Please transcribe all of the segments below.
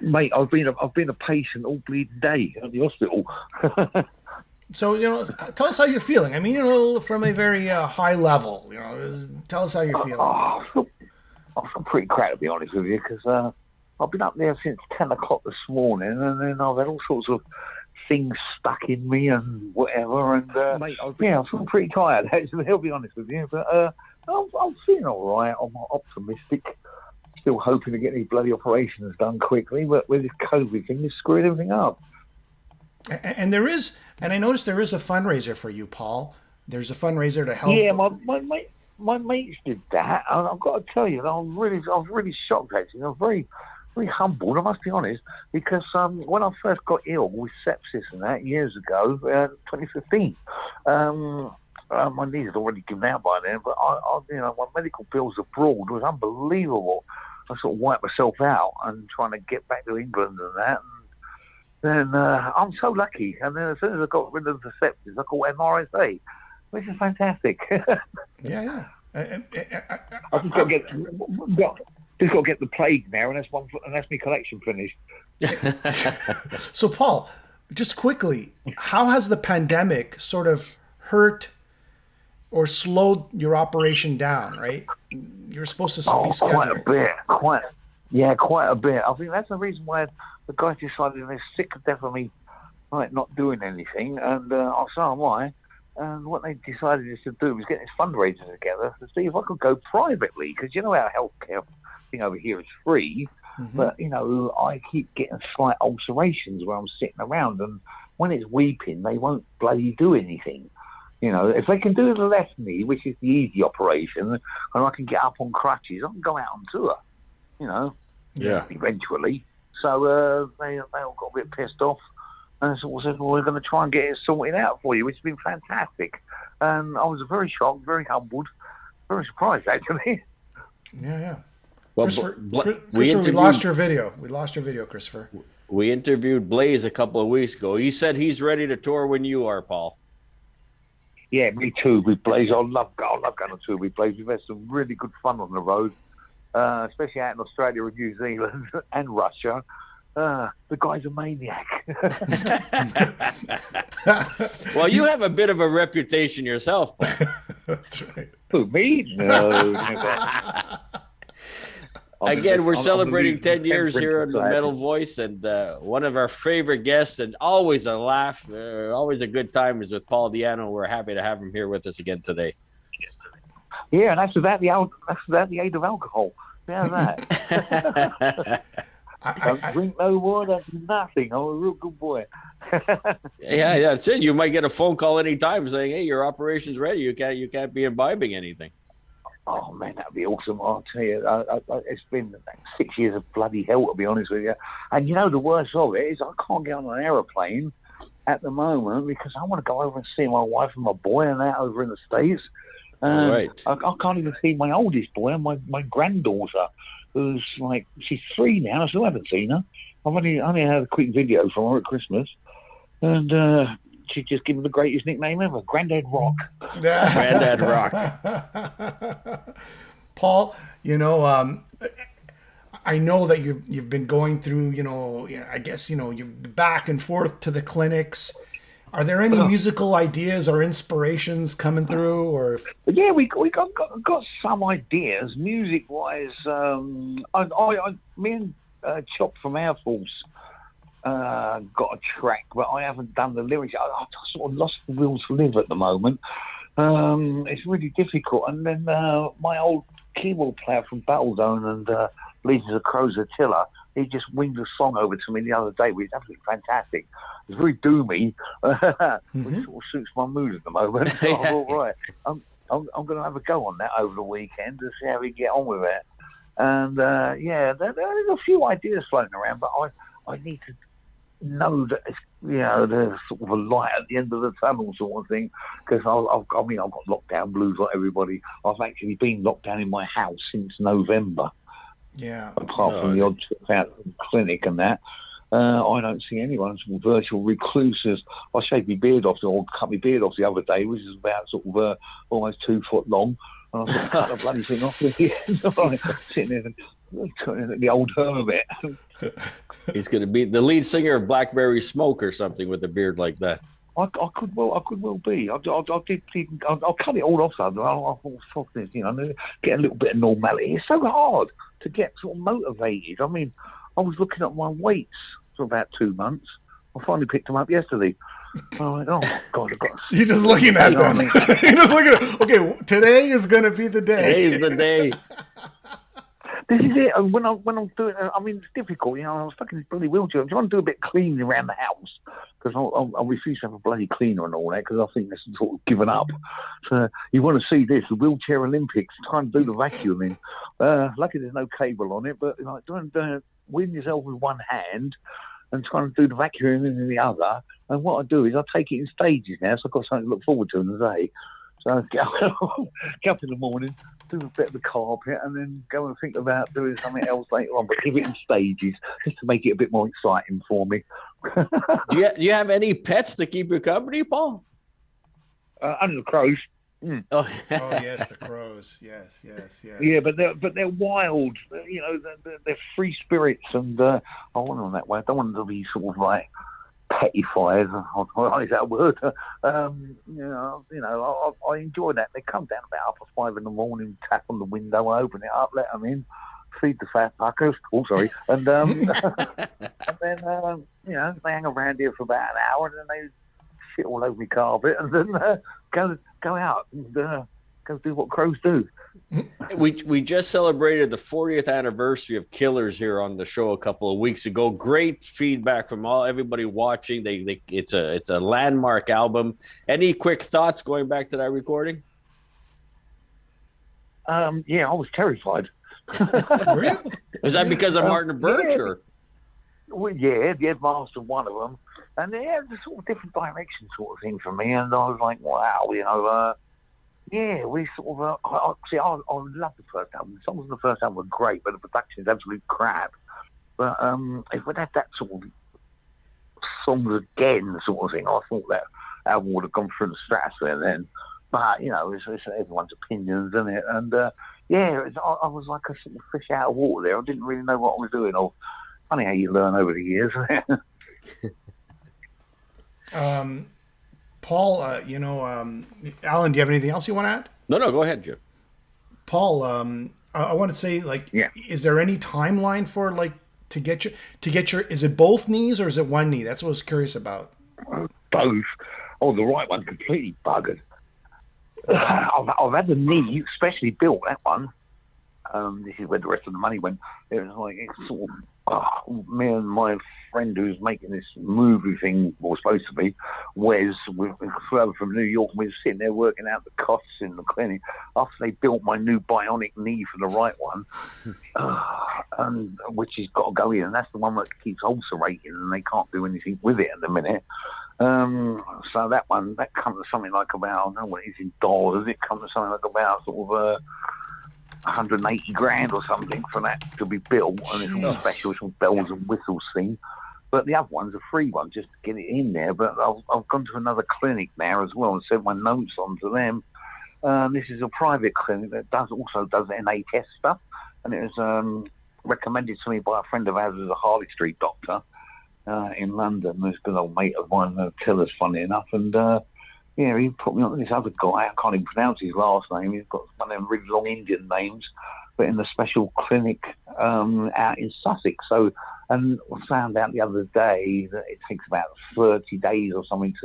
Mate, I've been a patient all bleeding day at the hospital. So, tell us how you're feeling. I mean, from a very high level, tell us how you're feeling. I feel pretty crap, to be honest with you, because I've been up there since 10 o'clock this morning, and then I've had all sorts of things stuck in me and whatever, and mate, I feel pretty tired, actually, I'll be honest with you, but I'm feeling all right. I'm optimistic, still hoping to get these bloody operations done quickly, but with this COVID thing, it's screwed everything up. And I noticed there is a fundraiser for you, Paul. There's a fundraiser to help. Yeah, my mates did that, and I've got to tell you, I was really shocked, actually. I was very, very humbled, I must be honest, because when I first got ill with sepsis and that years ago, 2015, my knees had already given out by then, but my medical bills abroad was unbelievable. I sort of wiped myself out and trying to get back to England and that. And then I'm so lucky. And then as soon as I got rid of the sepsis, I got MRSA, which is fantastic. Yeah. I've just got to get the plague now, and that's my collection finished. So, Paul, just quickly, how has the pandemic sort of hurt or slowed your operation down, right? You're supposed to be scheduled. Quite a bit. I think that's the reason why the guys decided they're sick of death of me, like, not doing anything, and so am I. And what they decided is to do was get this fundraiser together to see if I could go privately, because our healthcare thing over here is free, but I keep getting slight ulcerations where I'm sitting around, and when it's weeping, they won't bloody do anything. If they can do the left knee, which is the easy operation, and I can get up on crutches, I can go out on tour, eventually. So they all got a bit pissed off, and so said, well, we're going to try and get it sorted out for you, which has been fantastic. And I was very shocked, very humbled, very surprised, actually. Yeah. Well, Christopher, we lost your video. We lost your video, Christopher. We interviewed Blaze a couple of weeks ago. He said he's ready to tour when you are, Paul. Yeah, me too. With Blaze, I love going on tour with Blaze. We've had some really good fun on the road, especially out in Australia and New Zealand and Russia. The guy's a maniac. Well, you have a bit of a reputation yourself, Paul. That's right. Who, me? No. Again, we're celebrating 10 years here on the Metal Voice, and one of our favorite guests, and always a laugh, always a good time, is with Pail Di'anno. We're happy to have him here with us again today. Yeah, and that's without the aid of alcohol. Yeah, that. I drink no more, that's nothing. I'm a real good boy. Yeah, that's it. You might get a phone call anytime saying, hey, your operation's ready. You can't be imbibing anything. Oh, man, that'd be awesome. I'll tell you, it's been 6 years of bloody hell, to be honest with you. And the worst of it is I can't get on an aeroplane at the moment because I want to go over and see my wife and my boy and that over in the States. Right. I can't even see my oldest boy and my granddaughter, who's like, she's 3 now. I still haven't seen her. I've only had a quick video from her at Christmas. And she's just given the greatest nickname ever, Grandad Rock. Grandad Rock. Paul, I know that you've been going through, I guess, you're back and forth to the clinics. Are there any musical ideas or inspirations coming through? Or yeah, we got some ideas music wise. Me and Chop from Air Force got a track, but I haven't done the lyrics. I sort of lost the will to live at the moment. It's really difficult. And then my old keyboard player from Battlezone and Legions of Crows Attila, he just winged a song over to me the other day, which is absolutely fantastic. It's very doomy, which sort of suits my mood at the moment. So I thought, right, I'm going to have a go on that over the weekend to see how we get on with it. And there's a few ideas floating around, but I need to know that it's, there's sort of a light at the end of the tunnel sort of thing, because I've got lockdown blues like everybody. I've actually been locked down in my house since November. Yeah. Apart from the odd trip out to the clinic and that, I don't see anyone. Some virtual recluses. I shaved my beard off, or cut my beard off the other day, which is about sort of almost 2 foot long. And I cut the bloody thing off. Sitting there the old hermit. He's going to be the lead singer of Blackberry Smoke or something with a beard like that. I could well be. I'll cut it all off. I'll fuck this, get a little bit of normality. It's so hard to get sort of motivated. I mean, I was looking at my weights for about 2 months. I finally picked them up yesterday. I'm like, oh God, I've got. You're just looking at them. You're just looking at. Okay, today is going to be the day. Today's the day. This is it. And when I'm doing, I mean, it's difficult. I was stuck in this bloody wheelchair. I'm trying to do a bit of cleaning around the house because I refuse to have a bloody cleaner and all that because I think that's sort of given up. So you want to see this, the wheelchair Olympics, trying to do the vacuuming. Lucky there's no cable on it, but doing wheeling yourself with one hand and trying to do the vacuuming in the other. And what I do is I take it in stages now, so I've got something to look forward to in the day. So I get up in the morning, do a bit of the carpet, and then go and think about doing something else later on, but give it in stages just to make it a bit more exciting for me. Do you have any pets to keep you company, Paul? Under the crows. Mm. Oh yes, the crows. Yes. Yeah, but they're wild. They're free spirits, and I want them that way. I don't want them to be sort of like pettified. Is that a word? I enjoy that. They come down about 5:30 in the morning, tap on the window, open it up, let them in, feed the fat fuckers. Oh, sorry. And and then they hang around here for about an hour, and then they shit all over my carpet, and then go out and go do what crows do. We just celebrated the 40th anniversary of Killers here on the show a couple of weeks ago. Great feedback from everybody watching. It's a landmark album. Any quick thoughts going back to that recording? Yeah, I was terrified. Was that because of Martin Birch? Or? Well, yeah, the headmaster, one of them. And they had a sort of different direction sort of thing for me. And I was like, wow, yeah, we sort of... I love the first album. The songs in the first album were great, but the production is absolute crap. But if we'd had that sort of songs again sort of thing, I thought that album would have gone through the stratosphere then. But, it's everyone's opinions, isn't it? And, I was like a sort of fish out of water there. I didn't really know what I was doing. Funny how you learn over the years. Paul, Alan, do you have anything else you want to add? No, go ahead, Jim. Paul, I want to say, is there any timeline for to get your? Is it both knees or is it one knee? That's what I was curious about. Both. Oh, the right one completely buggered. I've had the knee specially built. That one. This is where the rest of the money went. It was like it's sort of me and my friend who's making this movie thing, or supposed to be, Wes, from New York. We were sitting there working out the costs in the clinic after they built my new bionic knee for the right one, and which has got to go in, and that's the one that keeps ulcerating, and they can't do anything with it at the minute. So that comes to something like about, I don't know what it is in dollars. It comes to something like about sort of 180 grand or something for that to be built, and it's all special, it's all bells and whistles thing. But the other one's a free one, just to get it in there. But I've gone to another clinic now as well and sent my notes on to them. This is a private clinic that also does NHS stuff, and it was recommended to me by a friend of ours who's a Harley Street doctor in London. This good old mate of mine, Tiller's, funny enough, and he put me on this other guy. I can't even pronounce his last name. He's got one of them really long Indian names, but in the special clinic out in Sussex. So, and I found out the other day that it takes about 30 days or something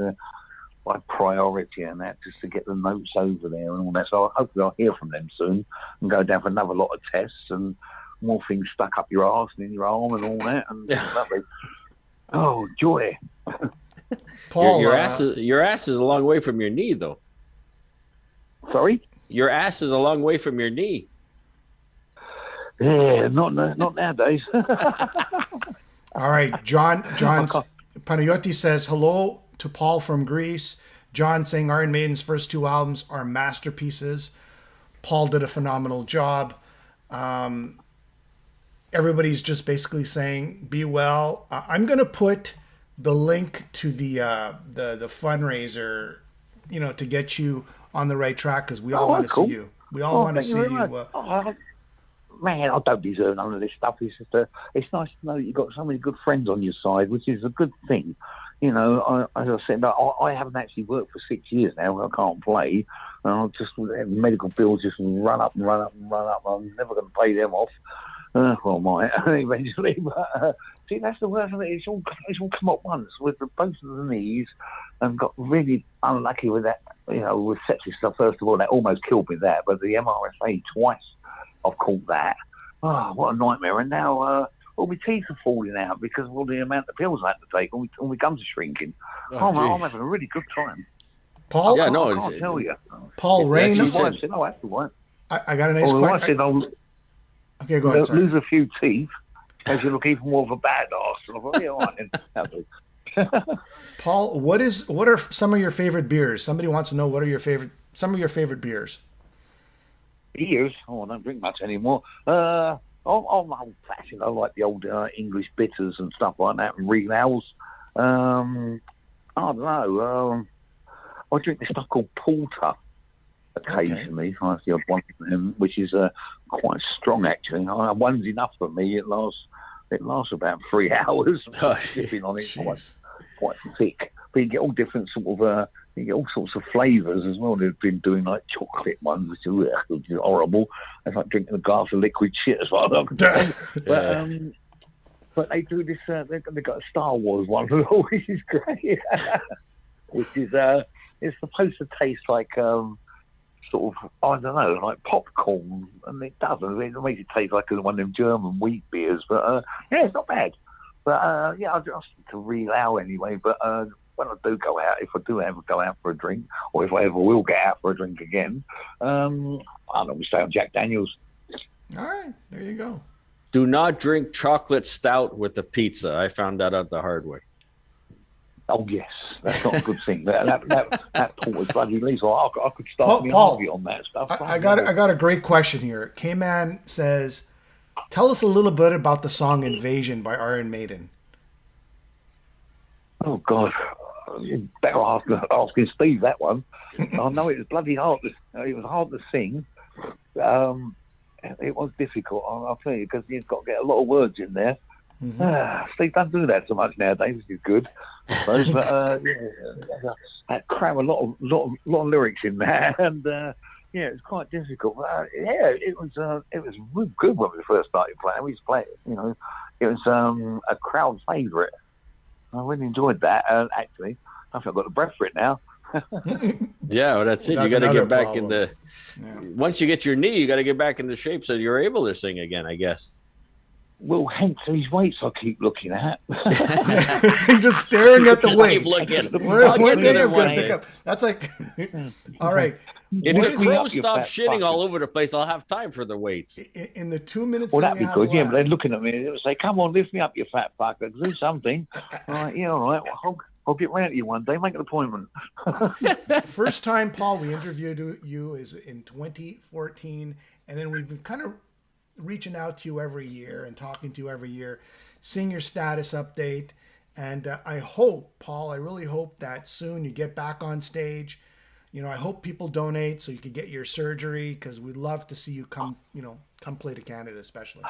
by priority and that, just to get the notes over there and all that. So hopefully I'll hear from them soon and go down for another lot of tests and more things stuck up your arse and in your arm and all that. And lovely. Oh, joy. Paul, your ass is a long way from your knee, though. Sorry? Your ass is a long way from your knee. Yeah, not nowadays. All right, John Panayotti says hello to Paul from Greece. John saying Iron Maiden's first two albums are masterpieces. Paul did a phenomenal job. Everybody's just basically saying be well. I'm going to put the link to the fundraiser, to get you on the right track, because we all want to see you. We all want to see you. man, I don't deserve none of this stuff. It's just it's nice to know that you've got so many good friends on your side, which is a good thing. You know, as I said, I haven't actually worked for 6 years now. I can't play. Medical bills just run up and run up and run up. I'm never going to pay them off. Well, I might eventually. But see, that's the worst of it. It's all come up once with both of the knees, and got really unlucky with that. You know, with sepsis stuff. First of all, that almost killed me. That, but the MRSA twice, I've caught that. Oh, what a nightmare! And now. All my teeth are falling out because of all the amount of pills I have to take. All my gums are shrinking. I'm having a really good time. Paul? Yeah, I can't tell you. Paul, Rain. I said, no, that's the one. I got a nice question. Okay, go ahead, sir. Lose a few teeth as you look even more of a badass. And I thought, yeah, all right. Paul, what are some of your favorite beers? Somebody wants to know some of your favorite beers. Beers? Oh, I don't drink much anymore. I'm old-fashioned. I like the old English bitters and stuff like that, and real ales. I don't know. I drink this stuff called porter occasionally. Okay. I see one, which is quite strong, actually. One's enough for me. It lasts about 3 hours. Sipping on it, quite thick. But you get all different sort of. You get all sorts of flavours as well. They've been doing like chocolate ones, which are horrible. It's like drinking a glass of liquid shit as well. But they do this. They've got a Star Wars one, which is great. Which is it's supposed to taste like sort of, I don't know, like popcorn, and it doesn't. It makes it taste like one of them German wheat beers. But yeah, it's not bad. But yeah, I stick to real ale anyway. But when I do go out, if I do ever go out for a drink, or if I ever will get out for a drink again, I normally stay on Jack Daniels. All right, there you go. Do not drink chocolate stout with the pizza. I found that out the hard way. Oh yes, that's not a good thing. That thought was bloody lethal. I could start me arguing on that stuff. I got a great question here. K-Man says, tell us a little bit about the song "Invasion" by Iron Maiden. Oh God. You're better asking Steve that one. I know it was bloody hard. It was hard to sing. It was difficult, I'll tell you, because you've got to get a lot of words in there. Mm-hmm. Steve don't do that so much nowadays, which is good. But I cram a lot of lyrics in there, and yeah, it's quite difficult. But, yeah, it was real good when we first started playing. We used to play it, you know. It was a crowd favourite. I really enjoyed that, actually. I think I've got the breath for it now. Yeah, well, that's it. You got to get back in the... Yeah. Once you get your knee, you got to get back into shape so you're able to sing again, I guess. Well, hence these weights I keep looking at. He's just staring at the weights. One day I'm going to pick up. That's like... All right. If the crows stop shitting all over the place, I'll have time for the weights. In the 2 minutes. Well, that'd be good. Yeah, but they're looking at me and they'll say, "Come on, lift me up, you fat fucker. Do something." Yeah, all right. Well, I'll get round to you one day. Make an appointment. First time, Paul, we interviewed you is in 2014, and then we've been kind of reaching out to you every year and talking to you every year, seeing your status update. And I hope, Paul, I really hope that soon you get back on stage. You know, I hope people donate so you can get your surgery, because we'd love to see you come play to Canada, especially.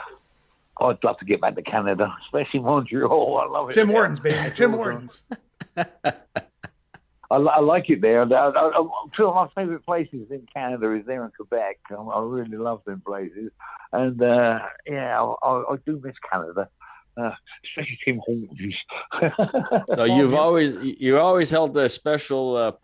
I'd love to get back to Canada, especially Montreal. I love it. Tim Hortons, baby. Tim Hortons. I like it there. Two of my favourite places in Canada is there in Quebec. I really love them places. And, yeah, I do miss Canada. Especially Tim Hortons. So you always held a special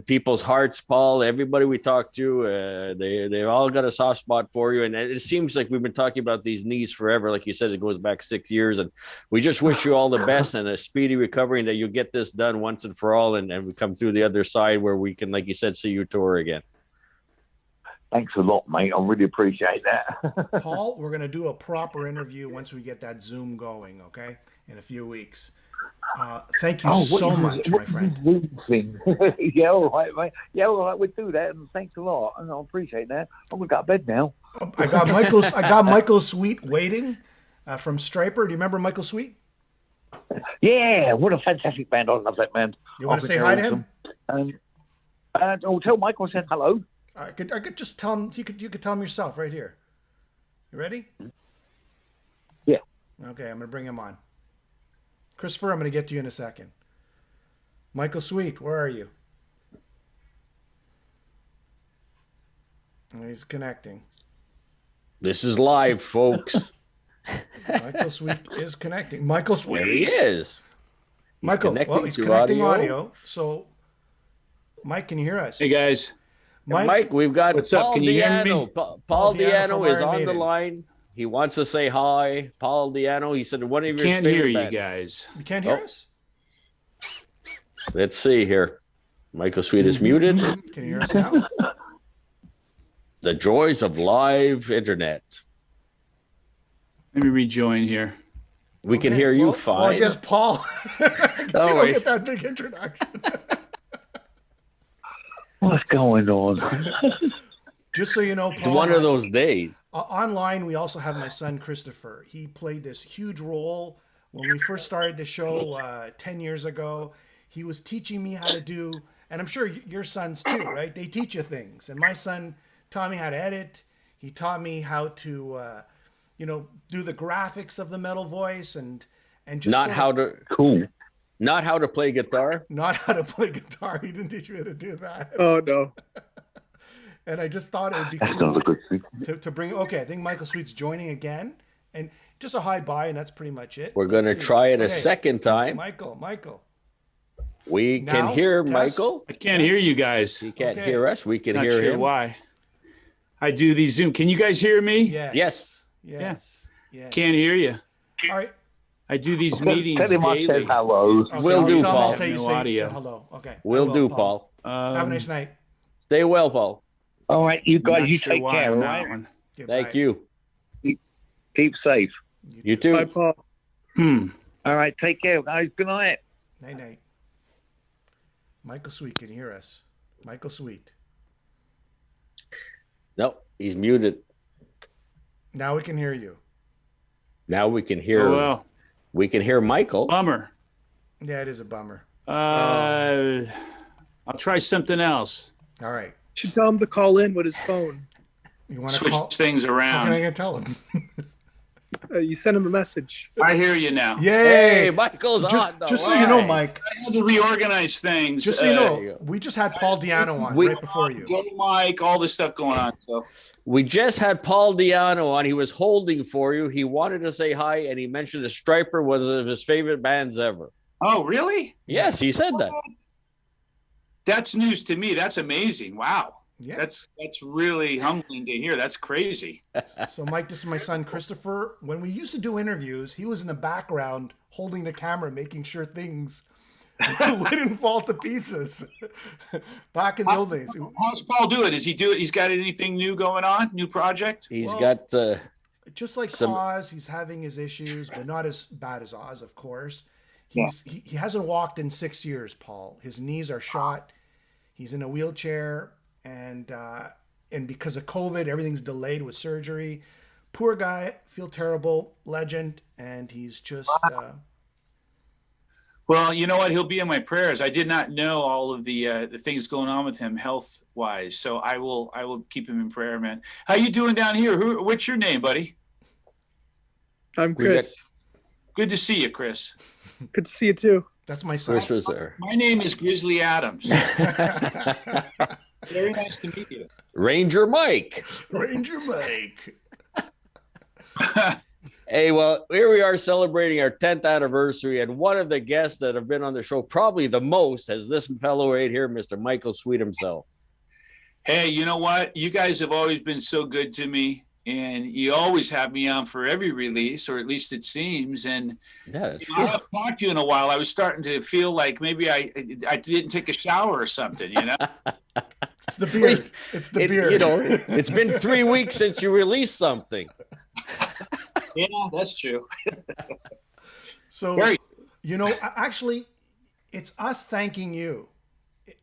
people's hearts, Paul. Everybody we talked to, they've all got a soft spot for you, and it seems like we've been talking about these knees forever. Like you said, it goes back 6 years, and we just wish you all the best and a speedy recovery, and that you get this done once and for all, and we come through the other side where we can, like you said, see you tour again. Thanks a lot, mate. I really appreciate that. Paul, we're going to do a proper interview once we get that Zoom going, okay, in a few weeks. Thank you so much, my friend. Thing? Yeah, all right, mate. Yeah, all right, we'll do that, and thanks a lot. And I appreciate that. I'm going to go to bed now. I got Michael Sweet waiting from Stryper. Do you remember Michael Sweet? Yeah, what a fantastic band. I love that band. You want to say hi to him? I'll tell Michael I said hello. I could just tell him. You could tell him yourself right here. You ready? Yeah. Okay, I'm going to bring him on. Christopher, I'm going to get to you in a second. Michael Sweet, where are you? He's connecting. This is live, folks. Michael Sweet is connecting. Michael Sweet. There he is. Michael, he's connecting audio. So, Mike, can you hear us? Hey, guys. Mike, we've got What's Pail up? Can you hear Di'anno. me? Pail Di'anno Di'anno from is Iron on the Maiden. line. He wants to say hi. Pail Di'anno. He said one of your Can't favorite hear you bands. guys. You can't hear us? Let's see here. Michael Sweet is muted. Can you hear us now? The joys of live internet. Let me rejoin here. We can hear you fine. Well, I guess Paul. I guess you don't wait. get that big introduction. What's going on? Just so you know, It's Paul, one of those days. online, we also have my son, Christopher. He played this huge role when we first started the show 10 years ago. He was teaching me how to do, and I'm sure your sons too, right? They teach you things. And my son taught me how to edit. He taught me how to, do the graphics of the metal voice and just Not how to Cool. not how to play guitar. not how to play guitar. He didn't teach me how to do that. Oh, no. And I just thought it would be That's cool not a good thing. to bring. Okay, I think Michael Sweet's joining again, and just a hi bye, and that's pretty much it. We're going to Let's see. try it a Okay, second time. Michael. We Now, can hear test. Michael. I can't hear you guys. He can't Okay. hear us. We can Not hear sure him. why. I do these Zoom. Can you guys hear me? Yes. Yes. Can't hear you. All right. I do these meetings Tell him I said daily. hello. Okay, Will I'll do, tell him I'll Paul. tell you No say you audio. said hello. Okay. I Will will, do, Paul. Have a nice night. Stay well, Paul. All right, you guys, Not you sure take why care, all on that right? one. Goodbye. Thank you. Keep safe. You too. Paul. Hmm. All right, take care, guys. Good night. Night. Michael Sweet, can you hear us? Michael Sweet. No, he's muted. Now we can hear you. Now we can hear. Oh, well. We can hear Michael. Bummer. Yeah, it is a bummer. I'll try something else. All right. You should tell him to call in with his phone. You want to Switch call? things How can I around. get tell him? You send him a message. I hear you now. Hey, Yay! Michael's on. the Just so you know, line. Mike. I had to reorganize things. Just so you you know, go. we just had Paul Di'anno on We- right before you. Go Mike, all this stuff going on. So We just had Paul Di'anno on. He was holding for you. He wanted to say hi, and he mentioned the Stryper was one of his favorite bands ever. Oh, really? Yes, he said that. That's news to me. That's amazing. Wow. Yeah. That's really humbling to hear. That's crazy. So, Mike, this is my son, Christopher. When we used to do interviews, he was in the background holding the camera, making sure things wouldn't fall to pieces. Back in the old days. How's Paul do it? Does he do it? He's got anything new going on? New project? He's Well, got. Just like Some- Oz, he's having his issues, but not as bad as Oz, of course. He hasn't walked in 6 years, Paul. His knees are shot. He's in a wheelchair, and because of COVID, everything's delayed with surgery. Poor guy, feel terrible, legend, and he's just Well, you know what? He'll be in my prayers. I did not know all of the things going on with him health wise, so I will keep him in prayer, man. How you doing down here? What's your name, buddy? I'm We Chris. Good to see you, Chris. Good to see you too. that's my son. Chris was there. My name is Grizzly Adams. Very nice to meet you. Ranger Mike. Ranger Mike. Hey, well, here we are celebrating our 10th anniversary, and one of the guests that have been on the show probably the most is this fellow right here, Mr. Michael Sweet himself. Hey, you know what? You guys have always been so good to me, and you always have me on for every release, or at least it seems. And Yeah, that's I true. haven't talked to you in a while. I was starting to feel like maybe I didn't take a shower or something, you know? It's the beard. It's the beard. You know, it's been 3 weeks since you released something. Yeah, that's true. So, Very- actually, it's us thanking you,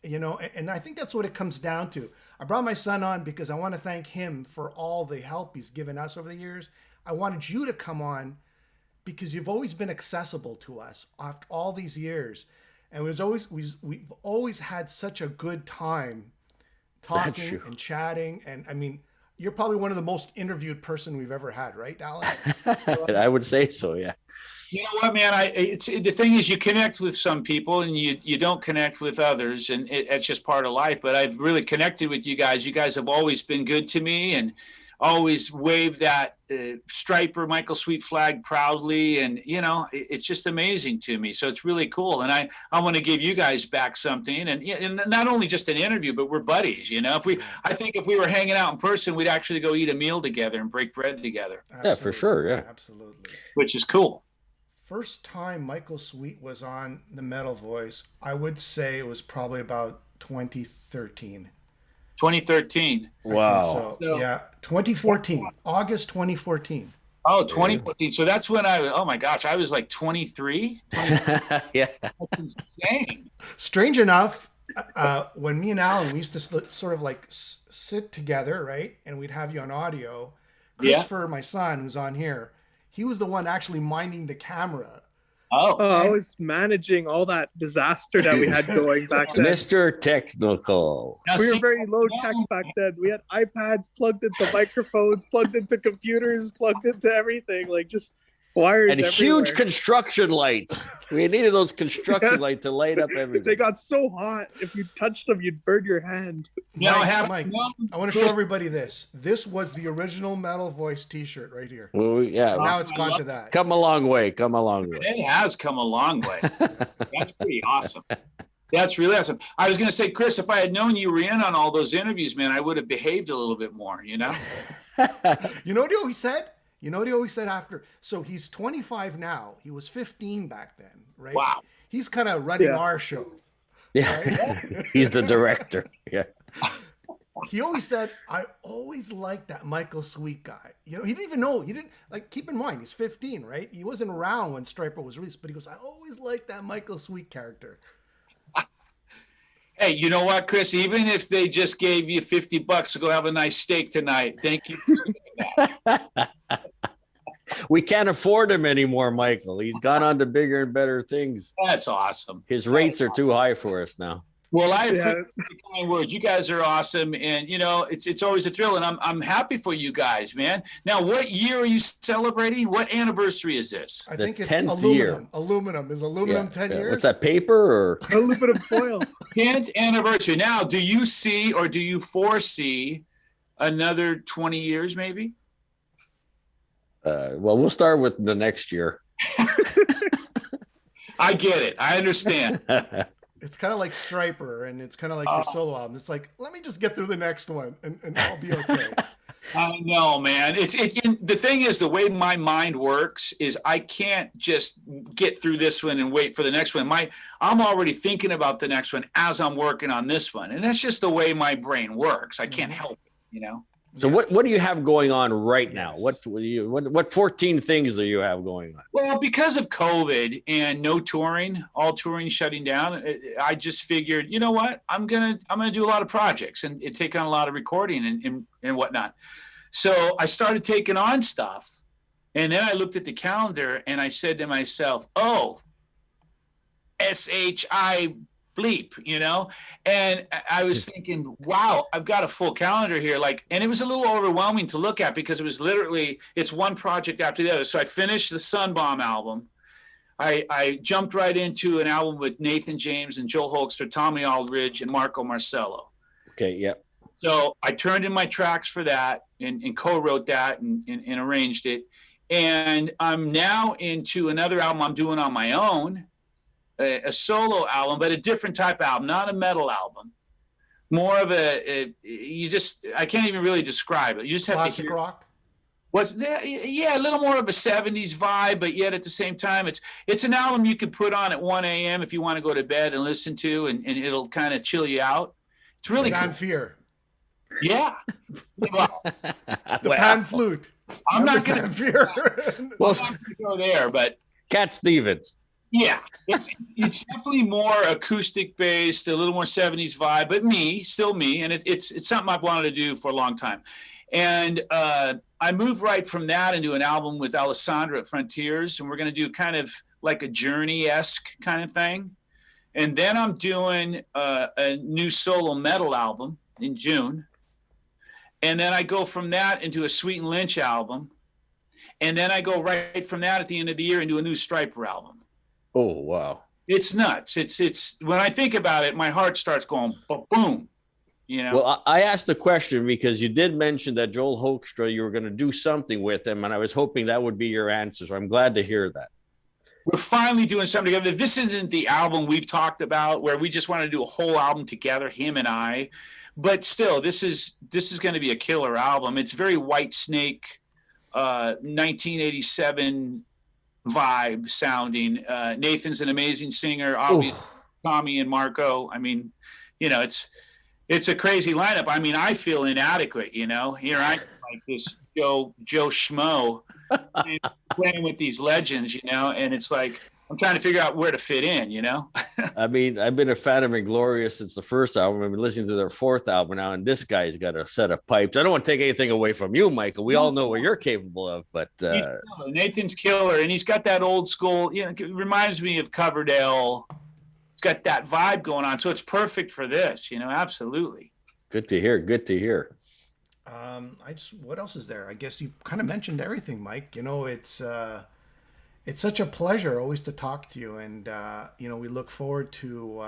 and I think that's what it comes down to. I brought my son on because I want to thank him for all the help he's given us over the years. I wanted you to come on because you've always been accessible to us after all these years. And we've always had such a good time talking true. and chatting. And I mean, you're probably one of the most interviewed person we've ever had, right, Alan? I would say so. Yeah. You know what, man? The thing is, you connect with some people and you don't connect with others, and it's just part of life. But I've really connected with you guys. You guys have always been good to me and always waved that Stryper Michael Sweet flag proudly, and it's just amazing to me. So it's really cool, and I want to give you guys back something, and not only just an interview, but we're buddies. I think if we were hanging out in person, we'd actually go eat a meal together and break bread together. Absolutely. Yeah, for sure. Yeah, absolutely. Which is cool. First time Michael Sweet was on the Metal Voice, I would say it was probably about 2013. 2013. Wow. So, yeah, 2014, August 2014. Oh, 2014. So that's when oh my gosh, I was like 23. Yeah. That's insane. Strange enough, when me and Alan, we used to sort of like sit together, right? And we'd have you on audio. Christopher, my son, who's on here, he was the one actually minding the camera. Oh, I was managing all that disaster that we had going back then. Mr. Technical. now, We were see, very low tech back then. We had iPads plugged into microphones, plugged into computers, plugged into everything, like just wires And everywhere. huge construction lights. We needed those construction Yes. lights to light up everything. They got so hot. If you touched them, you'd burn your hand. Mike, I want to show everybody this. This was the original Metal Voice t-shirt right here. Well, yeah. Now it's gone to that. Come a long way. Come a long way. it has come a long way. That's pretty awesome. That's really awesome. I was going to say, Chris, if I had known you were in on all those interviews, man, I would have behaved a little bit more, You know what he always said? You know what he always said after? So he's 25 now. He was 15 back then, right? Wow. He's kind of running Yeah. our show. Yeah. He's the director. Yeah. He always said, I always liked that Michael Sweet guy. He didn't even know. He didn't, like, keep in mind, he's 15, right? He wasn't around when Stryper was released, but he goes, I always liked that Michael Sweet character. Hey, you know what, Chris? Even if they just gave you $50 to go have a nice steak tonight, thank you. We can't afford him anymore, Michael. He's gone on to bigger and better things. That's awesome. His rates are too high for us now. Well, I Yeah. appreciate the kind words. You guys are awesome, and it's always a thrill, and I'm happy for you guys, man. Now, what year are you celebrating? What anniversary is this? I The think it's 10th aluminum. year. Aluminum. Is aluminum 10 years? What's that, paper or? Aluminum foil. 10th anniversary. Now, do you see or do you foresee another 20 years, maybe? Well, we'll start with the next year. I get it. I understand. It's kind of like Stryper, and it's kind of like your solo album. It's like, let me just get through the next one, and I'll be okay. I know, man. The thing is, the way my mind works is I can't just get through this one and wait for the next one. I'm already thinking about the next one as I'm working on this one, and that's just the way my brain works. I can't help it, So what do you have going on right now? What 14 things do you have going on? Well, because of COVID and no touring, all touring shutting down, I just figured, you know what? I'm gonna do a lot of projects and take on a lot of recording and whatnot. So I started taking on stuff, and then I looked at the calendar and I said to myself, "Oh, SHI bleep," and I was thinking, wow, I've got a full calendar here. And it was a little overwhelming to look at because it was it's one project after the other. So I finished the Sunbomb album. I jumped right into an album with Nathan James and Joel Holkster, Tommy Aldridge, and Marco Marcello. Okay, yeah. So I turned in my tracks for that and co-wrote that and arranged it. And I'm now into another album I'm doing on my own, a solo album, but a different type of album, not a metal album. More of I can't even really describe it. You just have Classic to hear rock? what's there. Yeah, a little more of a 70s vibe, but yet at the same time, it's an album you can put on at 1 a.m. if you want to go to bed and listen to, and it'll kind of chill you out. It's really cool. Fear. Yeah. Well, The pan flute. I'm not going to go there, but Cat Stevens. yeah, it's definitely more acoustic based, a little more 70s vibe, but still me, and it's something I've wanted to do for a long time. And I moved right from that into an album with Alessandra at Frontiers, and we're going to do kind of like a Journey-esque kind of thing. And then I'm doing a new solo metal album in June. And then I go from that into a Sweet and Lynch album. And then I go right from that at the end of the year into a new Stryper album. Oh, wow. It's nuts. It's when I think about it, my heart starts going boom. You know? Well, I asked the question because you did mention that Joel Hoekstra, you were going to do something with him, and I was hoping that would be your answer. So I'm glad to hear that. We're finally doing something together. This isn't the album we've talked about where we just want to do a whole album together, him and I. But still, this is going to be a killer album. It's very Whitesnake, 1987 vibe sounding. Nathan's an amazing singer. Obviously, Tommy and Marco. I mean, you know, it's a crazy lineup. I mean, I feel inadequate, you know. Here I am, like this Joe Schmo playing with these legends, you know, and it's like I'm trying to figure out where to fit in, you know. I mean, I've been a fan of Inglorious since the first album. I've been listening to their fourth album now, and this guy's got a set of pipes. I don't want to take anything away from you, Michael. We all know what you're capable of, but Nathan's killer, and he's got that old school, you know, it reminds me of Coverdale. Got that vibe going on, so it's perfect for this, you know. Absolutely. Good to hear. Good to hear. What else is there? I guess you kind of mentioned everything, Mike. You know, it's such a pleasure always to talk to you, and you know, we look forward to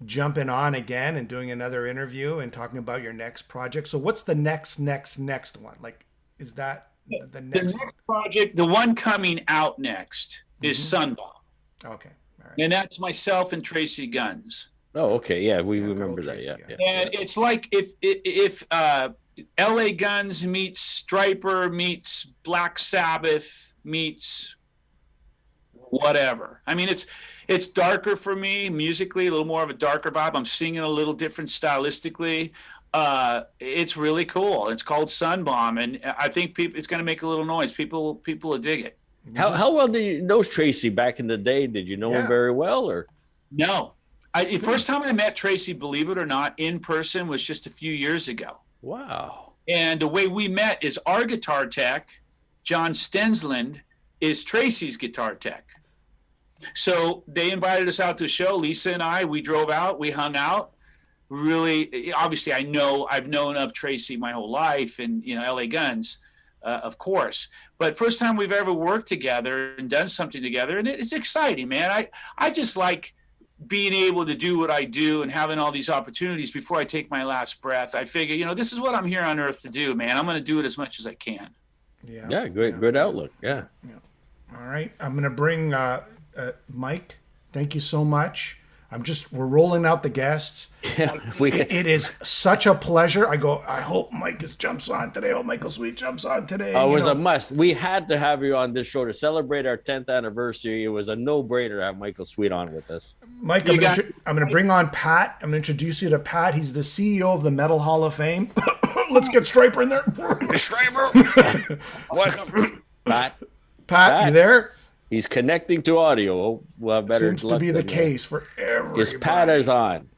jumping on again and doing another interview and talking about your next project. So, what's the next one? Like, is that the next project? The one coming out next is Sunbomb. Okay. Right. And that's myself and Tracy Guns. Oh, okay. Yeah, we remember Tracy, that. Yeah. And it's like if LA Guns meets Stryper meets Black Sabbath meets whatever. I mean, it's darker for me musically, a little more of a darker vibe. I'm singing a little different stylistically. It's really cool. It's called Sunbomb, and I think it's going to make a little noise. People will dig it. How well did you know Tracy back in the day? Did you know him very well, or no? The first time I met Tracy, believe it or not, in person was just a few years ago. Wow! And the way we met is our guitar tech, John Stensland, is Tracy's guitar tech. So they invited us out to a show. Lisa and we drove out. We hung out. Really, obviously, I've known of Tracy my whole life, and you know, LA Guns. Of course, but first time we've ever worked together and done something together, and it's exciting, man. I just like being able to do what I do and having all these opportunities before I take my last breath. I figure, you know, this is what I'm here on earth to do, man. I'm going to do it as much as I can. Yeah, good outlook. Yeah. All right, I'm going to bring Mike. Thank you so much. We're rolling out the guests. Yeah, it is such a pleasure. I hope Mike jumps on today. I hope Michael Sweet jumps on today. Oh, it was a must. We had to have you on this show to celebrate our 10th anniversary. It was a no-brainer to have Michael Sweet on with us. Mike, I'm going to bring on Pat. I'm going to introduce you to Pat. He's the CEO of the Metal Hall of Fame. Let's get Stryper in there. Stryper. Welcome. Pat, you there? He's connecting to audio. Well, better seems to be the case for everybody. His Pat is on.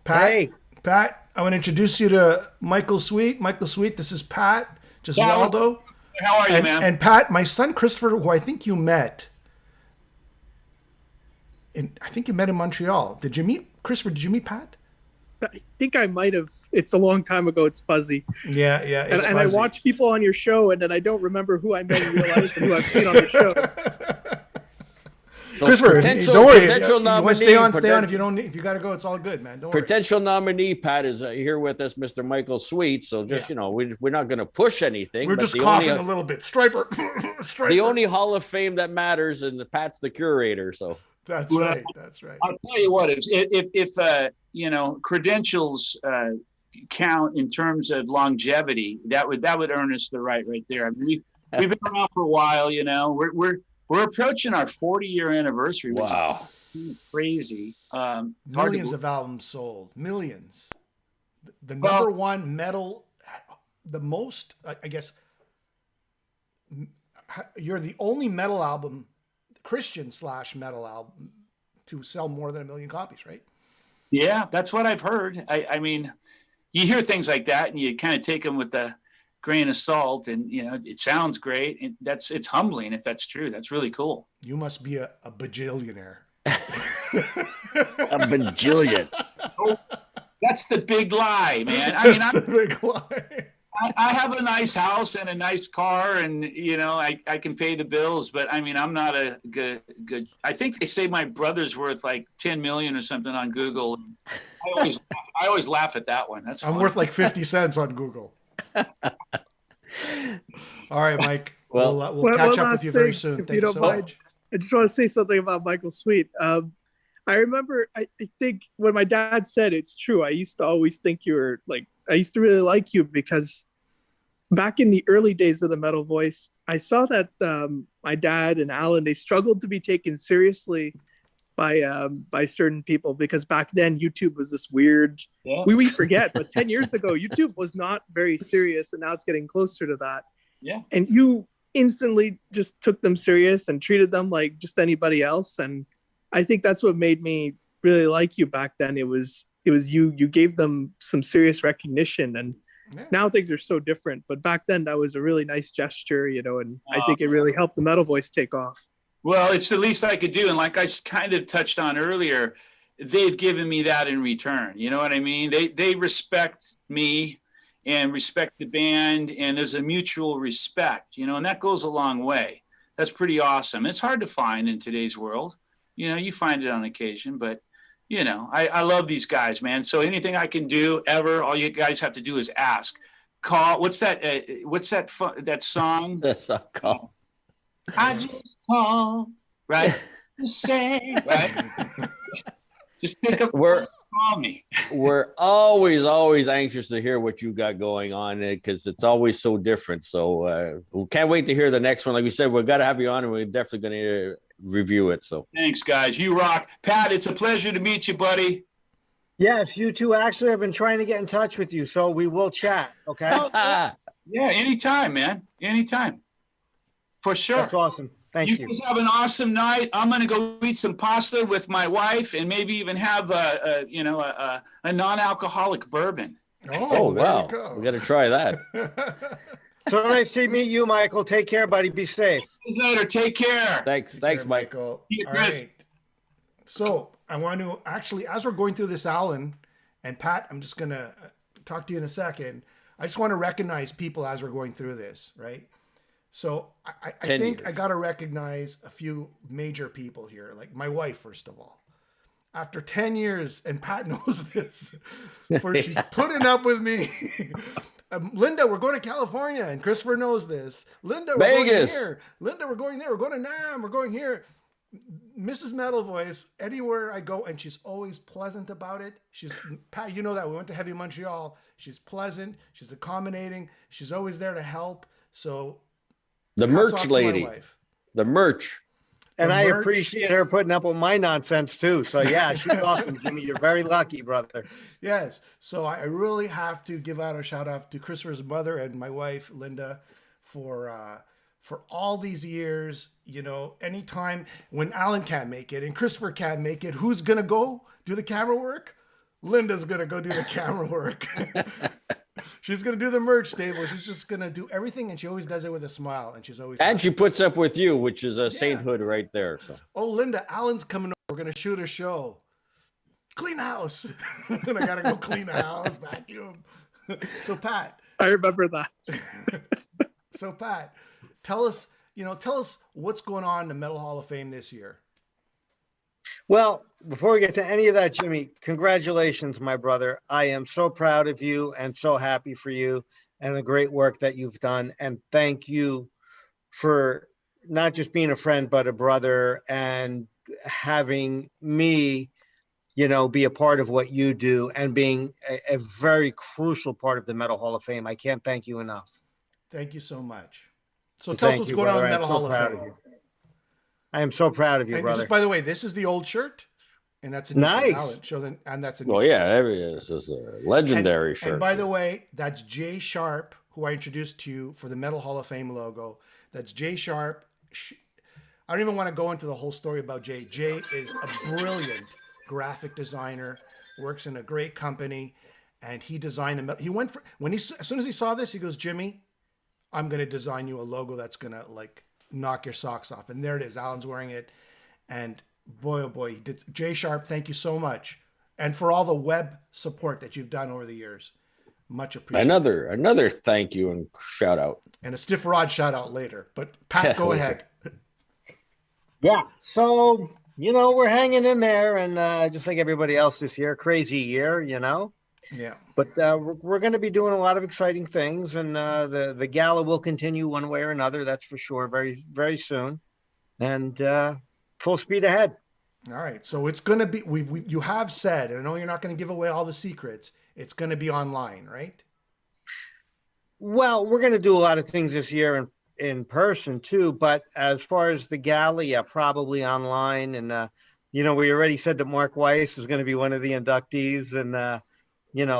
Pat, I'm going to introduce you to Michael Sweet. Michael Sweet, this is Pat Gesualdo. How are you, man? And Pat, my son Christopher, who I think you met. I think you met in Montreal. Did you meet Christopher? Did you meet Pat? I think I might have. It's a long time ago. It's fuzzy. Yeah. And I watch people on your show, and then I don't remember who I met in real life and who I've seen on the show. So Christopher, don't worry. You want to stay on. If you got to go, it's all good, man. Don't worry. Potential nominee Pat is here with us, Mr. Michael Sweet. So just you know, we're not going to push anything. We're just coughing a little bit. Stryper. The only Hall of Fame that matters, and Pat's the curator. So that's right. That's right. I'll tell you what. If you know, credentials count in terms of longevity, that would earn us the right there. I mean, we've been around for a while. You know, we're approaching our 40-year anniversary. Wow. Crazy. Millions of albums sold. Millions. The number one metal, the most, I guess, you're the only metal album, Christian/metal album, to sell more than 1 million copies, right? Yeah, that's what I've heard. I mean, you hear things like that and you kind of take them with a grain of salt, and you know, it sounds great. And it's humbling if that's true. That's really cool. You must be a bajillionaire. A bajillion. Oh, that's the big lie, man. That's the big lie. I have a nice house and a nice car, and I can pay the bills. But I mean, I'm not a good. I think they say my brother's worth like 10 million or something on Google. I always laugh at that one. That's I'm funny. worth like 50 cents on Google. All right, Mike. We'll catch up with you very soon. Thank you so much. I just want to say something about Michael Sweet. I remember, I think when my dad said it's true, I used to always think you were like, I used to really like you because back in the early days of the Metal Voice, I saw that my dad and Alan, they struggled to be taken seriously by certain people, because back then YouTube was this weird, we forget, but 10 years ago, YouTube was not very serious, and now it's getting closer to that. Yeah. And you instantly just took them serious and treated them like just anybody else. And I think that's what made me really like you back then. It was you gave them some serious recognition, and now things are so different. But back then that was a really nice gesture, and I think it really helped the Metal Voice take off. Well, it's the least I could do. And like I kind of touched on earlier, they've given me that in return. You know what I mean? They respect me and respect the band, and there's a mutual respect, and that goes a long way. That's pretty awesome. It's hard to find in today's world. You find it on occasion, but I love these guys, man. So anything I can do ever, all you guys have to do is ask. Call. What's that? That song? That's a call. I just call, right? To say, right? Just pick up. Call me. We're always anxious to hear what you got going on, because it's always so different. So we can't wait to hear the next one. Like we said, we've got to have you on, and we're definitely going to review it. So thanks, guys. You rock. Pat, it's a pleasure to meet you, buddy. Yes, you two. Actually, I've been trying to get in touch with you, so we will chat. Okay. Yeah, anytime, man. Anytime. For sure. That's awesome. Thank you. You guys have an awesome night. I'm going to go eat some pasta with my wife, and maybe even have a non-alcoholic bourbon. Oh wow. We got to try that. So nice to meet you, Michael. Take care, buddy. Be safe. See you later. Take care. Thanks, Michael. All right. So I want to actually, as we're going through this, Alan and Pat, I'm just going to talk to you in a second. I just want to recognize people as we're going through this, right? So I think I got to recognize a few major people here, like my wife, first of all. After 10 years, and Pat knows this, she's putting up with me. Linda, we're going to California, and Christopher knows this. Linda, we're Vegas. going here. Linda, we're going there. We're going to Nam. We're going here. Mrs. Metal Voice, anywhere I go, and she's always pleasant about it. Pat, you know that. We went to Heavy Montreal. She's pleasant. She's accommodating. She's always there to help. So the merch lady, the merch. And I appreciate her putting up with my nonsense too. So yeah, she's awesome, Jimmy. You're very lucky, brother. Yes. So I really have to give out a shout out to Christopher's mother and my wife, Linda, for all these years. Anytime when Alan can't make it and Christopher can't make it, who's going to go do the camera work? Linda's going to go do the camera work. She's going to do the merch table. She's just going to do everything, and she always does it with a smile, and she's always she puts up with you, which is a sainthood right there. So. Oh, Linda, Alan's coming over. We're going to shoot a show. Clean house. And I got to go clean the house, vacuum. So, Pat. I remember that. So, Pat, tell us what's going on in the Metal Hall of Fame this year. Well, before we get to any of that, Jimmy, congratulations, my brother. I am so proud of you and so happy for you and the great work that you've done. And thank you for not just being a friend, but a brother, and having me, be a part of what you do and being a very crucial part of the Metal Hall of Fame. I can't thank you enough. Thank you so much. So tell us what's going on in the Metal Hall of Fame. I am so proud of you, brother. Just by the way, this is the old shirt, and that's a nice. And that's a new shirt. This is a legendary shirt. And by the way, that's Jay Sharp, who I introduced to you for the Metal Hall of Fame logo. That's Jay Sharp. I don't even want to go into the whole story about Jay. Jay is a brilliant graphic designer, works in a great company, and he designed he went for as soon as he saw this, he goes, Jimmy, I'm going to design you a logo that's going to knock your socks off. And there it is. Alan's wearing it. And boy, oh boy, he did. Jay Sharp, thank you so much. And for all the web support that you've done over the years. Much appreciated. Another thank you and shout out. And a stiff rod shout out later. But Pat, go ahead. Yeah. So, we're hanging in there, and just like everybody else this year, crazy year, Yeah. But we're going to be doing a lot of exciting things, and the gala will continue one way or another. That's for sure. Very, very soon, and full speed ahead. All right. So it's going to be. You have said, and I know you're not going to give away all the secrets. It's going to be online, right? Well, we're going to do a lot of things this year in person too. But as far as the gala, yeah, probably online. And we already said that Mark Weiss is going to be one of the inductees, and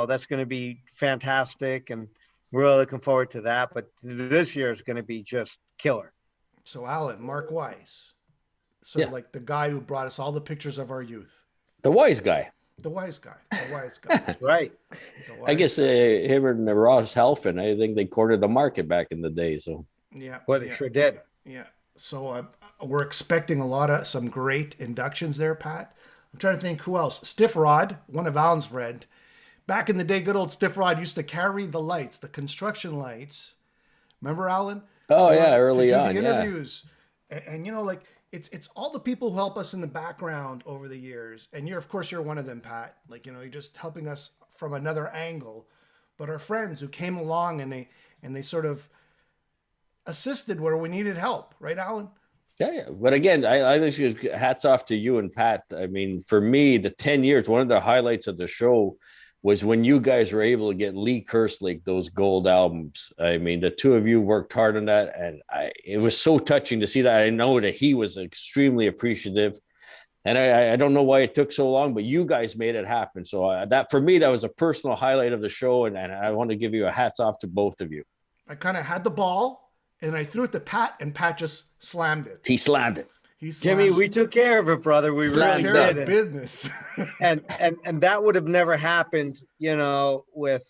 that's going to be fantastic, and we're really looking forward to that. But this year is going to be just killer. So, Alan, Mark Weiss, like the guy who brought us all the pictures of our youth. The wise guy. The wise guy. The wise guy. That's right. I guess him and Ross Halfin, I think they cornered the market back in the day. So yeah, well, they sure did. Yeah. So we're expecting some great inductions there, Pat. I'm trying to think who else. Stiff Rod, one of Alan's friend. Back in the day, good old Stiff Rod used to carry the lights, the construction lights. Remember, Alan? Oh, yeah, early on. The interviews. Yeah. And it's all the people who help us in the background over the years. And you're one of them, Pat. You're just helping us from another angle. But our friends who came along and they sort of assisted where we needed help. Right, Alan? Yeah. But again, I just hats off to you and Pat. I mean, for me, the 10 years, one of the highlights of the show was when you guys were able to get Lee Kerslake those gold albums. I mean, the two of you worked hard on that, and it was so touching to see that. I know that he was extremely appreciative, and I don't know why it took so long, but you guys made it happen. So that, for me, that was a personal highlight of the show, and I want to give you a hats off to both of you. I kind of had the ball, and I threw it to Pat, and Pat just slammed it. He slammed it. Jimmy, we took care of it, brother. We really did. Business. and that would have never happened, with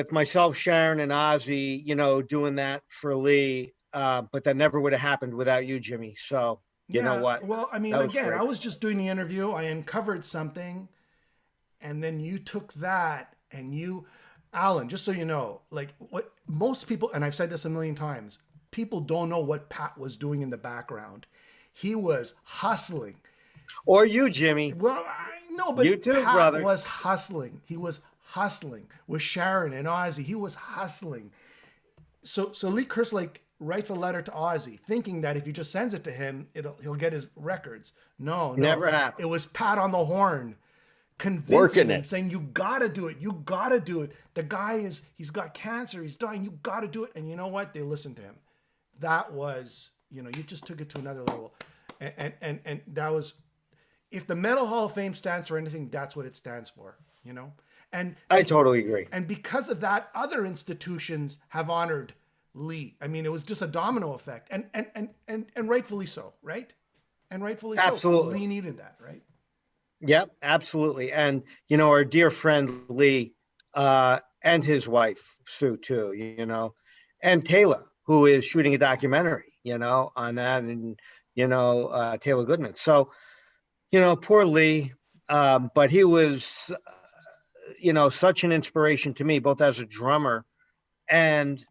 myself, Sharon, and Ozzy, doing that for Lee. But that never would have happened without you, Jimmy. So you know what? Well, I mean, again, I was just doing the interview. I uncovered something, and then you took that, and Alan, just so you know, what most people, and I've said this a million times, people don't know what Pat was doing in the background. He was hustling. Or you, Jimmy. Well, I know, but you too, Pat brother. was hustling. He was hustling with Sharon and Ozzy. He was hustling. So Lee Kerslake writes a letter to Ozzy, thinking that if he just sends it to him, he'll get his records. No. Never happened. It was Pat on the horn, convincing him, saying, "You gotta do it. You gotta do it. The guy he's got cancer. He's dying. You gotta do it." And you know what? They listened to him. That was, you just took it to another level. And that was, if the Metal Hall of Fame stands for anything, that's what it stands for, And I totally agree. And because of that, other institutions have honored Lee. I mean, it was just a domino effect, and rightfully so, right? And rightfully absolutely. So. Lee needed that, right? Yep, absolutely. And our dear friend Lee, and his wife Sue too, and Taylor, who is shooting a documentary, on that, and Taylor Goodman. So, poor Lee, but he was, such an inspiration to me, both as a drummer and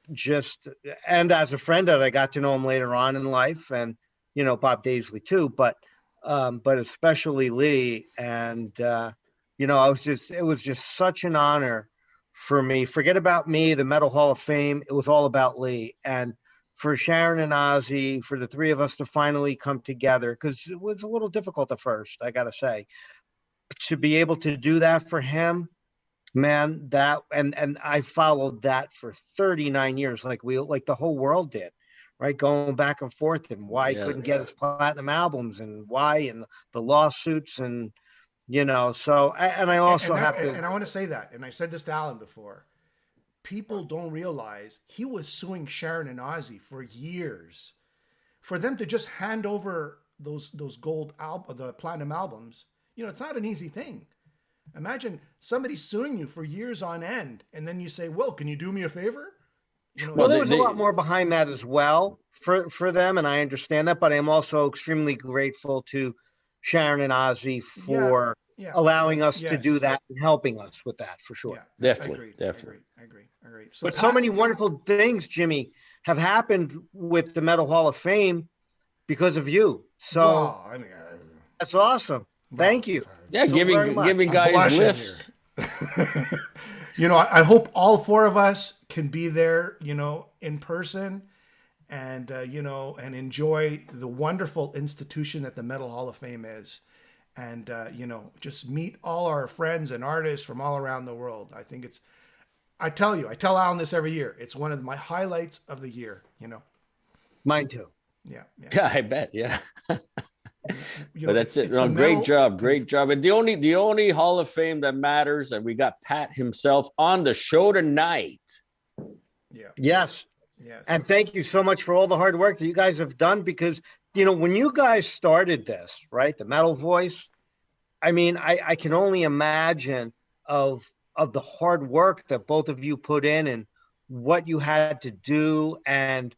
as a friend that I got to know him later on in life, and Bob Daisley too, but especially Lee, and it was just such an honor for me. Forget about me, the Metal Hall of Fame. It was all about Lee. And for Sharon and Ozzy, for the three of us to finally come together, because it was a little difficult at first, I got to say, to be able to do that for him, man, that, and I followed that for 39 years, like the whole world did, right? Going back and forth, and why he couldn't get his platinum albums, and why, and the lawsuits, and so, and I also have to, and I want to say that, and I said this to Alan before, people don't realize he was suing Sharon and Ozzy for years. For them to just hand over those gold the platinum albums, it's not an easy thing. Imagine somebody suing you for years on end, and then you say, "Well, can you do me a favor?" Well, there was a lot more behind that as well for them, and I understand that. But I'm also extremely grateful to Sharon and Ozzy for allowing us to Yes. do that and helping us with that for sure. Yeah, Definitely. I agree. So But so many wonderful things, Jimmy, have happened with the Metal Hall of Fame because of you. So wow, I mean, that's awesome. Thank you. Yeah, so very much. giving I'm guys blushing lifts. here. You know, I hope all four of us can be there, you know, in person, and you know, and enjoy the wonderful institution that the Metal Hall of Fame is, and you know, just meet all our friends and artists from all around the world. I think it's, I tell Alan this every year. It's one of my highlights of the year. You know. Mine too. Yeah. Yeah, I bet. Yeah. You But know, that's it. it's No, the great metal- job. And the only Hall of Fame that matters, and we got Pat himself on the show tonight. Yeah. Yes. Yes. And thank you so much for all the hard work that you guys have done, because, you know, when you guys started this, right, the Metal Voice, I mean, I can only imagine of the hard work that both of you put in and what you had to do and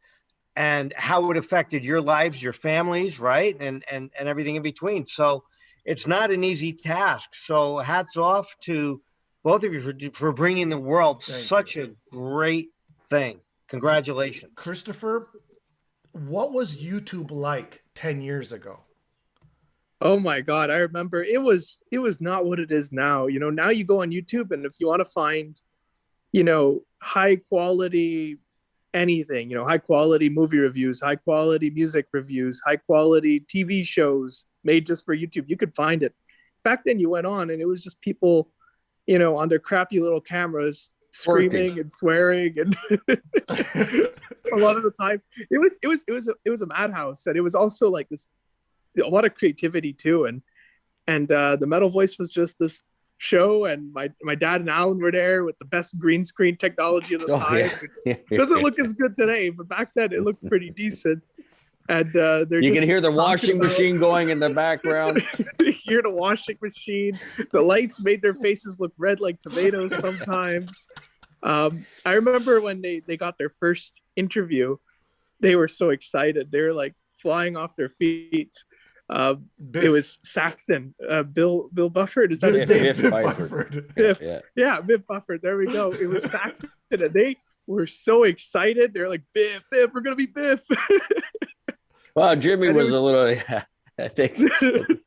how it affected your lives, your families, right? And everything in between. So it's not an easy task. So hats off to both of you for bringing the world such a great thing. Congratulations. Christopher, what was YouTube like 10 years ago? Oh my God, I remember it was not what it is now. You know, now you go on YouTube and if you want to find, you know, high quality anything, you know, high quality movie reviews, high quality music reviews, high quality TV shows made just for YouTube, you could find it. Back then you went on and it was just people, you know, on their crappy little cameras screaming and swearing, and a lot of the time it was a madhouse, and it was also like this, a lot of creativity too, and the Metal Voice was just this show, and my dad and Alan were there with the best green screen technology of the time. It doesn't look as good today, but back then it looked pretty decent. And you can hear the washing machine going in the background. You hear the washing machine. The lights made their faces look red like tomatoes sometimes. I remember when they got their first interview, they were so excited. They were like flying off their feet. It was Saxon, Bill Bufford. Is that his name? Biff Bufford. Yeah, Biff Bufford. There we go. It was Saxon, and they were so excited. They're like, Biff, we're gonna be Biff. Well, Jimmy was a little. Yeah, I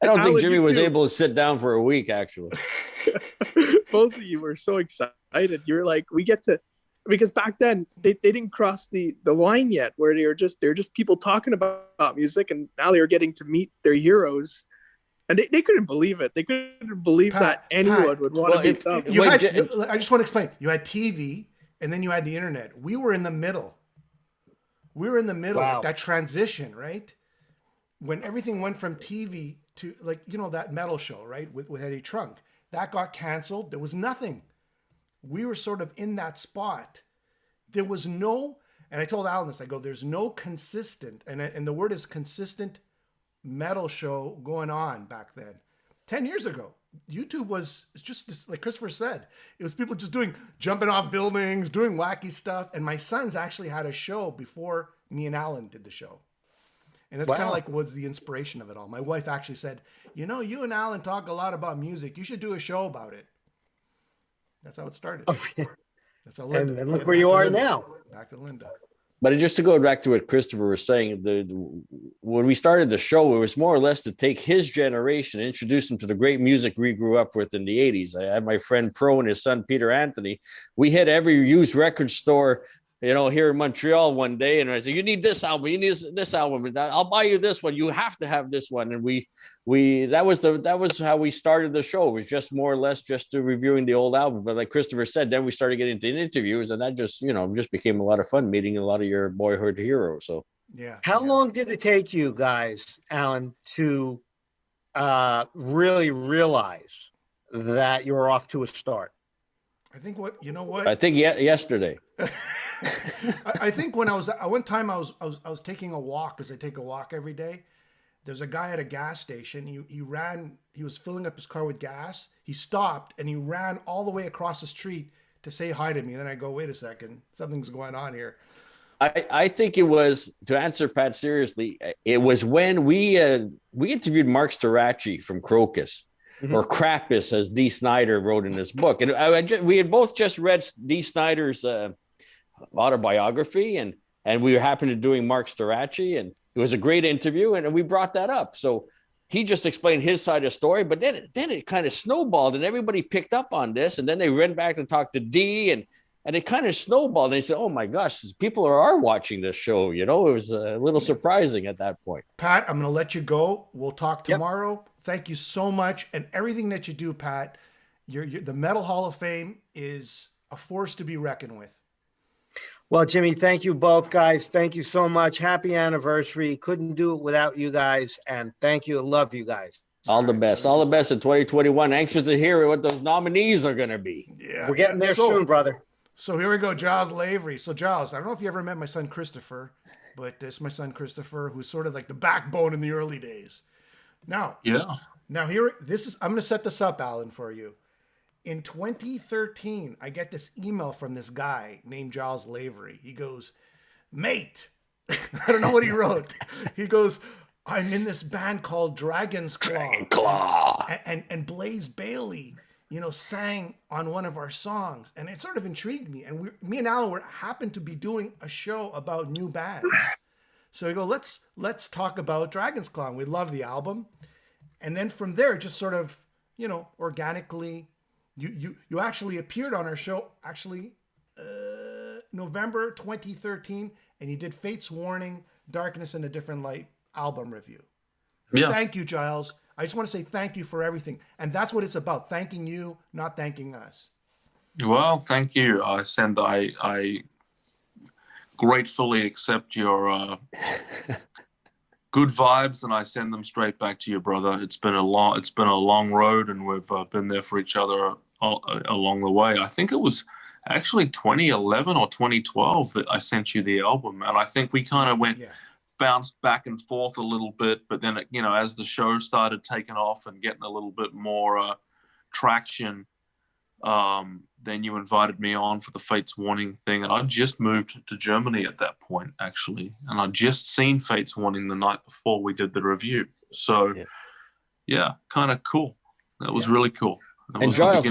don't think Jimmy was able to sit down for a week. Actually, both of you were so excited. You were like, we get to. Because back then they didn't cross the line yet, where they were just people talking about music, and now they were getting to meet their heroes, and they couldn't believe it. They couldn't believe that anyone would want to meet them. I just want to explain. You had TV, and then you had the internet. We were in the middle. Like that transition, right? When everything went from TV to, like, you know, that metal show, right, with Eddie Trunk, that got canceled. There was nothing. We were sort of in that spot. There was no, and I told Alan this, I go, there's no consistent, and the word is consistent, metal show going on back then. 10 years ago, YouTube was just like Christopher said, it was people just jumping off buildings, doing wacky stuff. And my sons actually had a show before me and Alan did the show. And that's kind of like was the inspiration of it all. My wife actually said, you know, you and Alan talk a lot about music. You should do a show about it. That's how it started. That's how Linda. And look where you are now. Back to Linda. But just to go back to what Christopher was saying, when we started the show, it was more or less to take his generation, introduce them to the great music we grew up with in the 80s. I had my friend Pro and his son, Peter Anthony. We hit every used record store, you know, here in Montreal one day. And I said, you need this album. You need this album. I'll buy you this one. You have to have this one. And that was how we started the show. It was just more or less just reviewing the old album. But like Christopher said, then we started getting into interviews, and that just became a lot of fun meeting a lot of your boyhood heroes. So yeah. How long did it take you guys, Alan, to really realize that you were off to a start? I think yesterday. I think when one time I was taking a walk, because I take a walk every day. There's a guy at a gas station. He was filling up his car with gas. He stopped and he ran all the way across the street to say hi to me. And then I go, wait a second, something's going on here. I think it was, to answer Pat seriously, it was when we interviewed Mark Storacci from Crocus. or Krampus, as D. Snyder wrote in his book. And we had both just read D. Snyder's autobiography, and we were happened to doing Mark Starace, and it was a great interview, and we brought that up. So he just explained his side of the story, but then it kind of snowballed, and everybody picked up on this, and then they went back to talk to D, and it kind of snowballed. And they said, "Oh my gosh, people are watching this show." You know, it was a little surprising at that point. Pat, I'm going to let you go. We'll talk tomorrow. Yep. Thank you so much, and everything that you do, Pat. The Metal Hall of Fame is a force to be reckoned with. Well, Jimmy, thank you both, guys. Thank you so much. Happy anniversary. Couldn't do it without you guys. And thank you. Love you guys. All the best. All the best in 2021. Anxious to hear what those nominees are going to be. Yeah, we're getting there soon, brother. So here we go, Giles Lavery. So Giles, I don't know if you ever met my son Christopher, but it's my son Christopher, who's sort of like the backbone in the early days. Now, I'm going to set this up, Alan, for you. In 2013, I get this email from this guy named Giles Lavery. He goes, "Mate," I don't know what he wrote. He goes, "I'm in this band called Dragon's Claw. And Blaze Bailey, sang on one of our songs." And it sort of intrigued me. And me and Alan happened to be doing a show about new bands. So we go, let's talk about Dragon's Claw. We love the album. And then from there, just sort of, organically, you actually appeared on our show, November 2013, and you did Fate's Warning, Darkness in a Different Light album review. Yeah. Thank you, Giles. I just want to say thank you for everything. And that's what it's about, thanking you, not thanking us. Well, thank you. I gratefully accept your good vibes, and I send them straight back to you, brother. It's been a long road, and we've been there for each other along the way. I think it was actually 2011 or 2012 that I sent you the album, and I think we kind of bounced back and forth a little bit, but then as the show started taking off and getting a little bit more traction, then you invited me on for the Fate's Warning thing, and I just moved to Germany at that point, actually, and I'd just seen Fate's Warning the night before we did the review. So kind of cool. That was really cool. And Giles,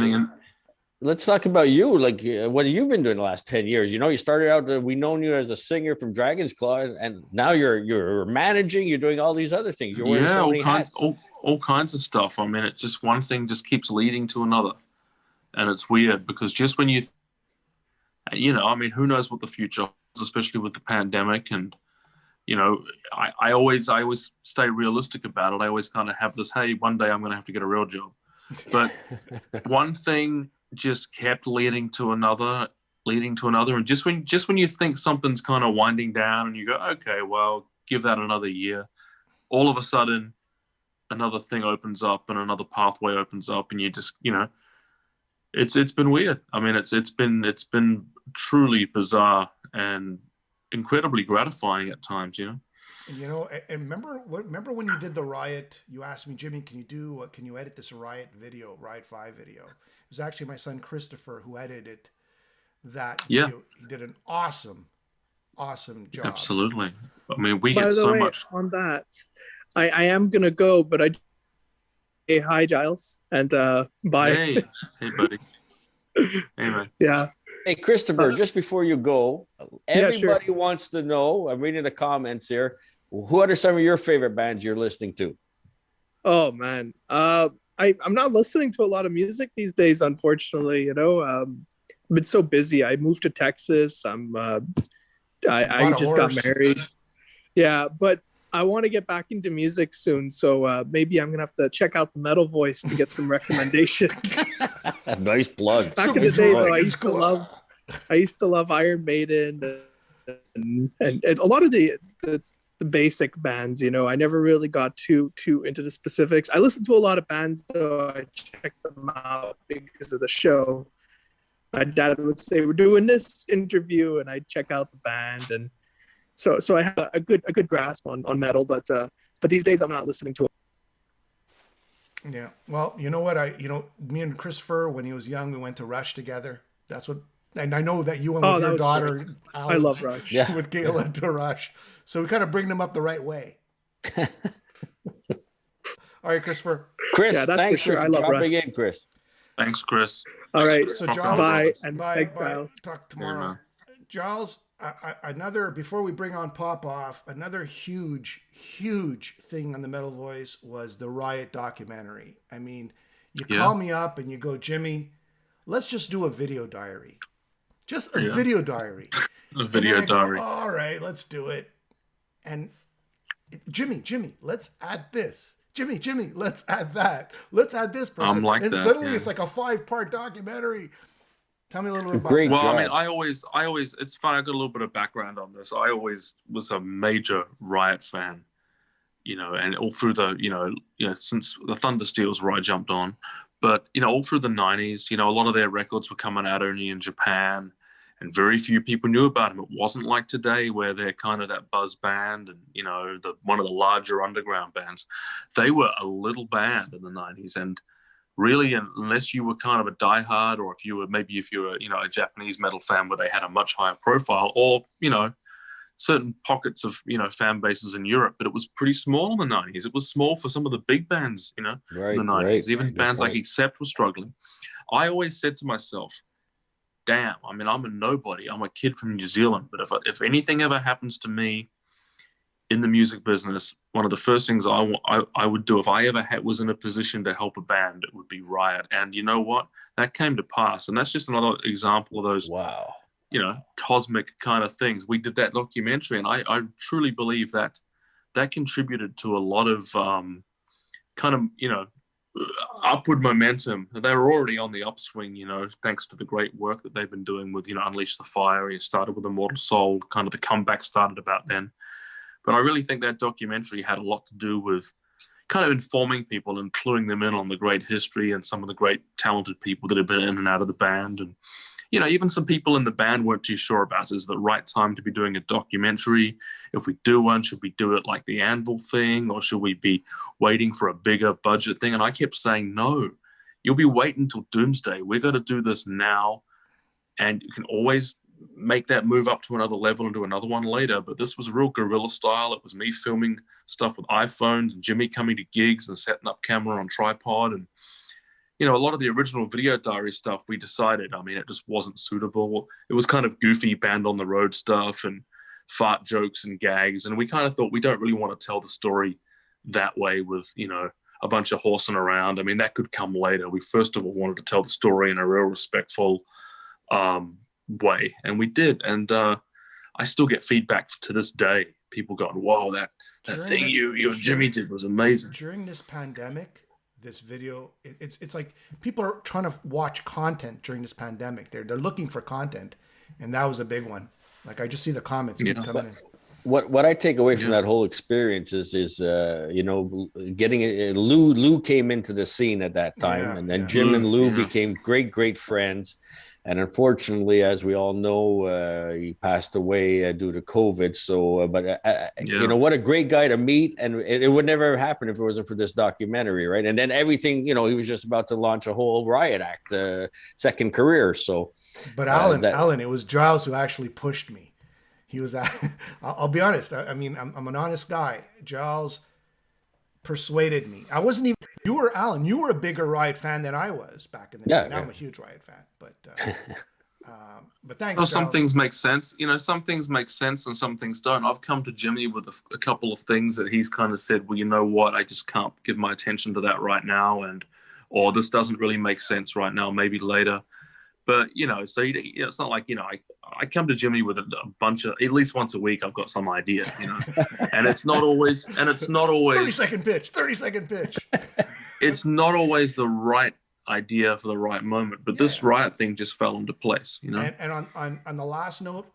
let's talk about you. Like, what have you been doing the last 10 years? You started out, we known you as a singer from Dragon's Claw, and now you're managing, you're doing all these other things. You're wearing so many hats. All kinds of stuff. I mean, it's just one thing just keeps leading to another. And it's weird because just when who knows what the future holds, especially with the pandemic. And, I always stay realistic about it. I always kind of have this, hey, one day I'm going to have to get a real job. But one thing just kept leading to another. And just when you think something's kind of winding down and you go, okay, well, give that another year, all of a sudden another thing opens up and another pathway opens up, and you just, it's been weird. I mean, it's been truly bizarre and incredibly gratifying at times, And remember when you did the Riot? You asked me, Jimmy, can you edit this Riot 5 video? It was actually my son Christopher who edited that video. He did an awesome job. Absolutely. I mean, we get so much on that. I am gonna go, but hey, hi, Giles, and bye. Hey buddy. Hey, man. Yeah. Hey, Christopher, just before you go, everybody wants to know, I'm reading the comments here, what are some of your favorite bands you're listening to? Oh, man. I'm not listening to a lot of music these days, unfortunately. I've been so busy. I moved to Texas. I just got married. Yeah, but I want to get back into music soon, so maybe I'm gonna have to check out the Metal Voice to get some recommendations. Nice plug. Back in the day, though, I used to love Iron Maiden and a lot of the basic bands. I never really got too into the specifics. I listened to a lot of bands, though. I checked them out because of the show. My dad would say, "We're doing this interview," and I'd check out the band and. So I have a good grasp on metal, but these days I'm not listening to it. Yeah. Well, you know what? Me and Christopher, when he was young, we went to Rush together. That's what, and I know that you went with your daughter. Alan, I love Rush. Yeah. With Gayla to Rush. So we kind of bring them up the right way. All right, Christopher. Chris, Yeah, that's thanks for sure. for I love dropping in, Chris. Thanks, Chris. All right. So Talk Giles, Bye. And bye. thanks, Giles. Talk Hey, tomorrow. man. Giles, another, before we bring on Popoff, another huge thing on the Metal Voice was the Riot documentary. I mean, you call me up and you go, Jimmy, let's just do a video diary. Just a video diary. A video diary. Go, all right, let's do it. And Jimmy, let's add this. Jimmy, let's add that. Let's add this person. I'm like and that, suddenly yeah. it's like a 5-part documentary. Tell me a little bit about Great that. Well, job. I mean, I always, it's fun. I got a little bit of background on this. I always was a major Riot fan, you know, and all through the, you know, since the Thunder Steels where I jumped on, but, you know, all through the 90s, you know, a lot of their records were coming out only in Japan and very few people knew about them. It wasn't like today where they're kind of that buzz band and, you know, one of the larger underground bands. They were a little band in the 90s, and really, unless you were kind of a diehard, or if you were, you know, a Japanese metal fan where they had a much higher profile, or, you know, certain pockets of, you know, fan bases in Europe, but it was pretty small in the 90s. It was small for some of the big bands, you know, in the 90s. Even bands like Accept were struggling. I always said to myself, damn, I mean, I'm a nobody. I'm a kid from New Zealand, but if anything ever happens to me in the music business, one of the first things I would do if I ever was in a position to help a band, it would be Riot. And you know what? That came to pass. And that's just another example of those, you know, cosmic kind of things. We did that documentary, and I truly believe that contributed to a lot of kind of, you know, upward momentum. They were already on the upswing, you know, thanks to the great work that they've been doing with, you know, Unleash the Fire. It started with Immortal Soul, kind of the comeback started about then. But I really think that documentary had a lot to do with kind of informing people and cluing them in on the great history and some of the great talented people that have been in and out of the band. And, you know, even some people in the band weren't too sure about, is the right time to be doing a documentary? If we do one, should we do it like the Anvil thing, or should we be waiting for a bigger budget thing? And I kept saying, no, you'll be waiting until doomsday. We're going to do this now. And you can always make that move up to another level and do another one later. But this was real guerrilla style. It was me filming stuff with iPhones and Jimmy coming to gigs and setting up camera on tripod. And, you know, a lot of the original video diary stuff, we decided, I mean, it just wasn't suitable. It was kind of goofy band on the road stuff and fart jokes and gags. And we kind of thought, we don't really want to tell the story that way with, you know, a bunch of horsing around. I mean, that could come later. We first of all wanted to tell the story in a real respectful way, and we did. And I still get feedback to this day. People going, "Whoa, that thing you and Jimmy did was amazing." During this pandemic, this video, it's like people are trying to watch content during this pandemic. They're looking for content, and that was a big one. Like, I just see the comments keep coming in. What I take away from that whole experience is you know, getting Lou came into the scene at that time, and then Jim and Lou became great friends. And unfortunately, as we all know, he passed away due to COVID. So, you know, what a great guy to meet. And it would never happen if it wasn't for this documentary, right? And then everything, you know, he was just about to launch a whole Riot Act, second career. So, but Alan, it was Giles who actually pushed me. He was, I'll be honest. I mean, I'm an honest guy. Giles persuaded me. I wasn't even, you were Alan, you were a bigger Riot fan than I was back in the day. Now I'm a huge Riot fan, but thanks. Well, some things make sense. You know, some things make sense and some things don't. I've come to Jimmy with a couple of things that he's kind of said, well, you know what, I just can't give my attention to that right now. Or this doesn't really make sense right now, maybe later. But, you know, so it's not like, you know, I come to Jimmy with a bunch of, at least once a week, I've got some idea, you know, and it's not always 30-second pitch. It's not always the right idea for the right moment, but this Riot thing just fell into place, you know. And on the last note,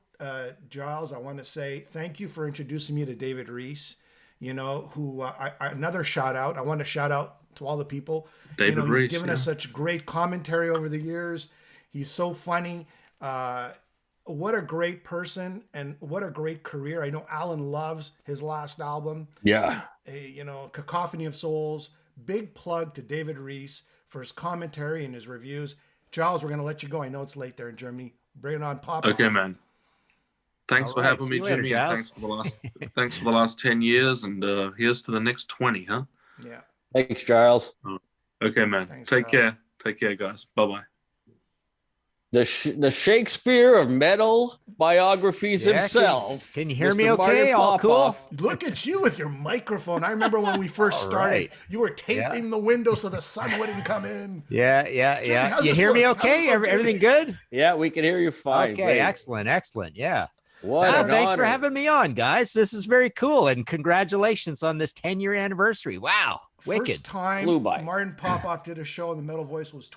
Giles, I want to say thank you for introducing me to David Reese, you know, who another shout out. I want to shout out to all the people. David Reese, he's given us such great commentary over the years. He's so funny. What a great person and what a great career. I know Alan loves his last album. Yeah. You know, Cacophony of Souls. Big plug to David Reese for his commentary and his reviews. Giles, we're going to let you go. I know it's late there in Germany. Bring it on, Popoff. Okay, man. Thanks for having me, Jimmy. Thanks for the last 10 years. And here's to the next 20, huh? Yeah. Thanks, Giles. Okay, man. Thanks, Take Charles. care. Take care, guys. Bye-bye. The Shakespeare of metal biographies Yeah, himself. can you hear Mr. me okay? Martin All cool? Popoff. Look at you with your microphone. I remember when we first All started, right. you were taping the window so the sun wouldn't come in. Yeah. how's You this hear me look? How's okay? this look, Jimmy? Everything good? Yeah, we can hear you fine. Okay, Great. excellent. Yeah. What an Thanks honor. for having me on, guys. This is very cool, and congratulations on this 10-year anniversary. Wow, wicked. First time Flew by. Martin Popoff did a show on the Metal Voice was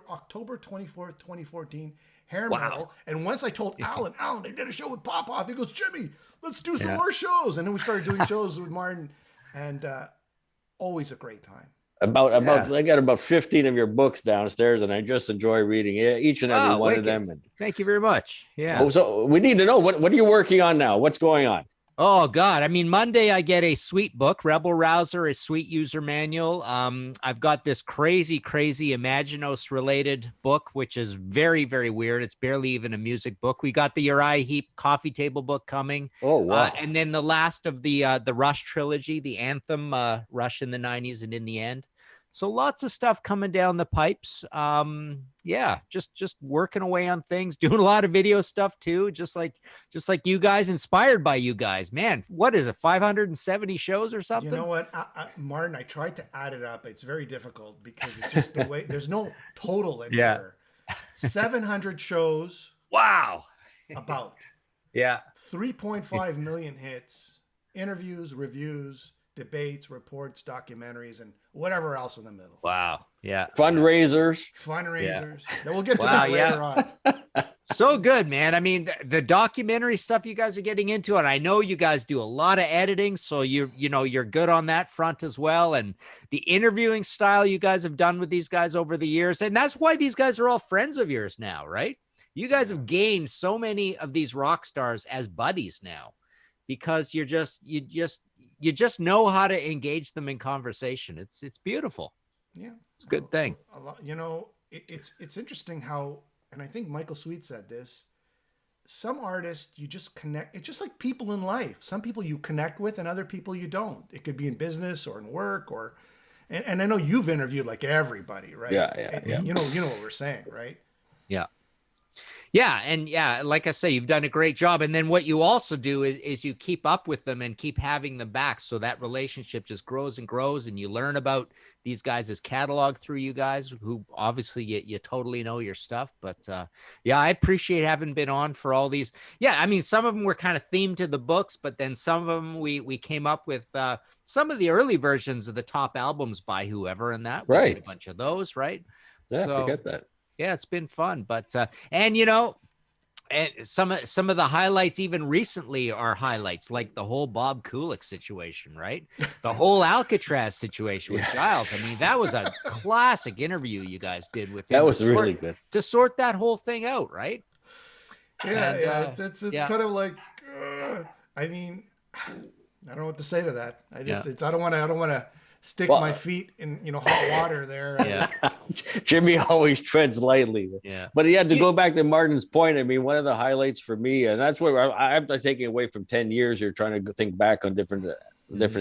October 24th, 2014, hair metal. And once I told Alan, they did a show with Popoff. He goes, Jimmy, let's do some more shows. And then we started doing shows with Martin, and always a great time. I got about 15 of your books downstairs, and I just enjoy reading each and every one of them. And thank you very much. Yeah. so we need to know what are you working on now? What's going on? Oh God. I mean, Monday I get a sweet book, Rebel Rouser, a sweet user manual. I've got this crazy Imaginos related book, which is very, very weird. It's barely even a music book. We got the Uriah Heep coffee table book coming. Oh, wow. And then the last of the Rush trilogy, the Anthem, Rush in the 90s and in the End. So lots of stuff coming down the pipes. Just working away on things, doing a lot of video stuff too. Just like you guys, inspired by you guys, man. What is it? 570 shows or something? You know what, Martin, I tried to add it up. It's very difficult because it's just the way there's no total in here. 700 shows. Wow. About. 3.5 million hits, interviews, reviews, debates, reports, documentaries, and whatever else in the middle. Wow. Yeah. Fundraisers. Then we'll get to that later on. So good, man. I mean, the documentary stuff you guys are getting into, and I know you guys do a lot of editing, so you're good on that front as well. And the interviewing style you guys have done with these guys over the years, and that's why these guys are all friends of yours now, right? You guys have gained so many of these rock stars as buddies now, because you just know how to engage them in conversation. It's beautiful. Yeah, it's a good thing. A lot, it's interesting how, and I think Michael Sweet said this. Some artists you just connect. It's just like people in life. Some people you connect with, and other people you don't. It could be in business or in work, and I know you've interviewed like everybody, right? Yeah. You know what we're saying, right? Yeah. And like I say, you've done a great job. And then what you also do is you keep up with them and keep having them back. So that relationship just grows and grows, and you learn about these guys' catalog through you guys, who obviously you totally know your stuff. But I appreciate having been on for all these. Yeah. I mean, some of them were kind of themed to the books, but then some of them we came up with some of the early versions of the top albums by whoever, and that. We did a bunch of those, right? Yeah, so, forget that. Yeah, it's been fun, but and some of the highlights even recently are highlights, like the whole Bob Kulick situation, right? The whole Alcatraz situation with Giles. I mean, that was a classic interview you guys did with him. That was really good to sort that whole thing out, right? Yeah, it's kind of like, I mean, I don't know what to say to that. I don't want to stick my feet in hot water there. Yeah. Jimmy always treads lightly. Yeah. But to go back to Martin's point, I mean, one of the highlights for me, and that's where I'm taking away from 10 years, you're trying to think back on different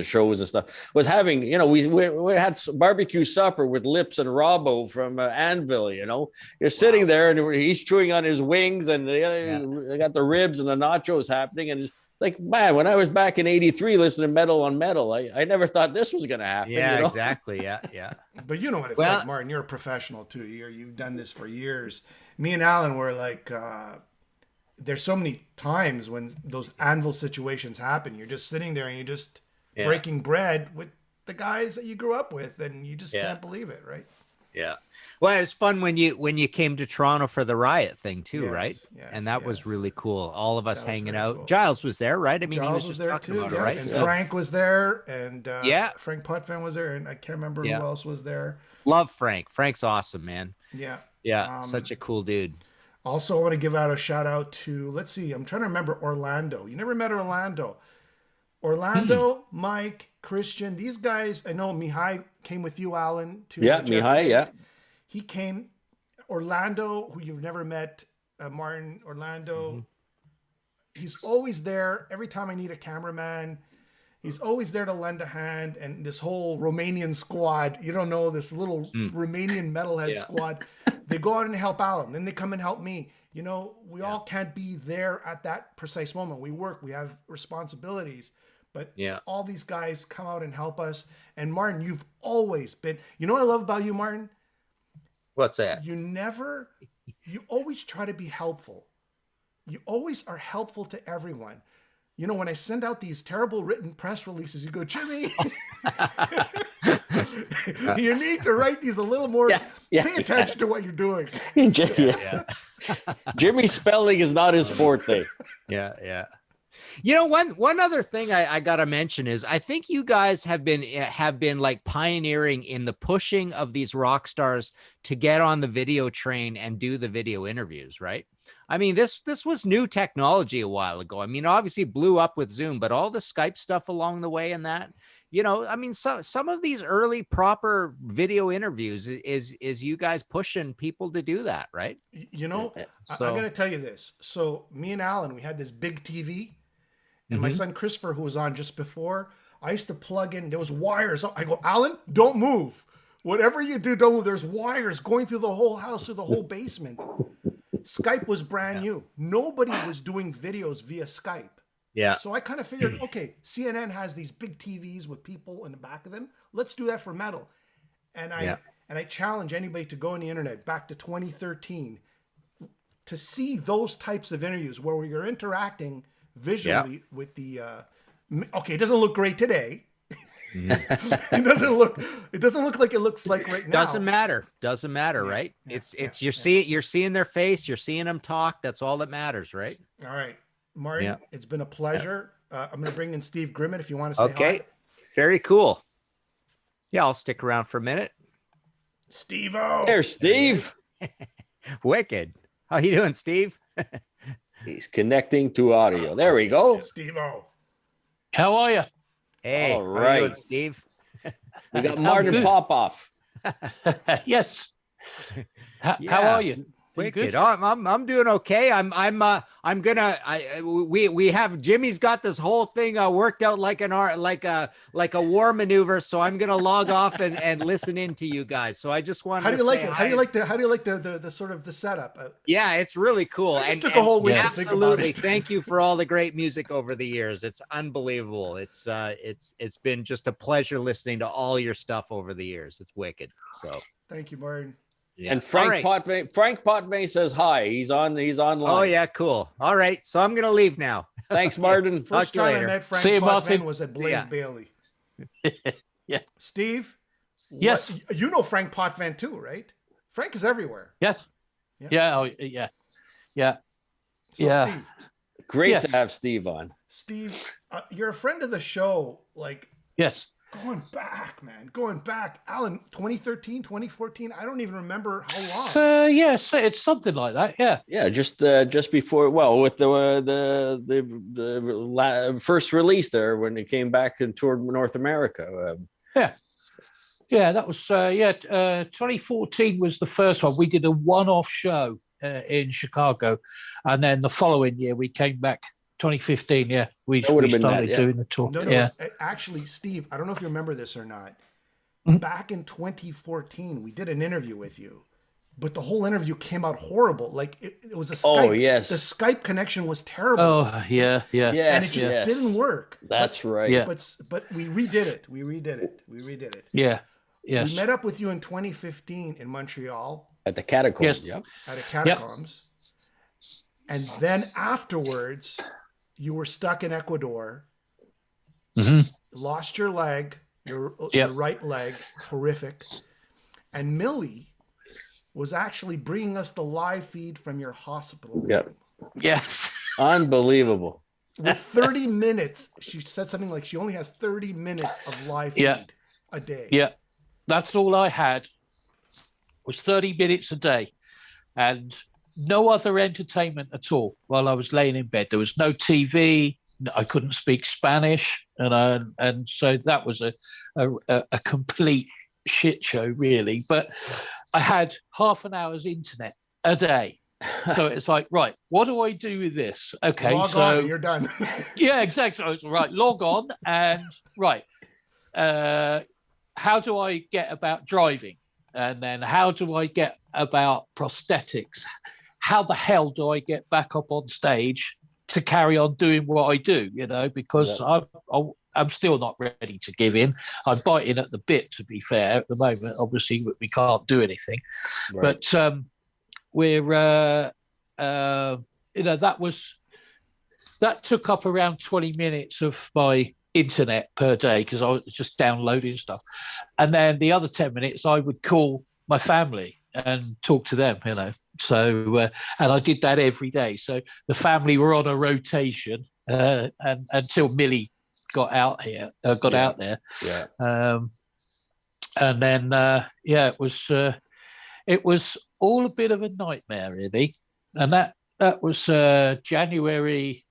shows and stuff, was having, we had barbecue supper with Lips and Robbo from Anvil, you're sitting there and he's chewing on his wings, and they got the ribs and the nachos happening, and it's like, man, when I was back in '83 listening to Metal on Metal, I never thought this was going to happen. Yeah, exactly. Yeah. But you know what it's like, Martin. You're a professional too. You've done this for years. Me and Alan were like, there's so many times when those Anvil situations happen. You're just sitting there and you're just breaking bread with the guys that you grew up with, and you just can't believe it, right? Yeah. Well, it was fun when you came to Toronto for the Riot thing too, right? Yes, and that was really cool. All of us hanging out. Cool. Giles was there, right? I mean, Giles was there too, right? And Frank was there, and Frank Putfin was there, and I can't remember who else was there. Love Frank. Frank's awesome, man. Yeah. Such a cool dude. Also, I want to give out a shout out to, let's see, I'm trying to remember Orlando. You never met Orlando. Mike, Christian, these guys, I know Mihai came with you, Alan. Mihai. He came. Orlando, who you've never met, Martin, Orlando. He's always there every time I need a cameraman. He's always there to lend a hand. And this whole Romanian squad, you don't know, this little Romanian metalhead squad, they go out and help Alan. Then they come and help me. You know, we all can't be there at that precise moment. We work, we have responsibilities. But all these guys come out and help us. And Martin, you've always been, you know what I love about you, Martin? What's that? You always try to be helpful. You always are helpful to everyone. You know, when I send out these terrible written press releases, you go, Jimmy, you need to write these a little more. Pay attention to what you're doing. Jimmy's spelling is not his forte. Yeah. You know, one other thing I gotta mention is I think you guys have been like pioneering in the pushing of these rock stars to get on the video train and do the video interviews, right? I mean, this was new technology a while ago. I mean, obviously it blew up with Zoom, but all the Skype stuff along the way and that, you know, I mean, some of these early proper video interviews is you guys pushing people to do that, right? You know, I'm going to tell you this. So me and Alan, we had this big TV. And my son Christopher, who was on just before, I used to plug in, there was wires. I go, Alan, don't move. Whatever you do, don't move. There's wires going through the whole house, through the whole basement. Skype was brand new. Nobody was doing videos via Skype. Yeah. So I kind of figured, okay, CNN has these big TVs with people in the back of them. Let's do that for metal. And I challenge anybody to go on the internet back to 2013 to see those types of interviews where you're interacting visually with the okay, it doesn't look great today. it doesn't look like it looks like right now. Doesn't matter, right? It's you're seeing their face, you're seeing them talk. That's all that matters, right? All right, Martin, it's been a pleasure. I'm going to bring in Steve Grimmett if you want to say hi. Very cool. Yeah, I'll stick around for a minute. Steve-o. There's Steve. Wicked. How you doing, Steve? He's connecting to audio. There we go. Steve-o. How are you? Hey, all right, how you doing, Steve. We got Martin Popoff. Yes. How are you? Wicked. Oh, I'm doing okay. We have Jimmy's got this whole thing worked out like a war maneuver. So I'm gonna log off and listen in to you guys. So I just wanted. How do you like it? How do you like the sort of the setup? Yeah, it's really cool. I just took a whole week to think about it. Thank you for all the great music over the years. It's unbelievable. It's been just a pleasure listening to all your stuff over the years. It's wicked. So thank you, Martin. Yeah. And Frank Potvin says hi. He's online. Oh yeah, cool. All right, so I'm gonna leave now. Thanks, Martin. First time I met Frank Potvin was at Blaze Bailey. Yeah. Steve. Yes. You know Frank Potvin too, right? Frank is everywhere. Yes. Yeah. Oh, yeah. Yeah. So yeah. Steve. Great to have Steve on. Steve, you're a friend of the show. Like. Yes. Going back, Alan, 2013, 2014. I don't even remember how long. Yes, it's something like that. Yeah, just before. Well, with the first release there when it came back and toured North America. That was 2014 was the first one. We did a one-off show in Chicago, and then the following year we came back. 2015, we started doing the tour. No, actually, Steve, I don't know if you remember this or not. Back in 2014, we did an interview with you, but the whole interview came out horrible. Like it was a Skype. Oh, yes. The Skype connection was terrible. Oh, yeah. And it just didn't work. That's right. Yeah. But we redid it. Yeah. Yes. We met up with you in 2015 in Montreal. At the Catacombs. Yes. At the Catacombs. Yep. And then afterwards, you were stuck in Ecuador, lost your leg, your right leg, horrific. And Millie was actually bringing us the live feed from your hospital room. Yep. Yes. Unbelievable. With 30 minutes, she said something like she only has 30 minutes of live feed a day. Yeah. That's all I had was 30 minutes a day. And no other entertainment at all while I was laying in bed. There was no TV. I couldn't speak Spanish, and so that was a complete shit show, really. But I had half an hour's internet a day, So it's like, right, what do I do with this? Okay, Log so on, and you're done. yeah, exactly. It's right, log on and right. How do I get about driving? And then how do I get about prosthetics? How the hell do I get back up on stage to carry on doing what I do? You know, because I'm still not ready to give in. I'm biting at the bit, to be fair, at the moment. Obviously, we can't do anything. Right. But we're, that took up around 20 minutes of my internet per day because I was just downloading stuff. And then the other 10 minutes, I would call my family and talk to them, you know. So, and I did that every day. So the family were on a rotation and until Millie got out there. Yeah. And then, it was all a bit of a nightmare, really. And that was January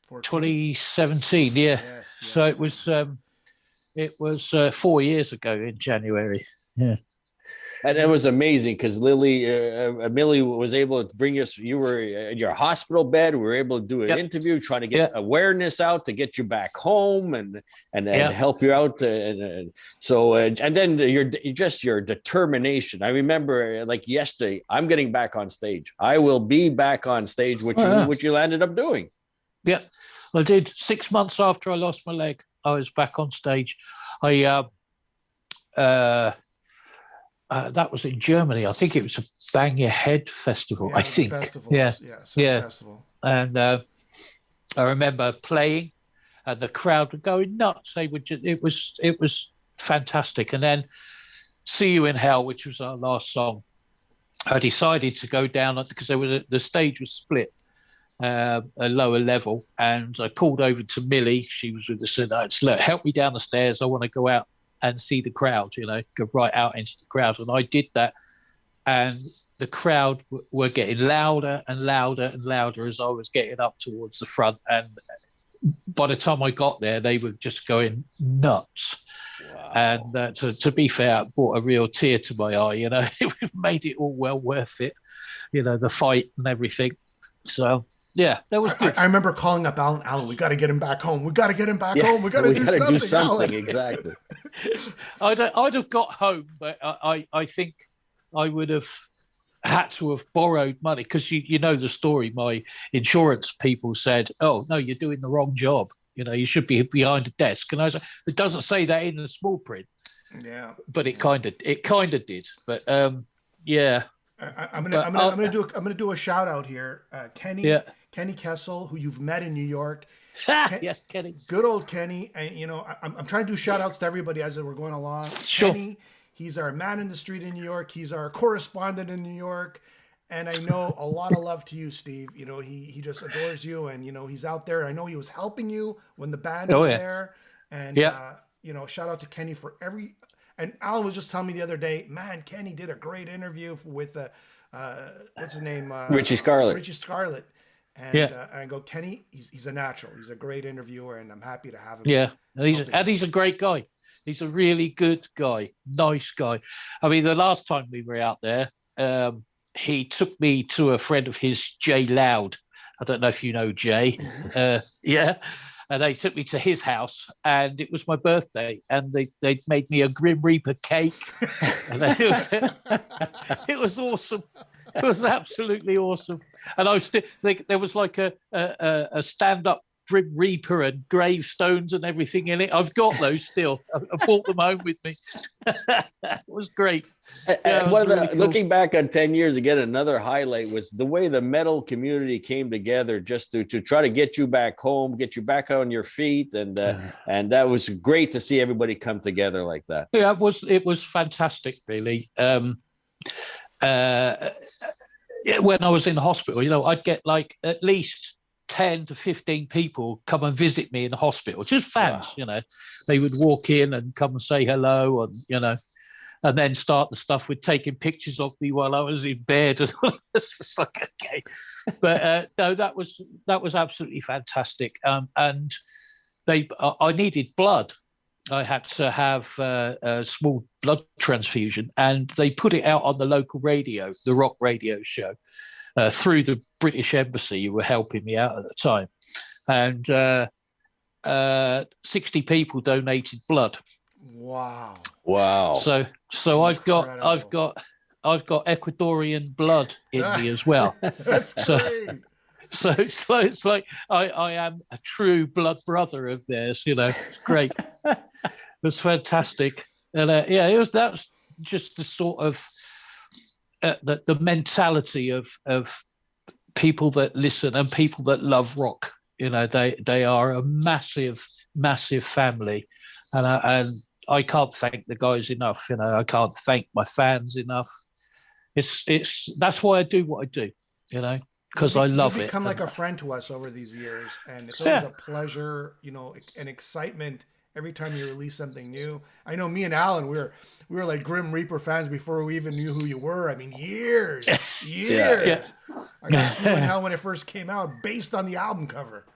2017. Yeah. Yes. So it was 4 years ago in January. Yeah. And it was amazing because Millie was able to bring us. You were in your hospital bed. We were able to do an interview, trying to get awareness out to get you back home and help you out. And then your determination. I remember like yesterday, I'm getting back on stage. I will be back on stage, which you ended up doing. Yeah, I did. 6 months after I lost my leg, I was back on stage. That was in Germany. I think it was a Bang Your Head festival. I think. Festival. And I remember playing, and the crowd were going nuts. It was fantastic. And then "See You in Hell," which was our last song, I decided to go down because the stage was split, a lower level, and I called over to Millie. She was with us, and I said, "Look, help me down the stairs. I want to go out and see the crowd, you know, go right out into the crowd." And I did that, and the crowd were getting louder and louder and louder as I was getting up towards the front. And by the time I got there, they were just going nuts. Wow. And to be fair, it brought a real tear to my eye, you know. It made it all well worth it, you know, the fight and everything. So yeah, that was good. I remember calling up Alan, we got to get him back home. We got to get him back home. We got to do something. Exactly. I'd have got home, but I think I would have had to have borrowed money because you know the story. My insurance people said, "Oh no, you're doing the wrong job. You know, you should be behind a desk." And I was like, "It doesn't say that in the small print." Yeah, but it kind of did. But yeah. I'm gonna do a shout out here, Kenny Kessel, who you've met in New York. Yes, Kenny. Good old Kenny. And I'm trying to do shout outs to everybody as we're going along. Sure. Kenny, he's our man in the street in New York. He's our correspondent in New York. And I know a lot of love to you, Steve. You know, he just adores you, and he's out there. I know he was helping you when the band was there. And shout out to Kenny for every. And Alan was just telling me the other day, man, Kenny did a great interview with what's his name? Richie Scarlett. Richie Scarlett. And I go, Kenny, he's a natural. He's a great interviewer, and I'm happy to have him. Yeah, he's a great guy. He's a really good guy, nice guy. I mean, the last time we were out there, he took me to a friend of his, Jay Loud. I don't know if you know Jay. And they took me to his house, and it was my birthday, and they made me a Grim Reaper cake. And it was awesome. It was absolutely awesome. And I was still there was like a stand-up Grim Reaper and gravestones and everything in it. I've got those still. I brought them home with me. It was great. Cool. Looking back on 10 years, again, another highlight was the way the metal community came together just to try to get you back home, get you back on your feet. And that was great to see everybody come together like that. Yeah, it was fantastic, really. When I was in the hospital, I'd get like at least 10 to 15 people come and visit me in the hospital, just fans. Wow. They would walk in and come and say hello, and then start the stuff with taking pictures of me while I was in bed. And it's just like, okay, but no, that was absolutely fantastic. And I needed blood. I had to have a small blood transfusion, and they put it out on the local radio, the rock radio show. through the British Embassy, who were helping me out at the time, and 60 people donated blood. Wow. Wow. So I've got Ecuadorian blood in me as well. That's great. So it's like I am a true blood brother of theirs. It's great. It was fantastic, and that was just the sort of the mentality of people that listen and people that love rock. They are a massive family, and I can't thank the guys enough. I can't thank my fans enough. It's that's why I do what I do. Because I love it. You've become like a friend to us over these years, and it's always a pleasure, and excitement every time you release something new. I know me and Alan, we were like Grim Reaper fans before we even knew who you were. I mean, years. Yeah. I got Slew in Hell when it first came out, based on the album cover.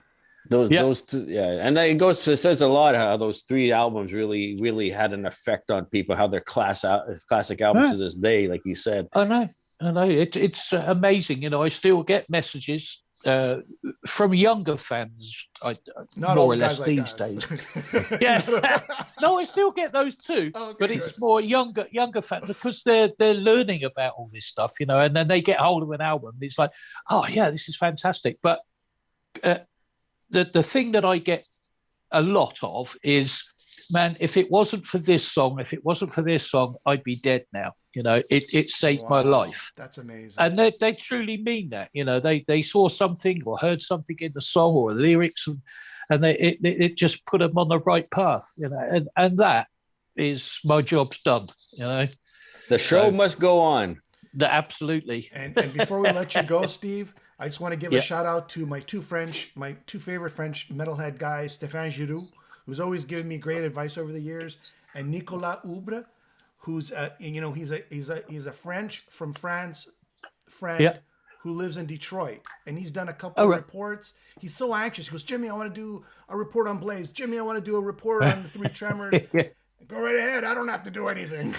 Those two, and it says a lot how those 3 albums really had an effect on people, how they're classic albums to this day, like you said. I know. It's amazing. I still get messages from younger fans, Not more all or less guys like these us. days. Yeah, no, I still get those too, but it's more younger fans because they're learning about all this stuff, and then they get hold of an album. It's like, oh yeah, this is fantastic. But the thing that I get a lot of is, man, if it wasn't for this song, I'd be dead now. It saved my life. That's amazing. And they truly mean that. They saw something or heard something in the song or the lyrics, and it just put them on the right path. And that is my job's done. The show must go on. Absolutely. And before we let you go, Steve, I just want to give a shout out to my two favorite French metalhead guys, Stéphane Giroux, who's always given me great advice over the years, and Nicolas Oubre, who's he's a French from France friend who lives in Detroit, and he's done a couple of reports. He's so anxious. He goes, Jimmy, I want to do a report on Blaze. Jimmy, I want to do a report on the Three Tremors. Go right ahead. I don't have to do anything.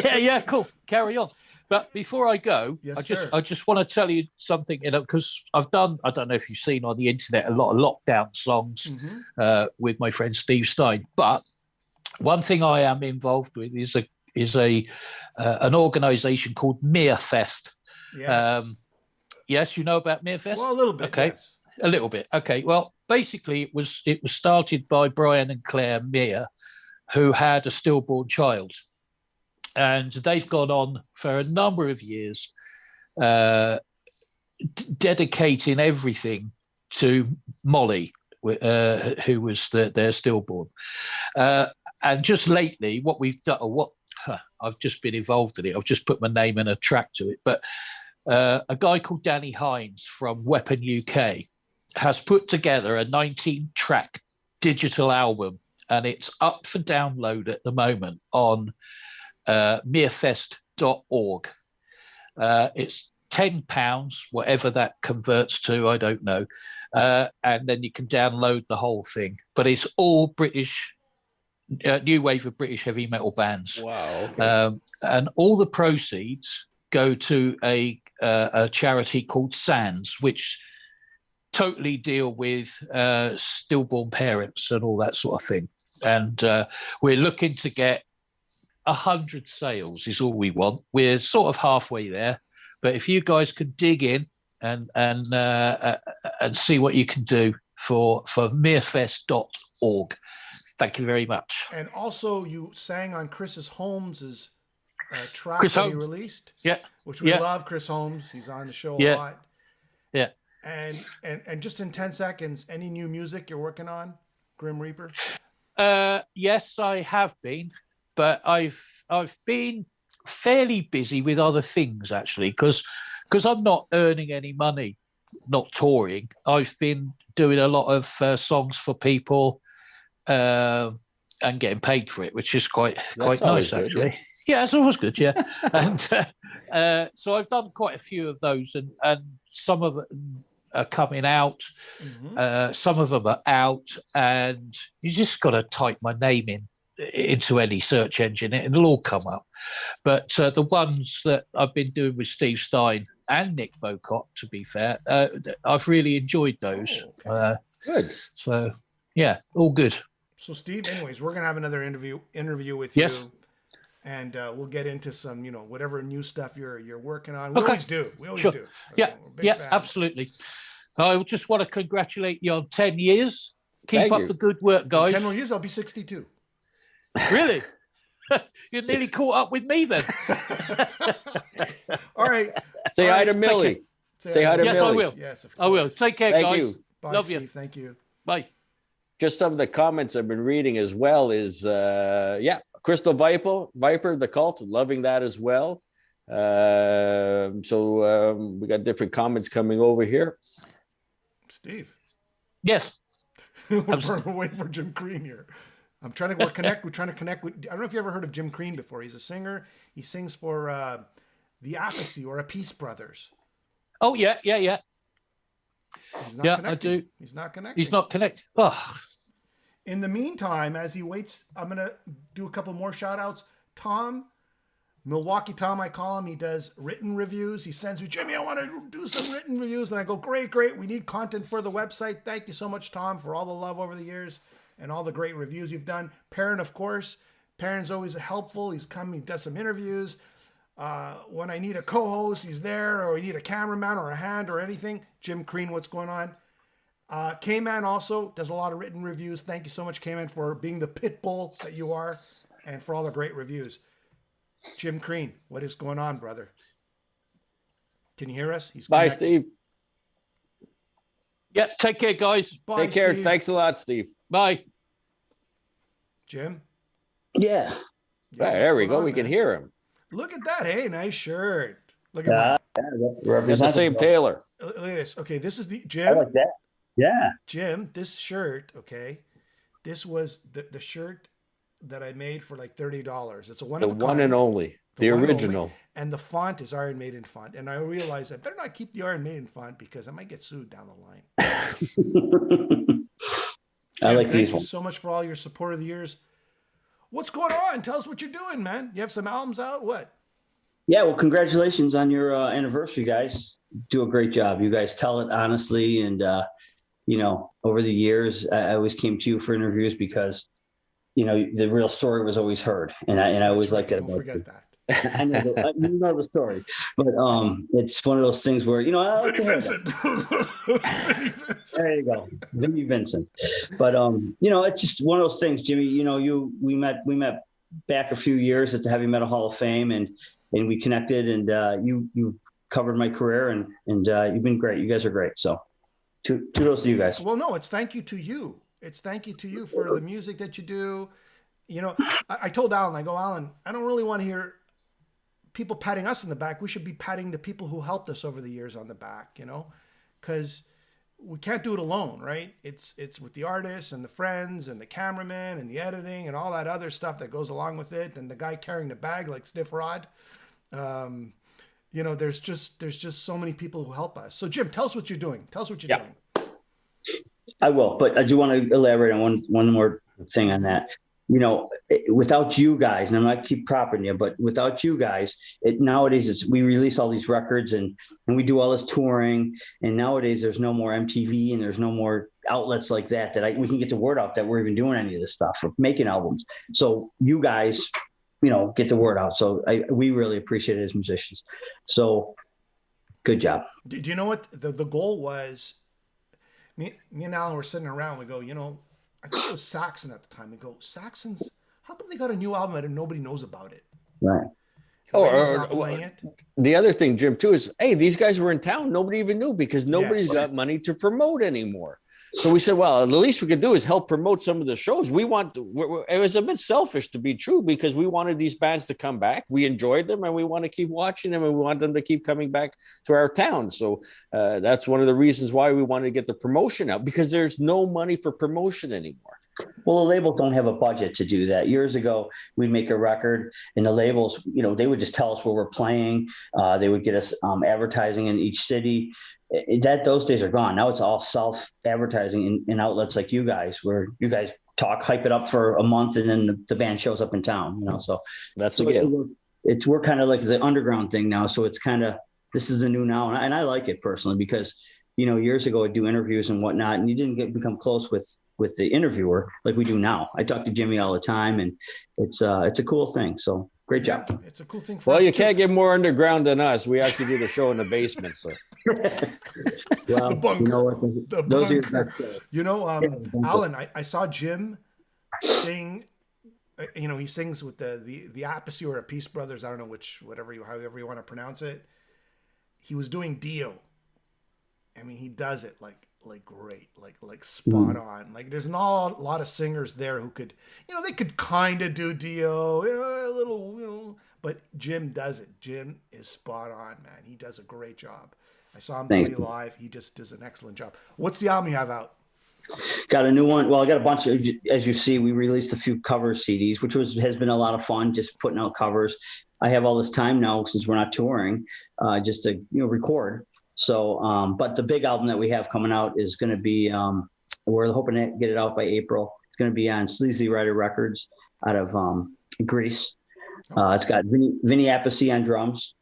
Yeah, cool. Carry on. But before I go, I just want to tell you something, because I don't know if you've seen on the internet a lot of lockdown songs with my friend Steve Stein. But one thing I am involved with is an organisation called Meerfest. Yes. Yes, you know about Meerfest? Well, a little bit. Okay, yes. A little bit. Okay. Well, basically, it was started by Brian and Claire Meir, who had a stillborn child. And they've gone on for a number of years, dedicating everything to Molly, who was their stillborn. And just lately, what we've done, I've just been involved in it. I've just put my name and a track to it. But a guy called Danny Hines from Weapon UK has put together a 19-track digital album, and it's up for download at the moment on meerfest.org. It's £10, whatever that converts to, I don't know. And then you can download the whole thing. But it's all British, new wave of British heavy metal bands. Wow. Okay. And all the proceeds go to a charity called SANS, which totally deal with stillborn parents and all that sort of thing. And we're looking to get 100 sales is all we want. We're sort of halfway there, but if you guys can dig in and see what you can do for meerfest.org, thank you very much. And also, you sang on Chris Holmes's track Chris that he Holmes. released, Yeah, which we love. Chris Holmes, he's on the show a lot. Yeah. And just in 10 seconds, any new music you're working on, Grim Reaper? Yes, I have been. But I've been fairly busy with other things, actually, because I'm not earning any money, not touring. I've been doing a lot of songs for people and getting paid for it, which is quite nice, good, actually. Yeah, it's always good, yeah. And so I've done quite a few of those, and some of them are coming out. Mm-hmm. Some of them are out, and you just got to type my name into any search engine, it'll all come up. But the ones that I've been doing with Steve Stein and Nick Bocott, to be fair. I've really enjoyed those. Oh, okay. Good. So, yeah, all good. So, Steve, anyways, we're gonna have another interview with Yes. you, and we'll get into some, whatever new stuff you're working on. We Okay. always do. We always Sure. do. Yeah, We're big yeah, fans. absolutely. I just want to congratulate you on 10 years. Keep Thank up you. the good work, In guys. 10 more years, I'll be 62. Really? You're nearly caught up with me then. All right. Say All hi right, to Millie. Say hi to Yes, I Millie. will. Yes, of I will. course. Take care, Thank guys. you. Bye, Love Steve. you. Thank you. Bye. Just some of the comments I've been reading as well is, Crystal Viper, the cult, loving that as well. We got different comments coming over here. Steve. Yes. We're waiting for Jim Crean here. We're trying to connect with, I don't know if you ever heard of Jim Crean before. He's a singer. He sings for the Apathy or Peace Brothers. Oh, yeah. He's not Yeah, connecting. I do. He's not connecting. He's not connected. Oh, In the meantime, as he waits, I'm going to do a couple more shout outs. Tom, Milwaukee Tom, I call him. He does written reviews. He sends me, Jimmy, I want to do some written reviews. And I go, great. We need content for the website. Thank you so much, Tom, for all the love over the years and all the great reviews you've done. Perrin, of course. Perrin's always helpful. He does some interviews. When I need a co-host, he's there, or I need a cameraman or a hand or anything. Jim Crean, what's going on? K-Man also does a lot of written reviews. Thank you so much, K-Man, for being the pit bull that you are and for all the great reviews. Jim Crean, what is going on, brother? Can you hear us? He's Bye, connected. Steve. yeah. Take care, guys. Bye, Take care. Steve. Thanks a lot, Steve. Bye. Jim? Yeah. Yeah, Right, what's there we going go. on, We can man? hear him. Look at that. Hey, nice shirt. Look at Yeah. that. It's the same tailor. Look at this. Okay, this is the I Jim. like that. Yeah. Jim, this shirt, okay, this was the shirt that I made for like $30. It's a one The of a one kind. and only. The one and only. original. And the font is Iron Maiden font. And I realized I better not keep the Iron Maiden font because I might get sued down the line. I like Thank these you ones. so much for all your support of the years. What's going on? Tell us what you're doing, man. You have some albums out? What? Yeah. Well, congratulations on your anniversary, guys. Do a great job. You guys tell it honestly. And, over the years, I always came to you for interviews because, the real story was always heard. And I always liked that Don't about forget you. that. I know, you know the story, but it's one of those things where I like to hear that. There you go, Vinnie Vincent. But it's just one of those things, Jimmy. We met back a few years at the Heavy Metal Hall of Fame, and we connected, and you covered my career, and you've been great. You guys are great. So, kudos to you guys. Well, no, it's thank you to you. It's thank you to you for the music that you do. I told Alan, I go, Alan, I don't really want to hear people patting us on the back. We should be patting the people who helped us over the years on the back, because we can't do it alone, right? It's with the artists and the friends and the cameraman and the editing and all that other stuff that goes along with it, and the guy carrying the bag like Sniff Rod. There's just so many people who help us. So Jim, tell us what you're doing. Tell us what you're doing. I will, but I do want to elaborate on one more thing on that. Without you guys, and I'm not keep propping you, but without you guys, nowadays we release all these records and we do all this touring, and nowadays there's no more MTV and there's no more outlets like that we can get the word out that we're even doing any of this stuff or making albums. So you guys, get the word out. So we really appreciate it as musicians. So good job. Do you know what the goal was? Me and Alan were sitting around. We go, I think it was Saxon at the time. We go, Saxons, how come they got a new album and nobody knows about it? Right. He's not playing it. The other thing, Jim, too, is, hey, these guys were in town. Nobody even knew because nobody's Yes. got money to promote anymore. So we said, well, the least we could do is help promote some of the shows. It was a bit selfish to be true because we wanted these bands to come back. We enjoyed them and we want to keep watching them and we want them to keep coming back to our town. So that's one of the reasons why we wanted to get the promotion out, because there's no money for promotion anymore. Well, the labels don't have a budget to do that. Years ago, we'd make a record and the labels, they would just tell us where we're playing. They would get us advertising in each city. Those days are gone. Now it's all self-advertising in outlets like you guys, where you guys hype it up for a month, and then the band shows up in town. So That's the game. we're kind of like the underground thing now. So it's kind of this is the new now. And I like it personally because, years ago I'd do interviews and whatnot, and you didn't become close with the interviewer like we do now. I talk to Jimmy all the time, and it's a cool thing. So great job. Yeah, it's a cool thing for us Well, you too. can't get more underground than us. We actually do the show in the basement. So Well, The bunker. you know what? The Those are your bunker. best shows. Alan, I saw Jim sing. He sings with the Appice or Peace Brothers. I don't know however you want to pronounce it. He was doing Dio. I mean, he does it like great, like spot on. Like there's not a lot of singers there who could, they could kind of do Dio, a little, but Jim does it. Jim is spot on, man. He does a great job. I saw him play live. He just does an excellent job. What's the album you have out? Got a new one. Well, I got a bunch of, as you see, we released a few cover CDs, which has been a lot of fun, just putting out covers. I have all this time now since we're not touring, just to record. So, but the big album that we have coming out is going to be, we're hoping to get it out by April. It's going to be on Sleazy Rider Records out of Greece. It's got Vinny Appice on drums,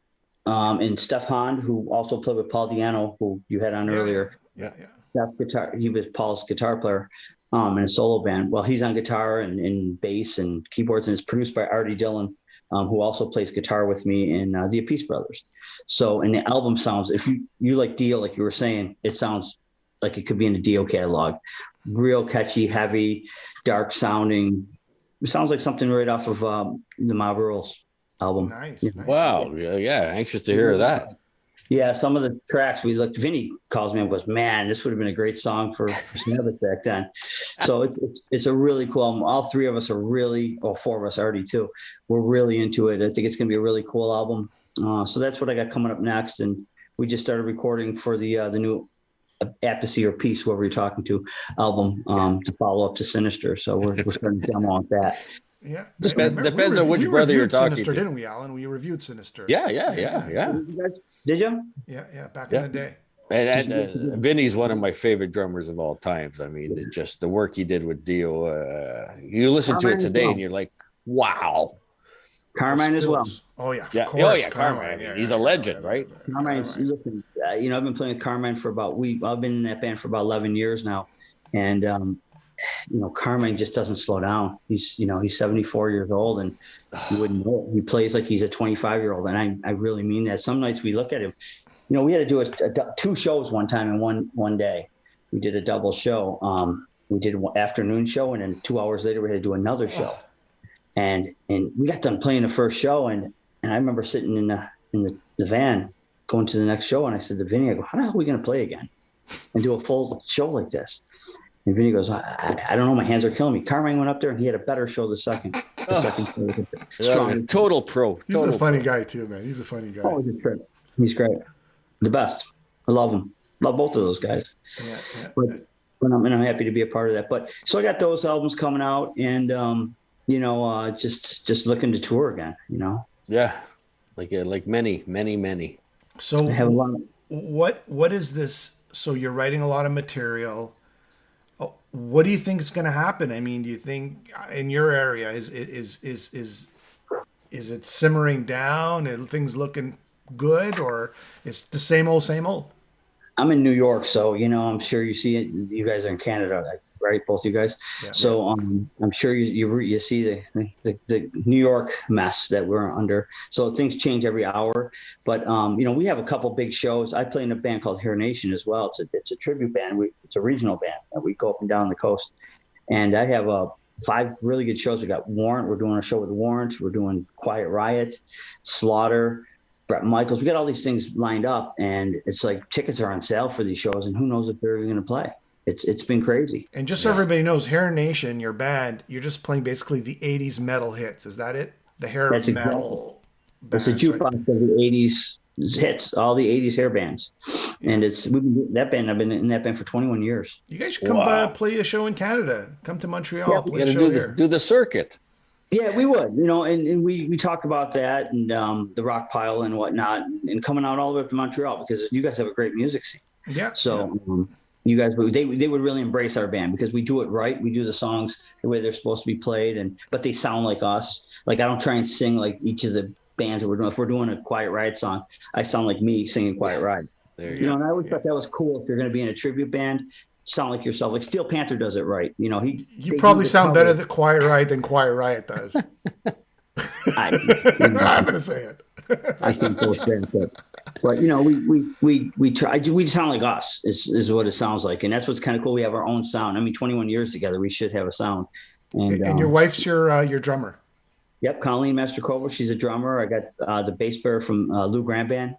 and Stefan, who also played with Pail Di'anno, who you had on earlier. Yeah. Steph's guitar. He was Paul's guitar player in a solo band. Well, he's on guitar and bass and keyboards, and it's produced by Artie Dillon, who also plays guitar with me in the Peace Brothers. So, and the album sounds, if you like Dio, like you were saying, it sounds like it could be in the Dio catalog. Real catchy, heavy, dark sounding. It sounds like something right off of the Mob Rules album. Nice. wow, yeah, anxious to hear that. Yeah, some of the tracks Vinny calls me and goes, man, this would have been a great song for Snabbit back then. So it's a really cool album. All three of us are really, well, four of us already too. We're really into it. I think it's going to be a really cool album. So that's what I got coming up next. And we just started recording for the new Appice or Peace, whoever you're talking to, album to follow up to Sinister. So we're starting to demo on that. Yeah. Depends on which brother you're talking Sinister, to. didn't we, Alan? We reviewed Sinister. Yeah. Did you? Yeah. Back in the day. And Vinny's one of my favorite drummers of all times. I mean, just the work he did with Dio. You listen to it today and you're like, wow. Carmine as well. Oh, yeah. Yeah. Of course, Oh, yeah. Carmine. I mean, he's a legend, right? Carmine's, listen, I've been playing with Carmine for I've been in that band for about 11 years now. And, Carmine just doesn't slow down. He's 74 years old, and you wouldn't know it. He plays like he's a 25-year-old. And I really mean that. Some nights we look at him, we had to do two shows one time in one day. We did a double show. We did an afternoon show, and then 2 hours later we had to do another show. And we got done playing the first show, and I remember sitting in the van going to the next show, and I said to Vinny, I go, how the hell are we going to play again and do a full show like this? And Vinny goes, I don't know, my hands are killing me. Carmine went up there and he had a better show the second show. Strong. Total pro. He's a funny guy too, man. He's a funny guy. Oh, he's a trip. He's great. The best. I love him. Love both of those guys. Yeah. But I'm happy to be a part of that. But so I got those albums coming out, and just looking to tour again. Yeah, like many. So I have a lot. What is this? So you're writing a lot of material. What do you think is going to happen? I mean, do you think in your area is it simmering down? Are things looking good, or is the same old? I'm in New York, so I'm sure you see it. You guys are in Canada, right? Both you guys. Yeah. So I'm sure you see the New York mess that we're under. So things change every hour. But we have a couple big shows. I play in a band called Hair Nation as well. It's a tribute band. It's a regional band that we go up and down the coast. And I have 5 really good shows. We got Warrant. We're doing a show with Warrant. We're doing Quiet Riot, Slaughter, Bret Michaels. We got all these things lined up, and it's like tickets are on sale for these shows, and who knows if they're going to play. It's been crazy. And just so everybody knows, Hair Nation, your band, you're just playing basically the 80s metal hits. Is that it? The hair That's metal. It's a jukebox of the 80s hits, all the 80s hair bands. And I've been in that band for 21 years. You guys should come play a show in Canada. Come to Montreal, play a show here. Do the circuit. Yeah, we would, and we talked about that, and the rock pile and whatnot, and coming out all the way up to Montreal, because you guys have a great music scene. Yeah. So you guys, they would really embrace our band because we do it right. We do the songs the way they're supposed to be played, but they sound like us. Like I don't try and sing like each of the bands that we're doing. If we're doing a Quiet Riot song, I sound like me singing Quiet Riot. And I always thought that was cool. If you're going to be in a tribute band, sound like yourself. Like Steel Panther does it right. You probably sound better than Quiet Riot does. I'm going to say it. I think those bands, but we try. We sound like us is what it sounds like, and that's what's kind of cool. We have our own sound. I mean, 21 years together, we should have a sound. And your wife's your drummer. Yep, Colleen Masterkova. She's a drummer. I got the bass player from Lou Grant Band.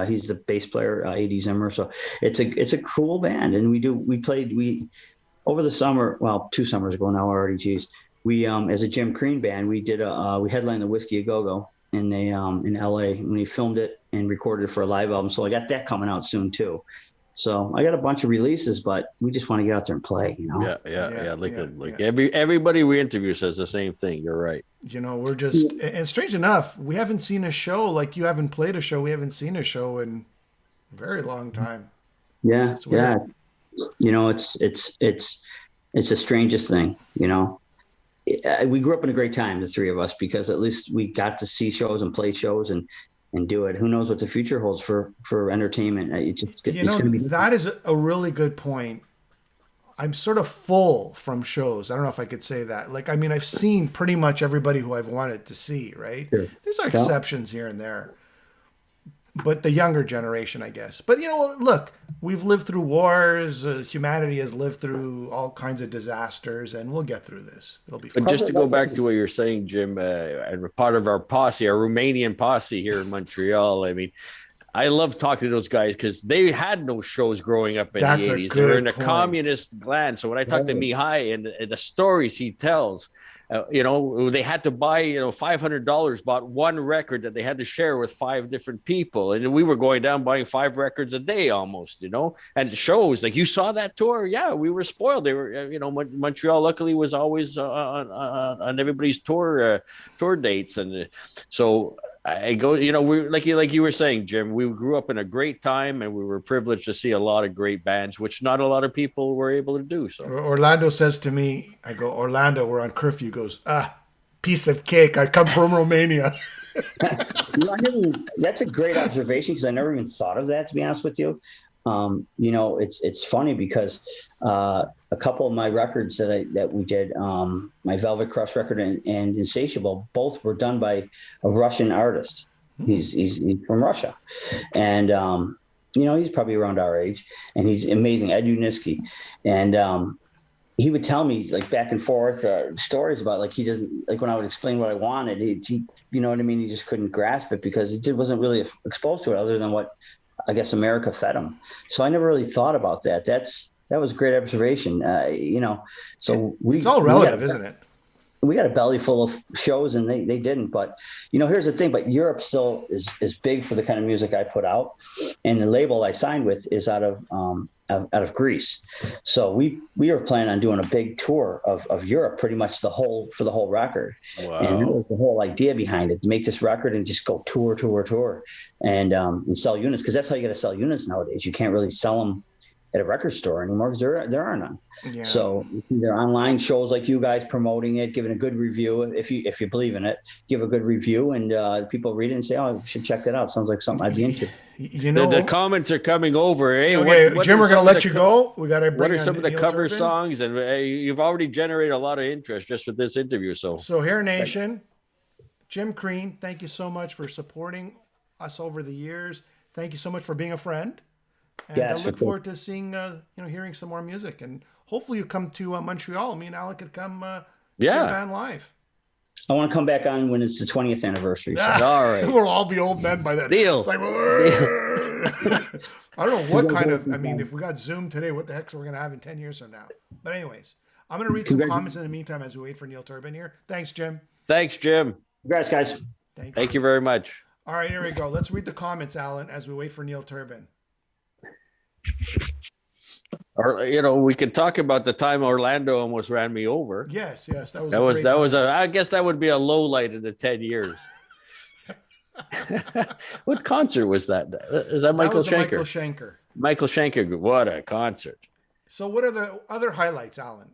He's the bass player, A.D. Zimmer. So it's a cool band, and we played over the summer. Well, 2 summers ago now already. Geez, we as a Jim Crean band, we headlined the Whiskey A Go Go in L.A. and we filmed it and recorded it for a live album. So I got that coming out soon too. So I got a bunch of releases, but we just want to get out there and play. Everybody we interview says the same thing. You're right. We're just, and strange enough, we haven't seen a show like you haven't played a show. We haven't seen a show in a very long time. Yeah. Yeah. It's the strangest thing, we grew up in a great time, the three of us, because at least we got to see shows and play shows and do it. Who knows what the future holds for entertainment? It's going to be. That is a really good point. I'm sort of full from shows. I don't know if I could say that. I've seen pretty much everybody who I've wanted to see, right? Sure. There's exceptions here and there. But the younger generation, I guess. But, look, we've lived through wars. Humanity has lived through all kinds of disasters, and we'll get through this. It'll be fun. But just to go back to what you're saying, Jim, and part of our posse, our Romanian posse here in Montreal, I mean, I love talking to those guys because they had no shows growing up in the 80s. They were in a communist land. So when I talk to Mihai and the stories he tells, they had to buy, $500, bought one record that they had to share with 5 different people. And we were going down buying 5 records a day almost, and shows like you saw that tour. Yeah, we were spoiled. They were, Montreal luckily was always on everybody's tour dates. And so I go, we like you were saying, Jim, we grew up in a great time and we were privileged to see a lot of great bands, which not a lot of people were able to do. So Orlando says to me, I go, Orlando, we're on curfew. He goes, piece of cake. I come from Romania. That's a great observation because I never even thought of that, to be honest with you. It's funny because a couple of my records that we did, my Velvet Crush record and Insatiable, both were done by a Russian artist. He's from Russia, and he's probably around our age, and he's amazing, Ed Uniski, and he would tell me back and forth stories about he doesn't when I would explain what I wanted, he you know what I mean, he just couldn't grasp it because he wasn't really exposed to it other than what I guess America fed him. So I never really thought about that. That was a great observation. So it's all relative, isn't it? We got a belly full of shows and they didn't, but here's the thing, but Europe still is big for the kind of music I put out. And the label I signed with is out of Greece. So we were planning on doing a big tour of Europe, pretty much for the whole record. Wow. And that was the whole idea behind it, to make this record and just go tour and sell units. Cause that's how you got to sell units nowadays. You can't really sell them at a record store anymore because there are none. Yeah. So either online shows like you guys promoting it, giving a good review, if you believe in it, give a good review, and people read it and say, "Oh, I should check that out. Sounds like something I'd be into." The comments are coming over. Hey, okay, Jim, we're gonna let you go. We got to bring. What are some of the cover songs? And you've already generated a lot of interest just with this interview. So Hair Nation, Jim Crean, thank you so much for supporting us over the years. Thank you so much for being a friend. And I look forward to seeing, hearing some more music. And hopefully you come to Montreal. Me and Alec could come see the band live. I want to come back on when it's the 20th anniversary. So. All right. We'll all be old men by then. Deal. It's like, I don't know what kind of, if we got Zoom today, what the heck are we going to have in 10 years from now? But anyways, I'm going to read some comments in the meantime as we wait for Neil Turbin here. Thanks, Jim. Thanks, Jim. Congrats, guys. Thank you very much. All right, here we go. Let's read the comments, Alan, as we wait for Neil Turbin. Or we could talk about the time Orlando almost ran me over. Yes, I guess that would be a low light in the 10 years. What concert was that? Is that Michael Schenker? Michael Schenker. What a concert. So what are the other highlights, Alan?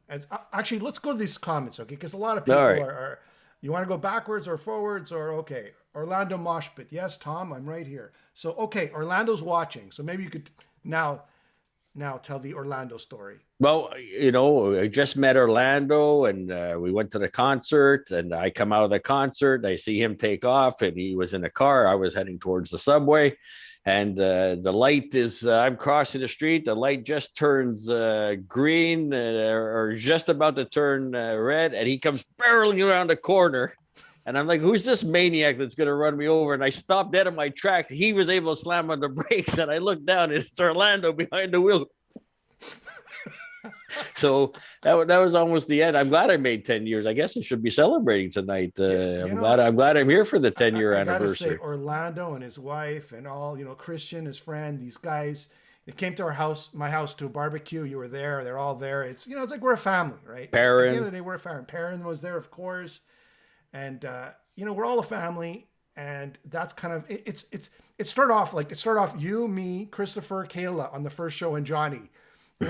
Actually, let's go to these comments, okay? Because a lot of people are You want to go backwards or forwards or okay? Orlando Moshpit. Yes, Tom, I'm right here. So okay, Orlando's watching. So maybe you could now tell the Orlando story. Well, I just met Orlando, and we went to the concert, and I come out of the concert, I see him take off, and he was in a car. I was heading towards the subway, and the light is, I'm crossing the street. The light just turns green or just about to turn red, and he comes barreling around the corner. And I'm like, who's this maniac that's going to run me over? And I stopped dead in my tracks. He was able to slam on the brakes, and I looked down, and it's Orlando behind the wheel. So that was almost the end. I'm glad I made 10 years. I guess I should be celebrating tonight. I'm glad I'm here for the 10-year anniversary. I gotta say, Orlando and his wife and all, Christian, his friend, these guys, they came to my house to a barbecue. You were there. They're all there. It's, it's like we're a family, right? Perrin. At the end of the day, we're a family. Perrin was there, of course. And, we're all a family. And that's kind of, it started off you, me, Christopher, Kayla on the first show, and Johnny.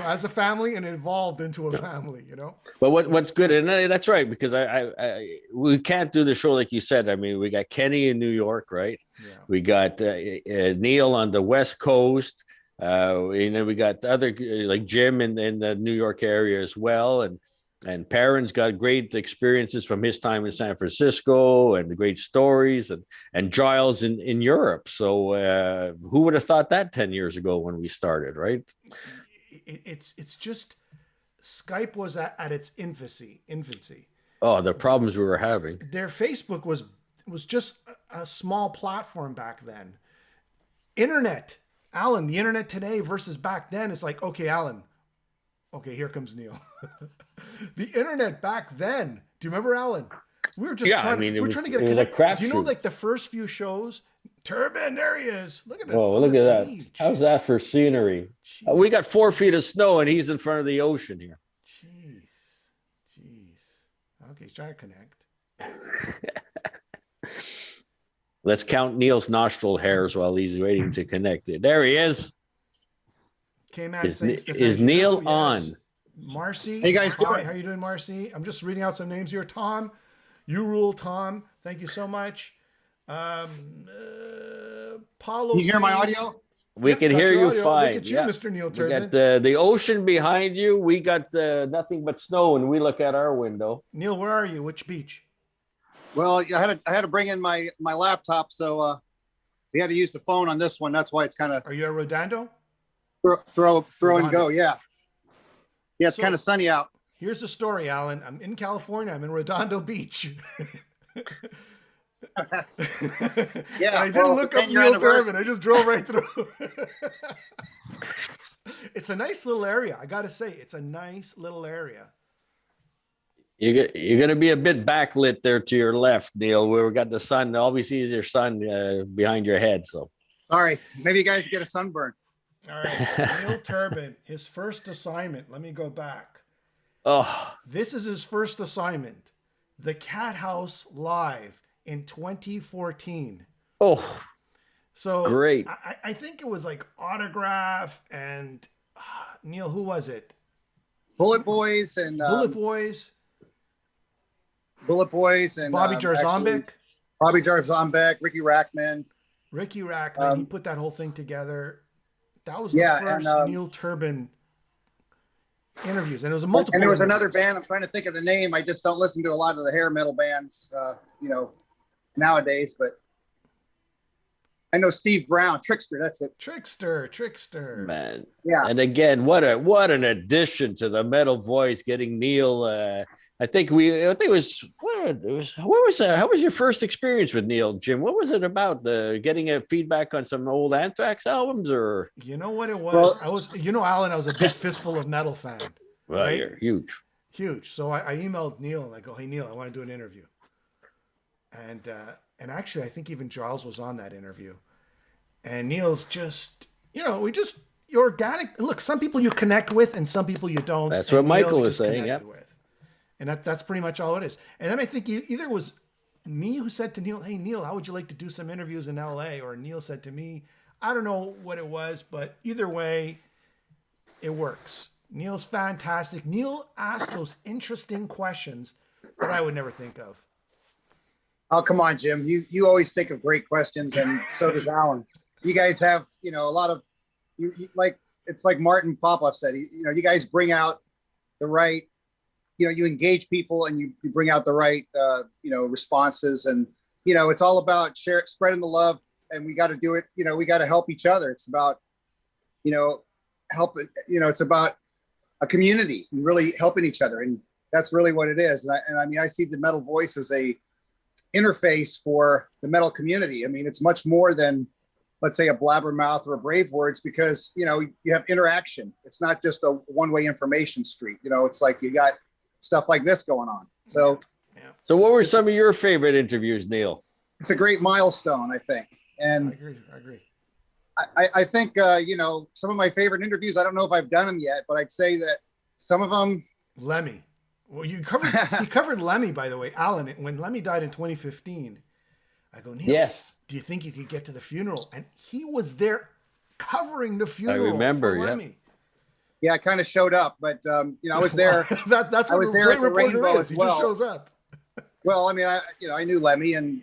As a family, and it evolved into a family, But what's good, and that's right, because we can't do the show like you said. I mean, we got Kenny in New York, right? Yeah. We got Neil on the West Coast, and then we got other like Jim in the New York area as well, and Perrin's got great experiences from his time in San Francisco and the great stories, and Giles in Europe. So who would have thought that 10 years ago when we started, right? It's just Skype was at its infancy. Oh, the problems we were having. Their Facebook was just a small platform back then. Internet, Alan, the internet today versus back then, it's like, okay, Alan, okay, here comes Neil. The internet back then, do you remember, Alan? We were just trying to get a connection. Do you know, like the first few shows, Turbin, there he is. Look at that. Oh, look at that. Beach. How's that for scenery? We got 4 feet of snow, and he's in front of the ocean here. Jeez. Okay, he's trying to connect. Let's count Neil's nostril hairs while he's waiting to connect it. There he is. Is Neil on? Marcy. Hey, guys. Hi, how you doing, Marcy? I'm just reading out some names here. Tom. You rule, Tom. Thank you so much. Paulo. You hear my audio? We can hear you fine. Look at you, Mr. Neil Turbin. We got the ocean behind you. We got nothing but snow, and we look at our window. Neil, where are you? Which beach? Well, I had to bring in my laptop, so we had to use the phone on this one. That's why it's kind of. Are you at Redondo? Throw and go. Yeah. Yeah, it's kind of sunny out. Here's the story, Alan. I'm in California. I'm in Redondo Beach. Yeah, I didn't look up Neil Turbin. I just drove right through. It's a nice little area. I got to say, it's a nice little area. You're going to be a bit backlit there to your left, Neil, where we got the sun. All we see is your sun behind your head. So sorry. Maybe you guys get a sunburn. All right. Neil Turbin, his first assignment. Let me go back. Oh, this is his first assignment. The Cat House Live in 2014. Oh, so great. I think it was like Autograph and Neil, who was it? Bullet Boys and Bullet Boys and Bobby Jarzombeck. Bobby Jarzombeck, Ricky Rackman. He put that whole thing together. That was the first Neil Turbin interviews, and it was a multiple. And there was another band. I'm trying to think of the name. I just don't listen to a lot of the hair metal bands, nowadays. But I know Steve Brown, Trickster. That's it. Trickster. Man. Yeah. And again, what an addition to the metal voice. Getting Neil. I think it was. How was your first experience with Neil, Jim? What was it about? Getting a feedback on some old Anthrax albums, or you know what it was? Well, Alan, I was a big Fistful of Metal fan. Well, right? You're huge. So I emailed Neil and I go, "Hey Neil, I want to do an interview." And actually, I think even Giles was on that interview. And Neil's just, you're organic. Look, some people you connect with, and some people you don't. That's what Michael was saying. Yeah. And that's pretty much all it is. And then I think either it was me who said to Neil, "Hey Neil, how would you like to do some interviews in LA?" Or Neil said to me, I don't know what it was, but either way, it works. Neil's fantastic. Neil asked those interesting questions that I would never think of. Oh, come on, Jim. You always think of great questions, and so does Alan. You guys have, a lot of, like, it's like Martin Popoff said, you guys bring out the right, you engage people and you bring out the right, responses. And, it's all about spreading the love, and we got to do it. We got to help each other. It's about, helping, it's about a community and really helping each other. And that's really what it is. And I mean, I see the Metal Voice as a interface for the metal community. I mean, it's much more than, let's say, a blabbermouth or a brave words, because you have interaction. It's not just a one-way information street. It's like you got stuff like this going on. So what were some of your favorite interviews, Neil? It's a great milestone, I think. And I agree. I think some of my favorite interviews, I don't know if I've done them yet, but I'd say that some of them. Lemmy. Well, you covered Lemmy, by the way, Alan. When Lemmy died in 2015, I go, Neil, yes. Do you think you could get to the funeral? And he was there covering the funeral. I remember, for Lemmy. Yeah, I kind of showed up, but I was there. That's what a great reporter is. He just shows up. Well, I mean, I knew Lemmy, and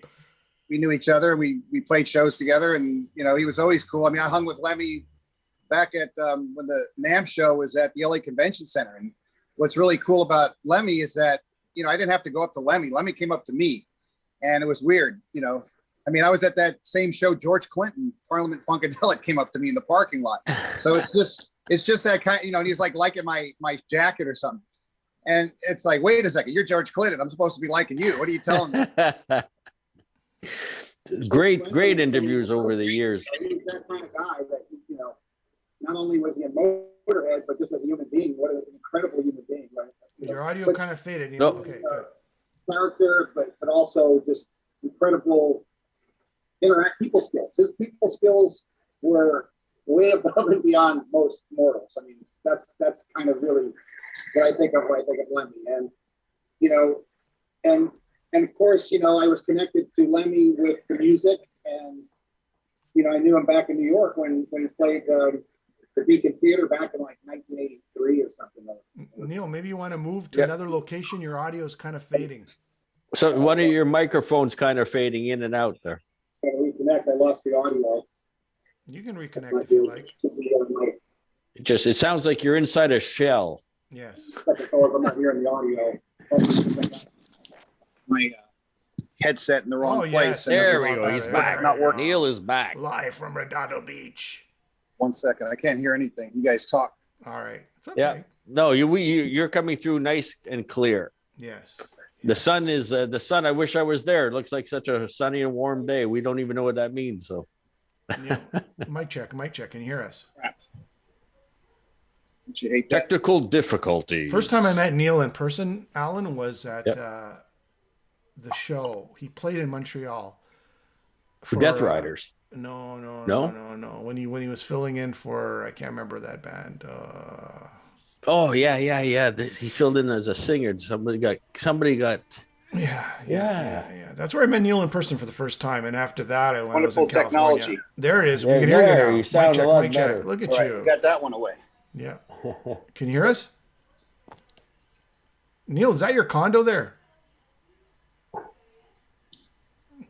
we knew each other. We played shows together, and he was always cool. I mean, I hung with Lemmy back at when the NAMM show was at the LA Convention Center. And what's really cool about Lemmy is that I didn't have to go up to Lemmy. Lemmy came up to me, and it was weird. I mean, I was at that same show. George Clinton, Parliament Funkadelic, came up to me in the parking lot. So it's just that kind. And he's like liking my jacket or something. And it's like, wait a second, you're George Clinton. I'm supposed to be liking you. What are you telling me? Great interviews over the years. He's that kind of guy that, not only was he a Motorhead, but just as a human being, what an incredible human being. Right? Your audio kind of faded. Okay, good. Character, but also just incredible people skills. His people skills were way above and beyond most mortals. I mean, that's kind of really what I think of when I think of Lemmy. And of course, I was connected to Lemmy with the music, and I knew him back in New York when he played the Beacon Theater back in like 1983 or something. Neil, maybe you want to move to another location. Your audio is kind of fading. So one of your microphones kind of fading in and out there. I reconnect. I lost the audio. You can reconnect if you like. It sounds like you're inside a shell. Yes. I'm not hearing the audio. My headset in the wrong place. Yes. There we go. He's back. Not working. Neil is back. Live from Redondo Beach. 1 second. I can't hear anything. You guys talk. All right. It's okay. Yeah. No, you're coming through nice and clear. Yes. The sun is the sun. I wish I was there. It looks like such a sunny and warm day. We don't even know what that means. So, yeah. Mic check. Can you hear us? Don't you hate that? Technical difficulties. First time I met Neil in person, Alan, was at the show. He played in Montreal for Death Riders. No. When he was filling in for, I can't remember that band. Oh yeah. He filled in as a singer. Somebody got. Yeah. That's where I met Neil in person for the first time, and after that, I was in California. Technology. There it is. We can hear you now. You sound a lot better. Look at Right, you. got that one away. Yeah. Can you hear us? Neil, is that your condo there?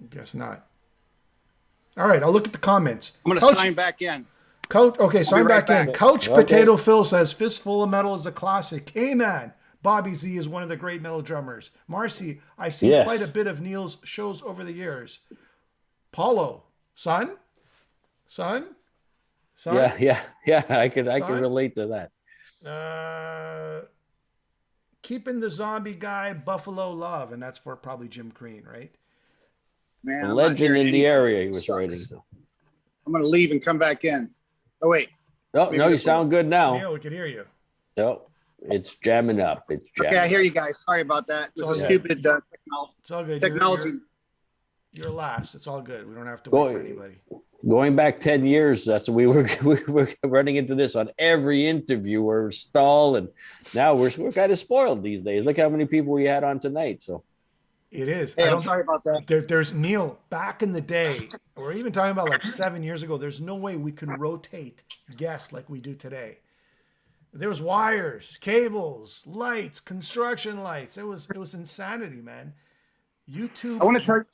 Guess not. All right, I'll look at the comments. I'm going to sign back in. Okay, sign right back in. back. Couch Potato Phil says, Fistful of Metal is a classic. Hey, man. Bobby Z is one of the great metal drummers. Marcy, I've seen quite a bit of Neil's shows over the years. Paulo, son? Yeah. I can relate to that. Keeping the Zombie Guy, Buffalo Love, and that's for probably Jim Crean, right? Man, a legend in the area he was writing. I'm going to leave and come back in. Oh, wait. Oh, no, you sound good now. Neil, we can hear you. So it's jamming up. Okay, I hear you guys. Sorry about that. It was a stupid technology. It's all good. Technology. You're last. It's all good. We don't have to wait for anybody. Going back 10 years, we were running into this on every interview. We're stalled, and now we're kind of spoiled these days. Look how many people we had on tonight. So it is. Hey, I'm sorry about that. There's Neil. Back in the day, we're even talking about like 7 years ago. There's no way we could rotate guests like we do today. There was wires, cables, lights, construction lights. It was insanity, man. YouTube. I want to tell you.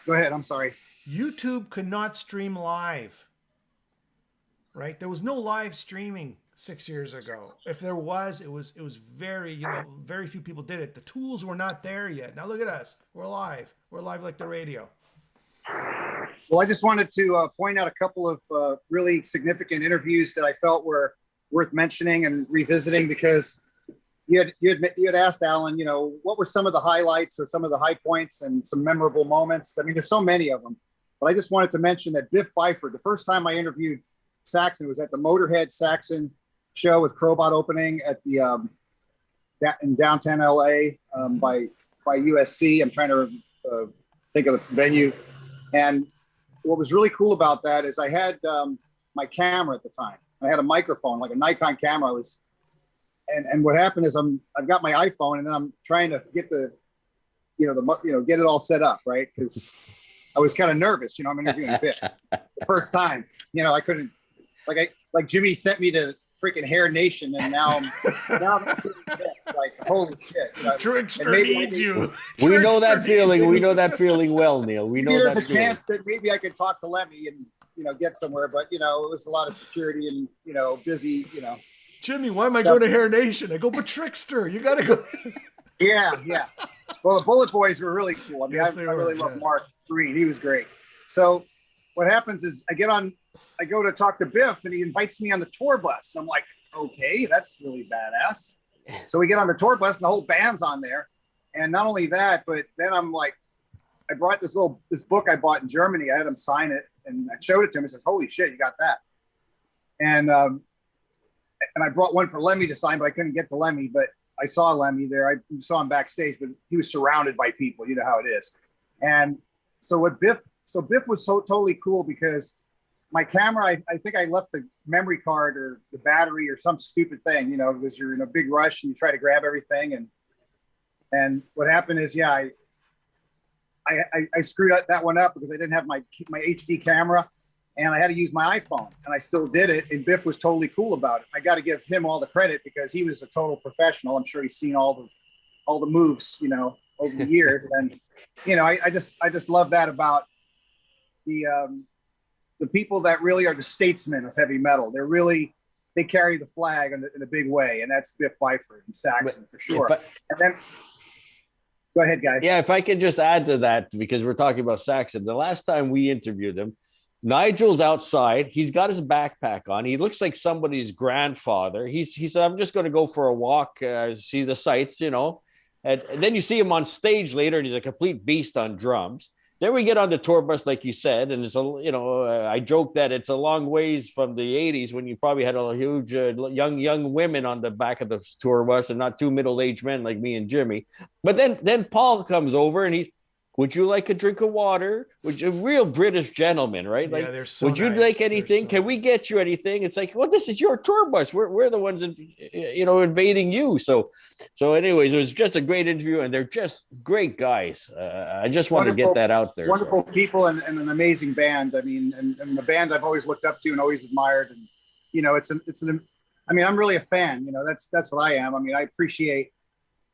Go ahead. I'm sorry. YouTube could not stream live, right? There was no live streaming 6 years ago. If there was, it was very, very few people did it. The tools were not there yet. Now look at us. We're live. We're live like the radio. Well, I just wanted to point out a couple of really significant interviews that I felt were worth mentioning and revisiting, because you had asked Alan, what were some of the highlights or some of the high points and some memorable moments. I mean, there's so many of them, but I just wanted to mention that Biff Byford, the first time I interviewed Saxon was at the Motorhead Saxon show with Crowbot opening at the in downtown LA by USC. I'm trying to think of the venue. And what was really cool about that is I had my camera at the time. I had a microphone, like a Nikon camera. And what happened is I've got my iPhone, and then I'm trying to get get it all set up, right? Because I was kind of nervous. I'm interviewing Biff the first time. I couldn't like Jimmy sent me to freaking Hair Nation, and now I'm like, holy shit. Trickster needs you. We know that feeling. We know that feeling well, Neil. We know there's that a feeling. chance that maybe I could talk to Lemmy and get somewhere, but it was a lot of security and busy. Jimmy, why am I going to Hair Nation? I go, but Trickster, you got to go. Yeah. Well, the Bullet Boys were really cool. I mean, Yes, I really love Mark Crean. He was great. So what happens is I go to talk to Biff, and he invites me on the tour bus. I'm like, okay, that's really badass. So we get on the tour bus, and the whole band's on there. And not only that, but then I'm like, I brought this book I bought in Germany. I had him sign it, and I showed it to him. He says, holy shit, you got that. And I brought one for Lemmy to sign, but I couldn't get to Lemmy. But I saw Lemmy there. I saw him backstage, but he was surrounded by people. You know how it is. And so Biff was so totally cool, because my camera, I think I left the memory card or the battery or some stupid thing, because you're in a big rush and you try to grab everything. And what happened is, I screwed that one up because I didn't have my HD camera, and I had to use my iPhone, and I still did it. And Biff was totally cool about it. I got to give him all the credit, because he was a total professional. I'm sure he's seen all the moves, over the years. And, I just love that about the people that really are the statesmen of heavy metal. They carry the flag in a big way. And that's Biff Byford and Saxon for sure. And then, go ahead, guys. Yeah, if I could just add to that, because we're talking about Saxon. The last time we interviewed him, Nigel's outside. He's got his backpack on. He looks like somebody's grandfather. He said, I'm just going to go for a walk, see the sights, And then you see him on stage later, and he's a complete beast on drums. Then we get on the tour bus, like you said, and it's I joke that it's a long ways from the 80s when you probably had a huge young women on the back of the tour bus, and not two middle-aged men like me and Jimmy. But then Paul comes over, and would you like a drink of water? Would you, a real British gentleman, right? Yeah, like, they're so would you nice. like anything? So Can we get you anything? It's like, well, this is your tour bus. We're the ones, invading you. So anyways, it was just a great interview, and they're just great guys. I just want to get that out there. Wonderful people and an amazing band. I mean, and the band I've always looked up to and always admired. And, I'm really a fan, that's what I am. I mean, I appreciate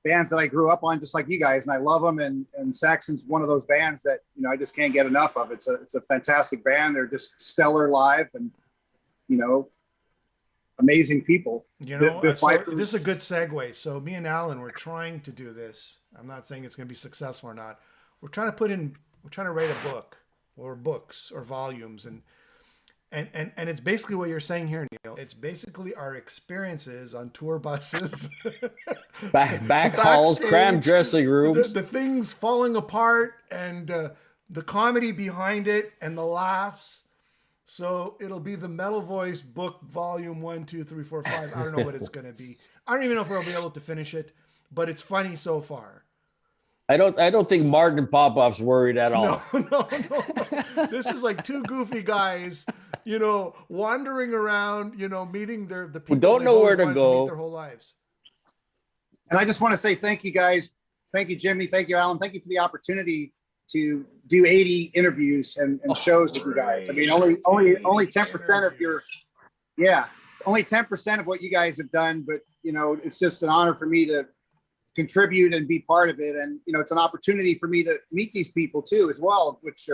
bands that I grew up on, just like you guys, and I love them. And Saxon's one of those bands that I just can't get enough of. It's a fantastic band. They're just stellar live, and amazing people. This is a good segue. So me and Alan, we're trying to do this. I'm not saying it's going to be successful or not. We're trying to write a book, or books, or volumes, and it's basically what you're saying here, Neil. It's basically our experiences on tour buses, back halls, crammed dressing rooms, the things falling apart, and the comedy behind it, and the laughs. So it'll be the Metal Voice book, volume 1, 2, 3, 4, 5. I don't know what it's going to be. I don't even know if we'll be able to finish it, but it's funny so far. I don't think Martin and Popoff's worried at all. No. This is like two goofy guys, wandering around, meeting the people who don't know where to go meet their whole lives. And I just want to say thank you, guys. Thank you, Jimmy. Thank you, Alan. Thank you for the opportunity to do 80 interviews and shows with you guys. I mean, only 10% of only 10% of what you guys have done, but it's just an honor for me to contribute and be part of it. And, you know, it's an opportunity for me to meet these people too, as well, which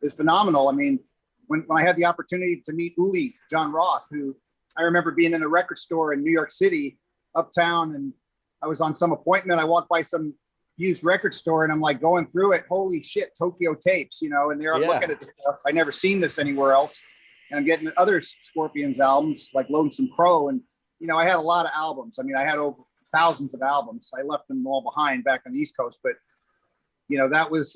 is phenomenal. I mean, when I had the opportunity to meet Uli, John Roth, who I remember being in a record store in New York City, uptown, and I was on some appointment. I walked by some used record store and I'm like going through it. Holy shit, Tokyo tapes, you know, and there I'm looking at the stuff. I never seen this anywhere else. And I'm getting other Scorpions albums like Lonesome Crow. And, you know, I had a lot of albums. I mean, I had over thousands of albums. I left them all behind back on the East Coast. But, you know, that was,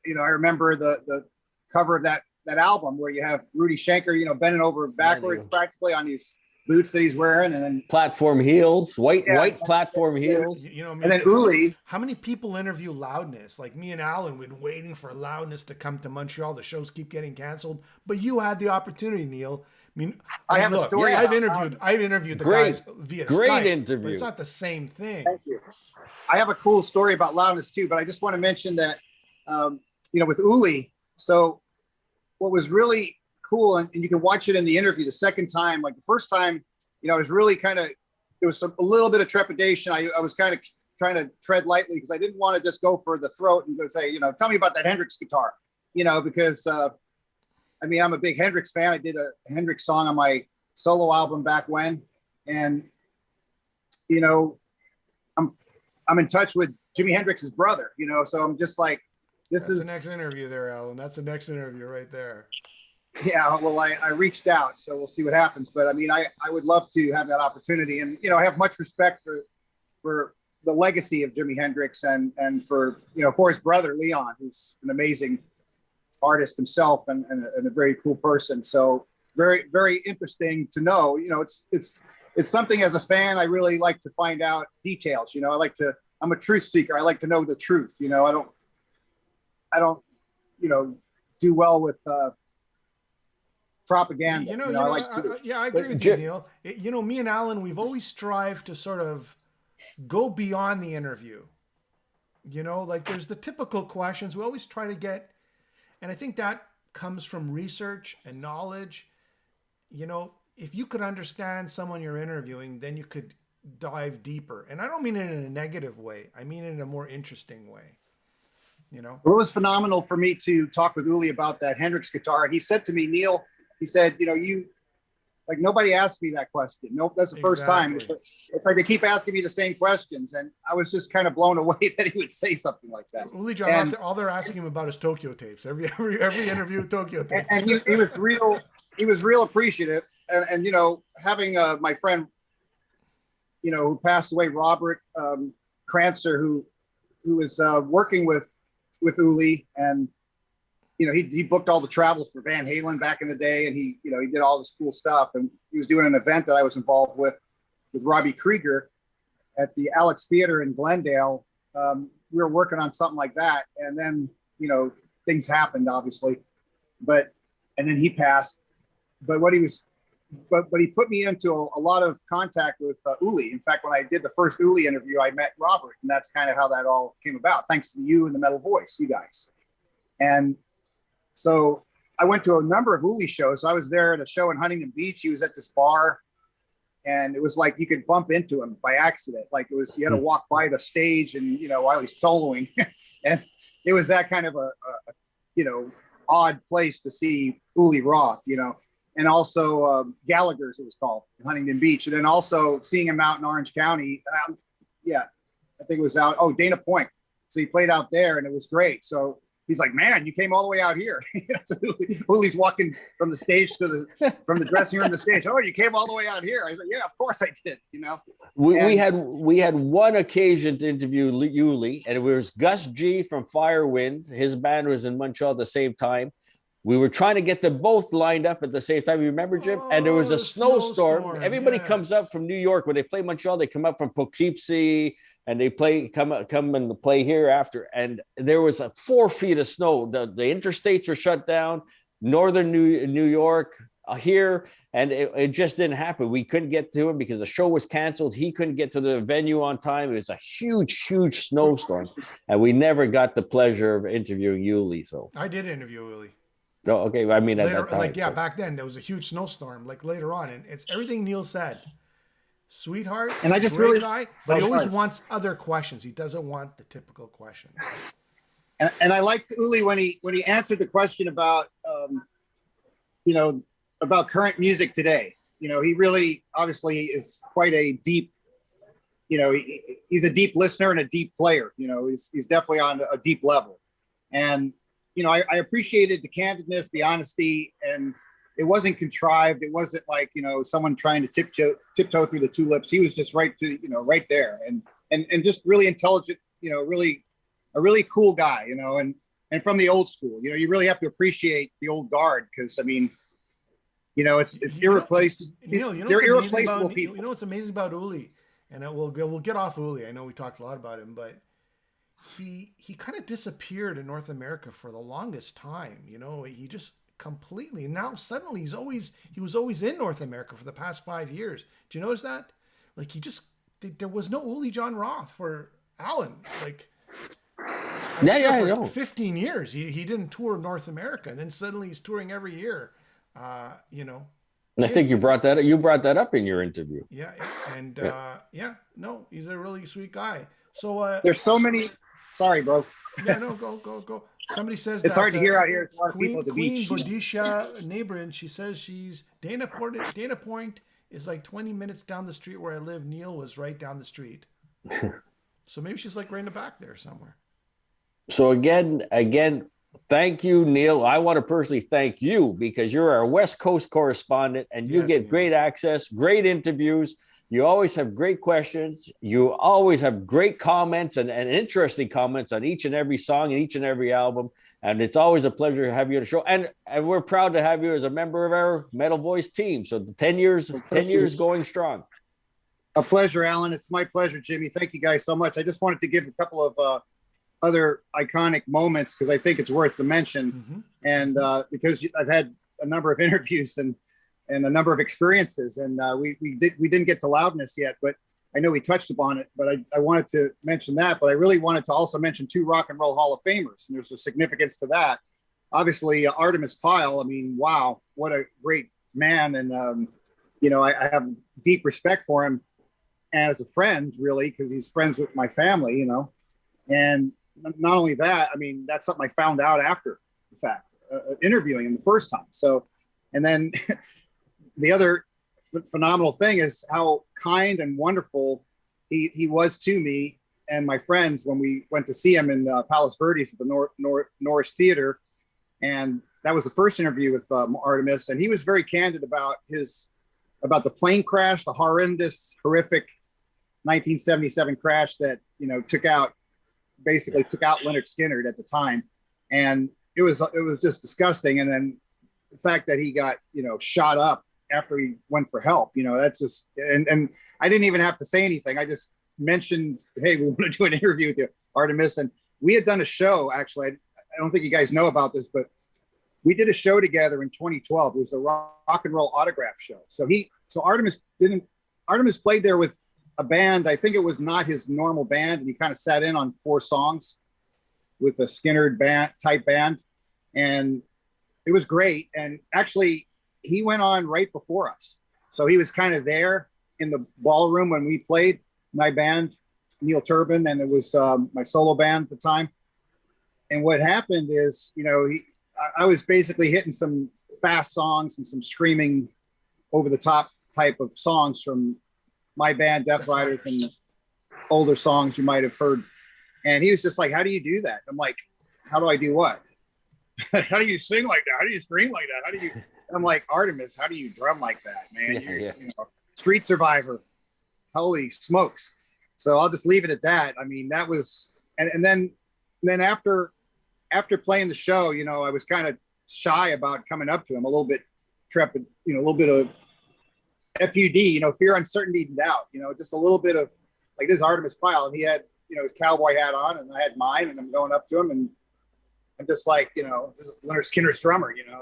you know, I remember the cover of that album where you have Rudy Schenker, you know, bending over backwards practically on these boots that he's wearing, and then platform heels, white platform heels. You know, and then Uli. How many people interview Loudness? Like me and Alan, we've been waiting for Loudness to come to Montreal. The shows keep getting canceled, but you had the opportunity, Neil. I mean, I have a story. I've interviewed the guys via Skype, interview. But it's not the same thing. Thank you. I have a cool story about Loudness too, but I just want to mention that, you know, with Uli. So what was really cool, and you can watch it in the interview the second time. Like the first time, you know, I was really kind of, there was a little bit of trepidation. I was kind of trying to tread lightly because I didn't want to just go for the throat and go say, you know, tell me about that Hendrix guitar, you know, because I mean, I'm a big Hendrix fan. I did a Hendrix song on my solo album back when, and, you know, I'm in touch with Jimi Hendrix's brother, you know, so I'm just like, That's the next interview there, Alan. That's the next interview right there. Yeah, well, I reached out, so we'll see what happens. But I mean, I would love to have that opportunity, and you know, I have much respect for the legacy of Jimi Hendrix and for, you know, for his brother Leon, who's an amazing artist himself and a very cool person. So very, very interesting to know. You know, it's something as a fan I really like to find out details. You know, I'm a truth seeker. I like to know the truth. You know, I don't, you know, do well with propaganda. I agree with you, Neil. You know, me and Alan, we've always strived to sort of go beyond the interview. You know, like there's the typical questions we always try to get, and I think that comes from research and knowledge. You know, if you could understand someone you're interviewing, then you could dive deeper. And I don't mean it in a negative way. I mean it in a more interesting way. You know, it was phenomenal for me to talk with Uli about that Hendrix guitar. He said to me, Neil, he said, you know, like nobody asked me that question. Nope, that's the first time. It's like they keep asking me the same questions, and I was just kind of blown away that he would say something like that. Uli John, all they're asking him about is Tokyo tapes. Every interview, Tokyo tapes. And he was real appreciative, and you know, having my friend, you know, who passed away, Robert Kranzer, who was working with Uli, and you know, he booked all the travel for Van Halen back in the day, and he did all this cool stuff, and he was doing an event that I was involved with Robbie Krieger at the Alex Theater in Glendale. We were working on something like that, and then, you know, things happened, obviously, and then he passed. But he put me into a lot of contact with Uli. In fact, when I did the first Uli interview, I met Robert, and that's kind of how that all came about, thanks to you and the Metal Voice, you guys. And so I went to a number of Uli shows. I was there at a show in Huntington Beach. He was at this bar, and it was like you could bump into him by accident. Like you had to walk by the stage, and you know, while he's soloing, and it was that kind of a you know, odd place to see Uli Roth, you know. And also Gallagher's, it was called, in Huntington Beach. And then also seeing him out in Orange County. I think it was out, Dana Point. So he played out there, and it was great. So he's like, man, you came all the way out here. So Uli's walking from the stage from the dressing room to the stage. Oh, you came all the way out here. I was like, yeah, of course I did, you know. We had one occasion to interview Uli, and it was Gus G from Firewind. His band was in Montreal at the same time. We were trying to get them both lined up at the same time. You remember, Jim? And there was a snowstorm. Everybody comes up from New York. When they play Montreal, they come up from Poughkeepsie, and they come and play here after. And there was 4 feet of snow. The interstates were shut down. Northern New York here, and it just didn't happen. We couldn't get to him because the show was canceled. He couldn't get to the venue on time. It was a huge, huge snowstorm, and we never got the pleasure of interviewing Uli. So I did interview Uli. Oh, okay. I mean, later, back then there was a huge snowstorm. Like later on, and it's everything Neil said. Sweetheart, And I just great really guy, but he always sorry. wants other questions. He doesn't want the typical questions. And I liked Uli when he answered the question about you know, about current music today. You know, he really obviously is quite a deep, you know, he's a deep listener and a deep player. You know, he's definitely on a deep level. And, you know, I appreciated the candidness, the honesty, and it wasn't contrived. It wasn't like, you know, someone trying to tiptoe through the tulips. He was just right there. And just really intelligent, you know, really a really cool guy, you know, and from the old school. You know, you really have to appreciate the old guard because, I mean, you know, it's irreplaceable. They're irreplaceable people. You know what's amazing about Uli, and we'll get off Uli. I know we talked a lot about him, but he kind of disappeared in North America for the longest time. You know, he just completely. Now suddenly he was always in North America for the past 5 years. Do you notice that? Like there was no Uli John Roth for Alan. Like. I know. 15 years he didn't tour North America, and then suddenly he's touring every year. You know. And I think you brought that up in your interview. Yeah, and no, he's a really sweet guy. So there's so many. Sorry, bro. Yeah, no, go. Somebody says it's hard to hear out here. It's a lot of people at the Queen beach. Bodisha neighboring. She says she's Dana Point is like 20 minutes down the street where I live. Neil was right down the street. So maybe she's like right in the back there somewhere. So again, thank you, Neil. I want to personally thank you because you're our West Coast correspondent and you get great access, great interviews. You always have great questions. You always have great comments and interesting comments on each and every song and each and every album. And it's always a pleasure to have you on the show. And we're proud to have you as a member of our Metal Voice team. So the 10 years going strong. A pleasure, Alan. It's my pleasure, Jimmy. Thank you guys so much. I just wanted to give a couple of other iconic moments because I think it's worth the mention. Mm-hmm. And because I've had a number of interviews and a number of experiences, and we didn't get to Loudness yet, but I know we touched upon it. But I wanted to mention that. But I really wanted to also mention 2 Rock and Roll Hall of Famers, and there's a significance to that. Obviously, Artemis Pyle. I mean, wow, what a great man, and you know, I have deep respect for him as a friend, really, because he's friends with my family, you know. And not only that, I mean, that's something I found out after the fact, interviewing him the first time. So, and then the other phenomenal thing is how kind and wonderful he was to me and my friends when we went to see him in Palos Verdes at the Norris Theater. And that was the first interview with Artemis. And he was very candid about the plane crash, the horrific 1977 crash that, you know, took out Leonard Skinner at the time. And it was just disgusting. And then the fact that he got, you know, shot up after he went for help, you know, that's just, and I didn't even have to say anything. I just mentioned, hey, we want to do an interview with you, Artemis. And we had done a show, actually. I don't think you guys know about this, but we did a show together in 2012. It was a rock and roll autograph show. So Artemis played there with a band. I think it was not his normal band. And he kind of sat in on 4 songs with a Skinner type band. And it was great. And actually he went on right before us. So he was kind of there in the ballroom when we played, my band, Neil Turbin, and it was my solo band at the time. And what happened is, you know, I was basically hitting some fast songs and some screaming over the top type of songs from my band, Death Riders, and older songs you might have heard. And he was just like, how do you do that? I'm like, how do I do what? How do you sing like that? How do you scream like that? How do you? I'm like, Artemis, how do you drum like that, man? You're you know, street survivor. Holy smokes. So I'll just leave it at that. I mean, that was, and then after playing the show, you know, I was kind of shy about coming up to him, a little bit trepid, you know, a little bit of FUD, you know, fear, uncertainty, and doubt, you know, just a little bit of like this Artemis Pyle, and he had, you know, his cowboy hat on, and I had mine, and I'm going up to him, and I'm just like, you know, this is Leonard Skinner's drummer, you know,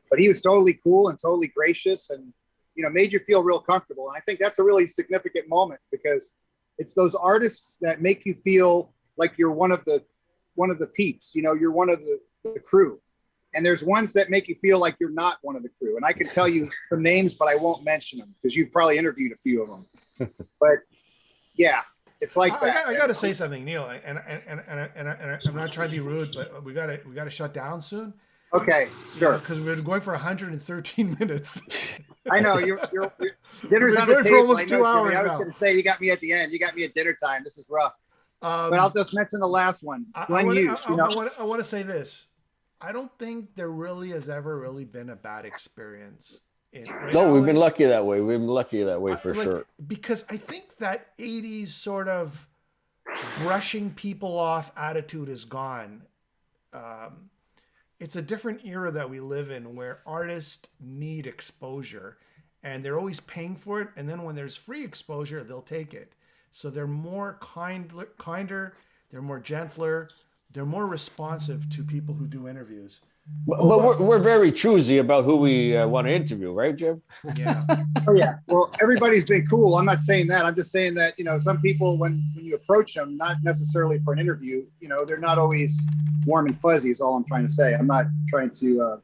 but he was totally cool and totally gracious, and, you know, made you feel real comfortable. And I think that's a really significant moment because it's those artists that make you feel like you're one of the peeps, you know, you're one of the crew. and there's ones that make you feel like you're not one of the crew. And I can tell you some names, but I won't mention them because you've probably interviewed a few of them. But yeah, it's like that. I got to say something, Neil, and I'm not trying to be rude, but we got to shut down soon. Okay, sure. Because we've been going for 113 minutes. I know you're dinner's on the going for table. almost 2 hours I was now. going to say you got me at the end. You got me at dinner time. This is rough. But I'll just mention the last one, Glenn Hughes. I want to say this. I don't think there really has ever really been a bad experience. No, we've been lucky that way. We've been lucky that way for sure. Because I think that 80s sort of brushing people off attitude is gone. It's a different era that we live in where artists need exposure and they're always paying for it. And then when there's free exposure, they'll take it. So they're more kinder, they're more gentler, they're more responsive to people who do interviews. But we're very choosy about who we want to interview, right, Jim? Yeah. Oh yeah. Well, everybody's been cool. I'm not saying that. I'm just saying that, some people, when you approach them, not necessarily for an interview, they're not always warm and fuzzy is all I'm trying to say. I'm not trying to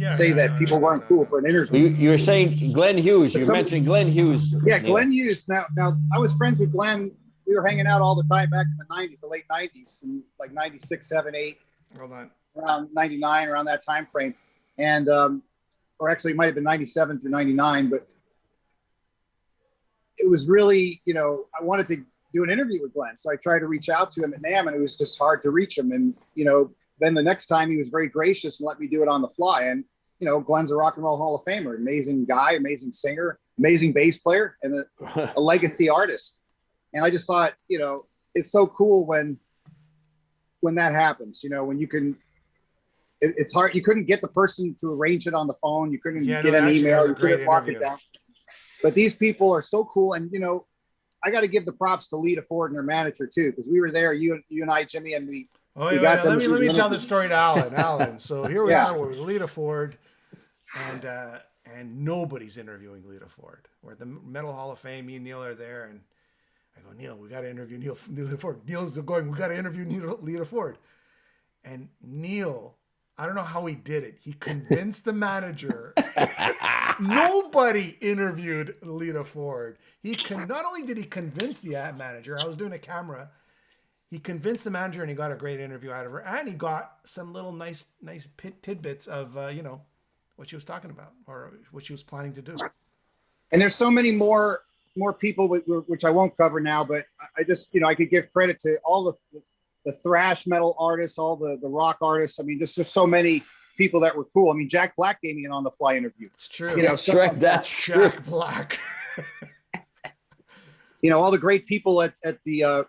say that people weren't cool for an interview. You're saying Glenn Hughes. You mentioned Glenn Hughes. Yeah, Glenn Hughes. Now I was friends with Glenn. We were hanging out all the time back in the 90s, the late 90s, and like 96, 7, 8. Hold on. Around 99, around that time frame. And or actually it might have been 97 through 99, but it was really, I wanted to do an interview with Glenn. So I tried to reach out to him at NAMM, and it was just hard to reach him. And, then the next time he was very gracious and let me do it on the fly. And, Glenn's a Rock and Roll Hall of Famer, amazing guy, amazing singer, amazing bass player, and a legacy artist. And I just thought, it's so cool when that happens, when you can, it's hard. You couldn't get the person to arrange it on the phone. You couldn't get an email. You couldn't mark it down. But these people are so cool. And, I got to give the props to Lita Ford and her manager too, because we were there, you and I, Jimmy, and we got them. Let me tell the story to Alan. So here we are with Lita Ford, and nobody's interviewing Lita Ford. We're at the Metal Hall of Fame. Me and Neil are there, and I go, Neil, we got to interview Lita Ford. Neil's going, we got to interview Lita Ford. And Neil, I don't know how he did it. He convinced the manager. Nobody interviewed Lita Ford. Not only did he convince the ad manager, I was doing a camera. He convinced the manager, and he got a great interview out of her, and he got some little nice tidbits of what she was talking about or what she was planning to do. And there's so many more people which I won't cover now, but I just I could give credit to all the thrash metal artists, all the rock artists. I mean, there's just so many people that were cool. I mean, Jack Black gave me an on the fly interview. It's true. That's Jack Black. All the great people at the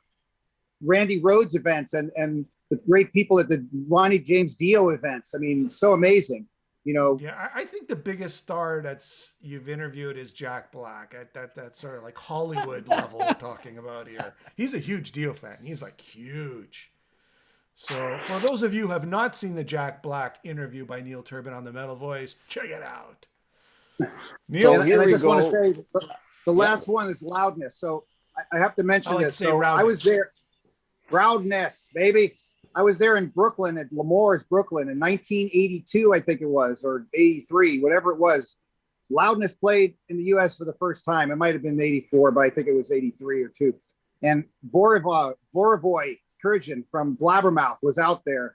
Randy Rhoads events and the great people at the Ronnie James Dio events. I mean, so amazing. Yeah, I think the biggest star you've interviewed is Jack Black. That's sort of like Hollywood level we're talking about here. He's a huge Dio fan. He's like huge. So for those of you who have not seen the Jack Black interview by Neil Turbin on the Metal Voice, check it out. Neil, and I just want to say the last one is Loudness. So I have to mention this. So I was there. Loudness, baby. I was there in Brooklyn at L'Amour's Brooklyn in 1982, I think it was, or 83, whatever it was. Loudness played in the U.S. for the first time. It might have been 84, but I think it was 83 or 2. And Borovoy Kurjan from Blabbermouth was out the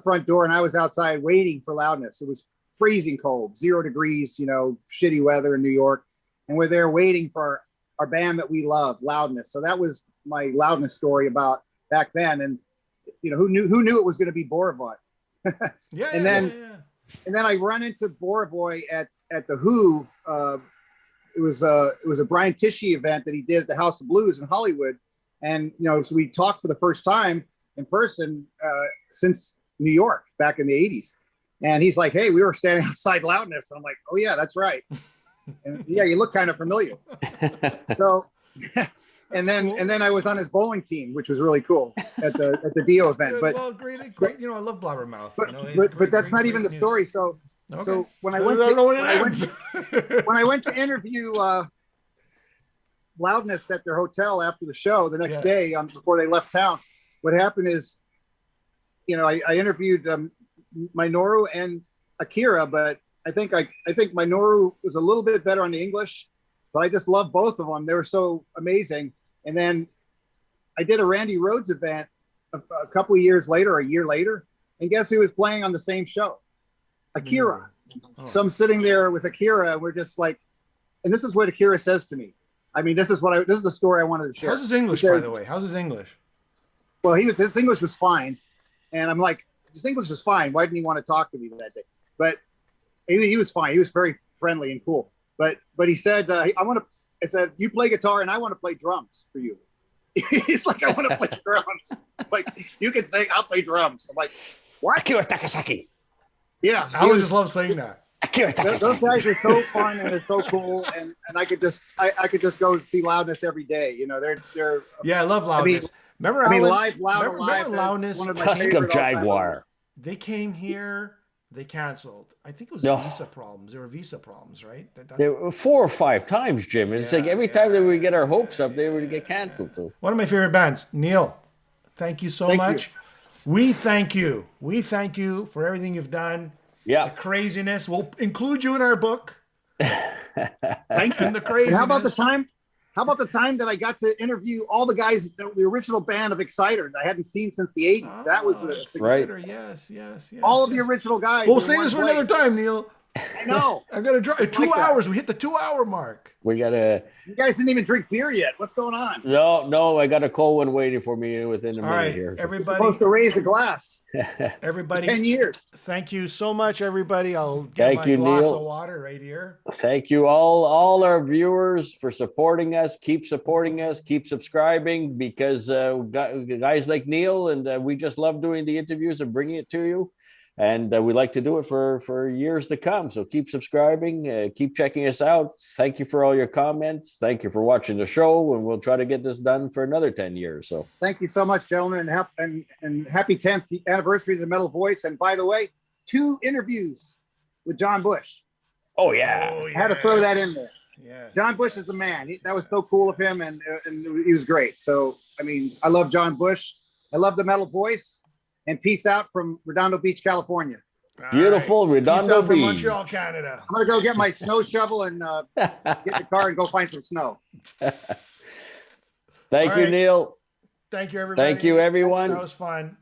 front door, and I was outside waiting for Loudness. It was freezing cold, 0 degrees, shitty weather in New York. And we're there waiting for our band that we love, Loudness. So that was my Loudness story about back then. And who knew it was going to be Borovoy? And then I run into Borovoy at the Who. It was a Brian Tichy event that he did at the House of Blues in Hollywood, and so we talked for the first time in person since New York back in the 80s. And he's like, "Hey, we were standing outside Loudness." I'm like, "Oh yeah, that's right." And yeah, you look kind of familiar. So. And then I was on his bowling team, which was really cool at the Dio event. But great. I love Blabbermouth. But that's not even the story. So when I went to interview Loudness at their hotel after the show the next day before they left town, what happened is, I interviewed Minoru and Akira, but I think Minoru was a little bit better on the English, but I just love both of them. They were so amazing. And then I did a Randy Rhoads event a couple of years later, a year later, and guess who was playing on the same show? Akira. Oh. So I'm sitting there with Akira, and we're just like, and this is what Akira says to me. I mean, this is the story I wanted to share. How's his English, by the way? How's his English? Well, his English was fine, and I'm like, his English was fine. Why didn't he want to talk to me that day? But he was fine. He was very friendly and cool. But he said, I said, you play guitar and I want to play drums for you. He's like, I want to play drums. Like, you can sing, I'll play drums. I'm like, what? Akira Takasaki. Yeah. I would just love saying that. Akira Takasaki. Those guys are so fun and they're so cool. And I could just go see Loudness every day. You know, they're Yeah, I love Loudness. Remember live, remember Loudness. Loudness? Tusk of Jaguar. They came here. They canceled. I think it was No. visa problems. There were visa problems, right? There were 4 or 5 times, Jim. And it's like every time that we get our hopes up, they would get canceled. So One of my favorite bands. Neil, thank you so much. We thank you. We thank you for everything you've done. yeah, The craziness. We'll include you in our book. Thank you. And the craziness. And how about the time? How about the time that I got to interview all the guys, the original band of Exciter that I hadn't seen since the 80s? That was right. Yes. all of the original guys. We'll in say one this for place. another time, Neil. I know. I'm gonna drive It's 2 like that. hours. We hit the 2-hour mark. we got to. You guys didn't even drink beer yet. What's going on? No, I got a cold one waiting for me within a All minute right, here. So. You're everybody. supposed to raise the glass. Everybody. 10 years. Thank you so much, everybody. I'll get Thank my you, glass Neil. of water right here. Thank you all our viewers for supporting us. Keep supporting us. Keep subscribing because guys like Neil and we just love doing the interviews and bringing it to you. And we like to do it for years to come. So keep subscribing, keep checking us out. Thank you for all your comments. Thank you for watching the show. And we'll try to get this done for another 10 years. So Thank you so much, gentlemen, and happy 10th anniversary of the Metal Voice. And by the way, 2 interviews with John Bush. oh yeah. I had to throw that in there. Yes. John Bush is the man. That was so cool of him, and he was great. So, I mean, I love John Bush. I love the Metal Voice. And peace out from Redondo Beach, California. All Beautiful Peace Redondo out from Beach. Montreal, Canada. I'm going to go get my snow shovel and get in the car and go find some snow. Thank All you, right. Neil. Thank you, everybody. Thank you, everyone. That was fun.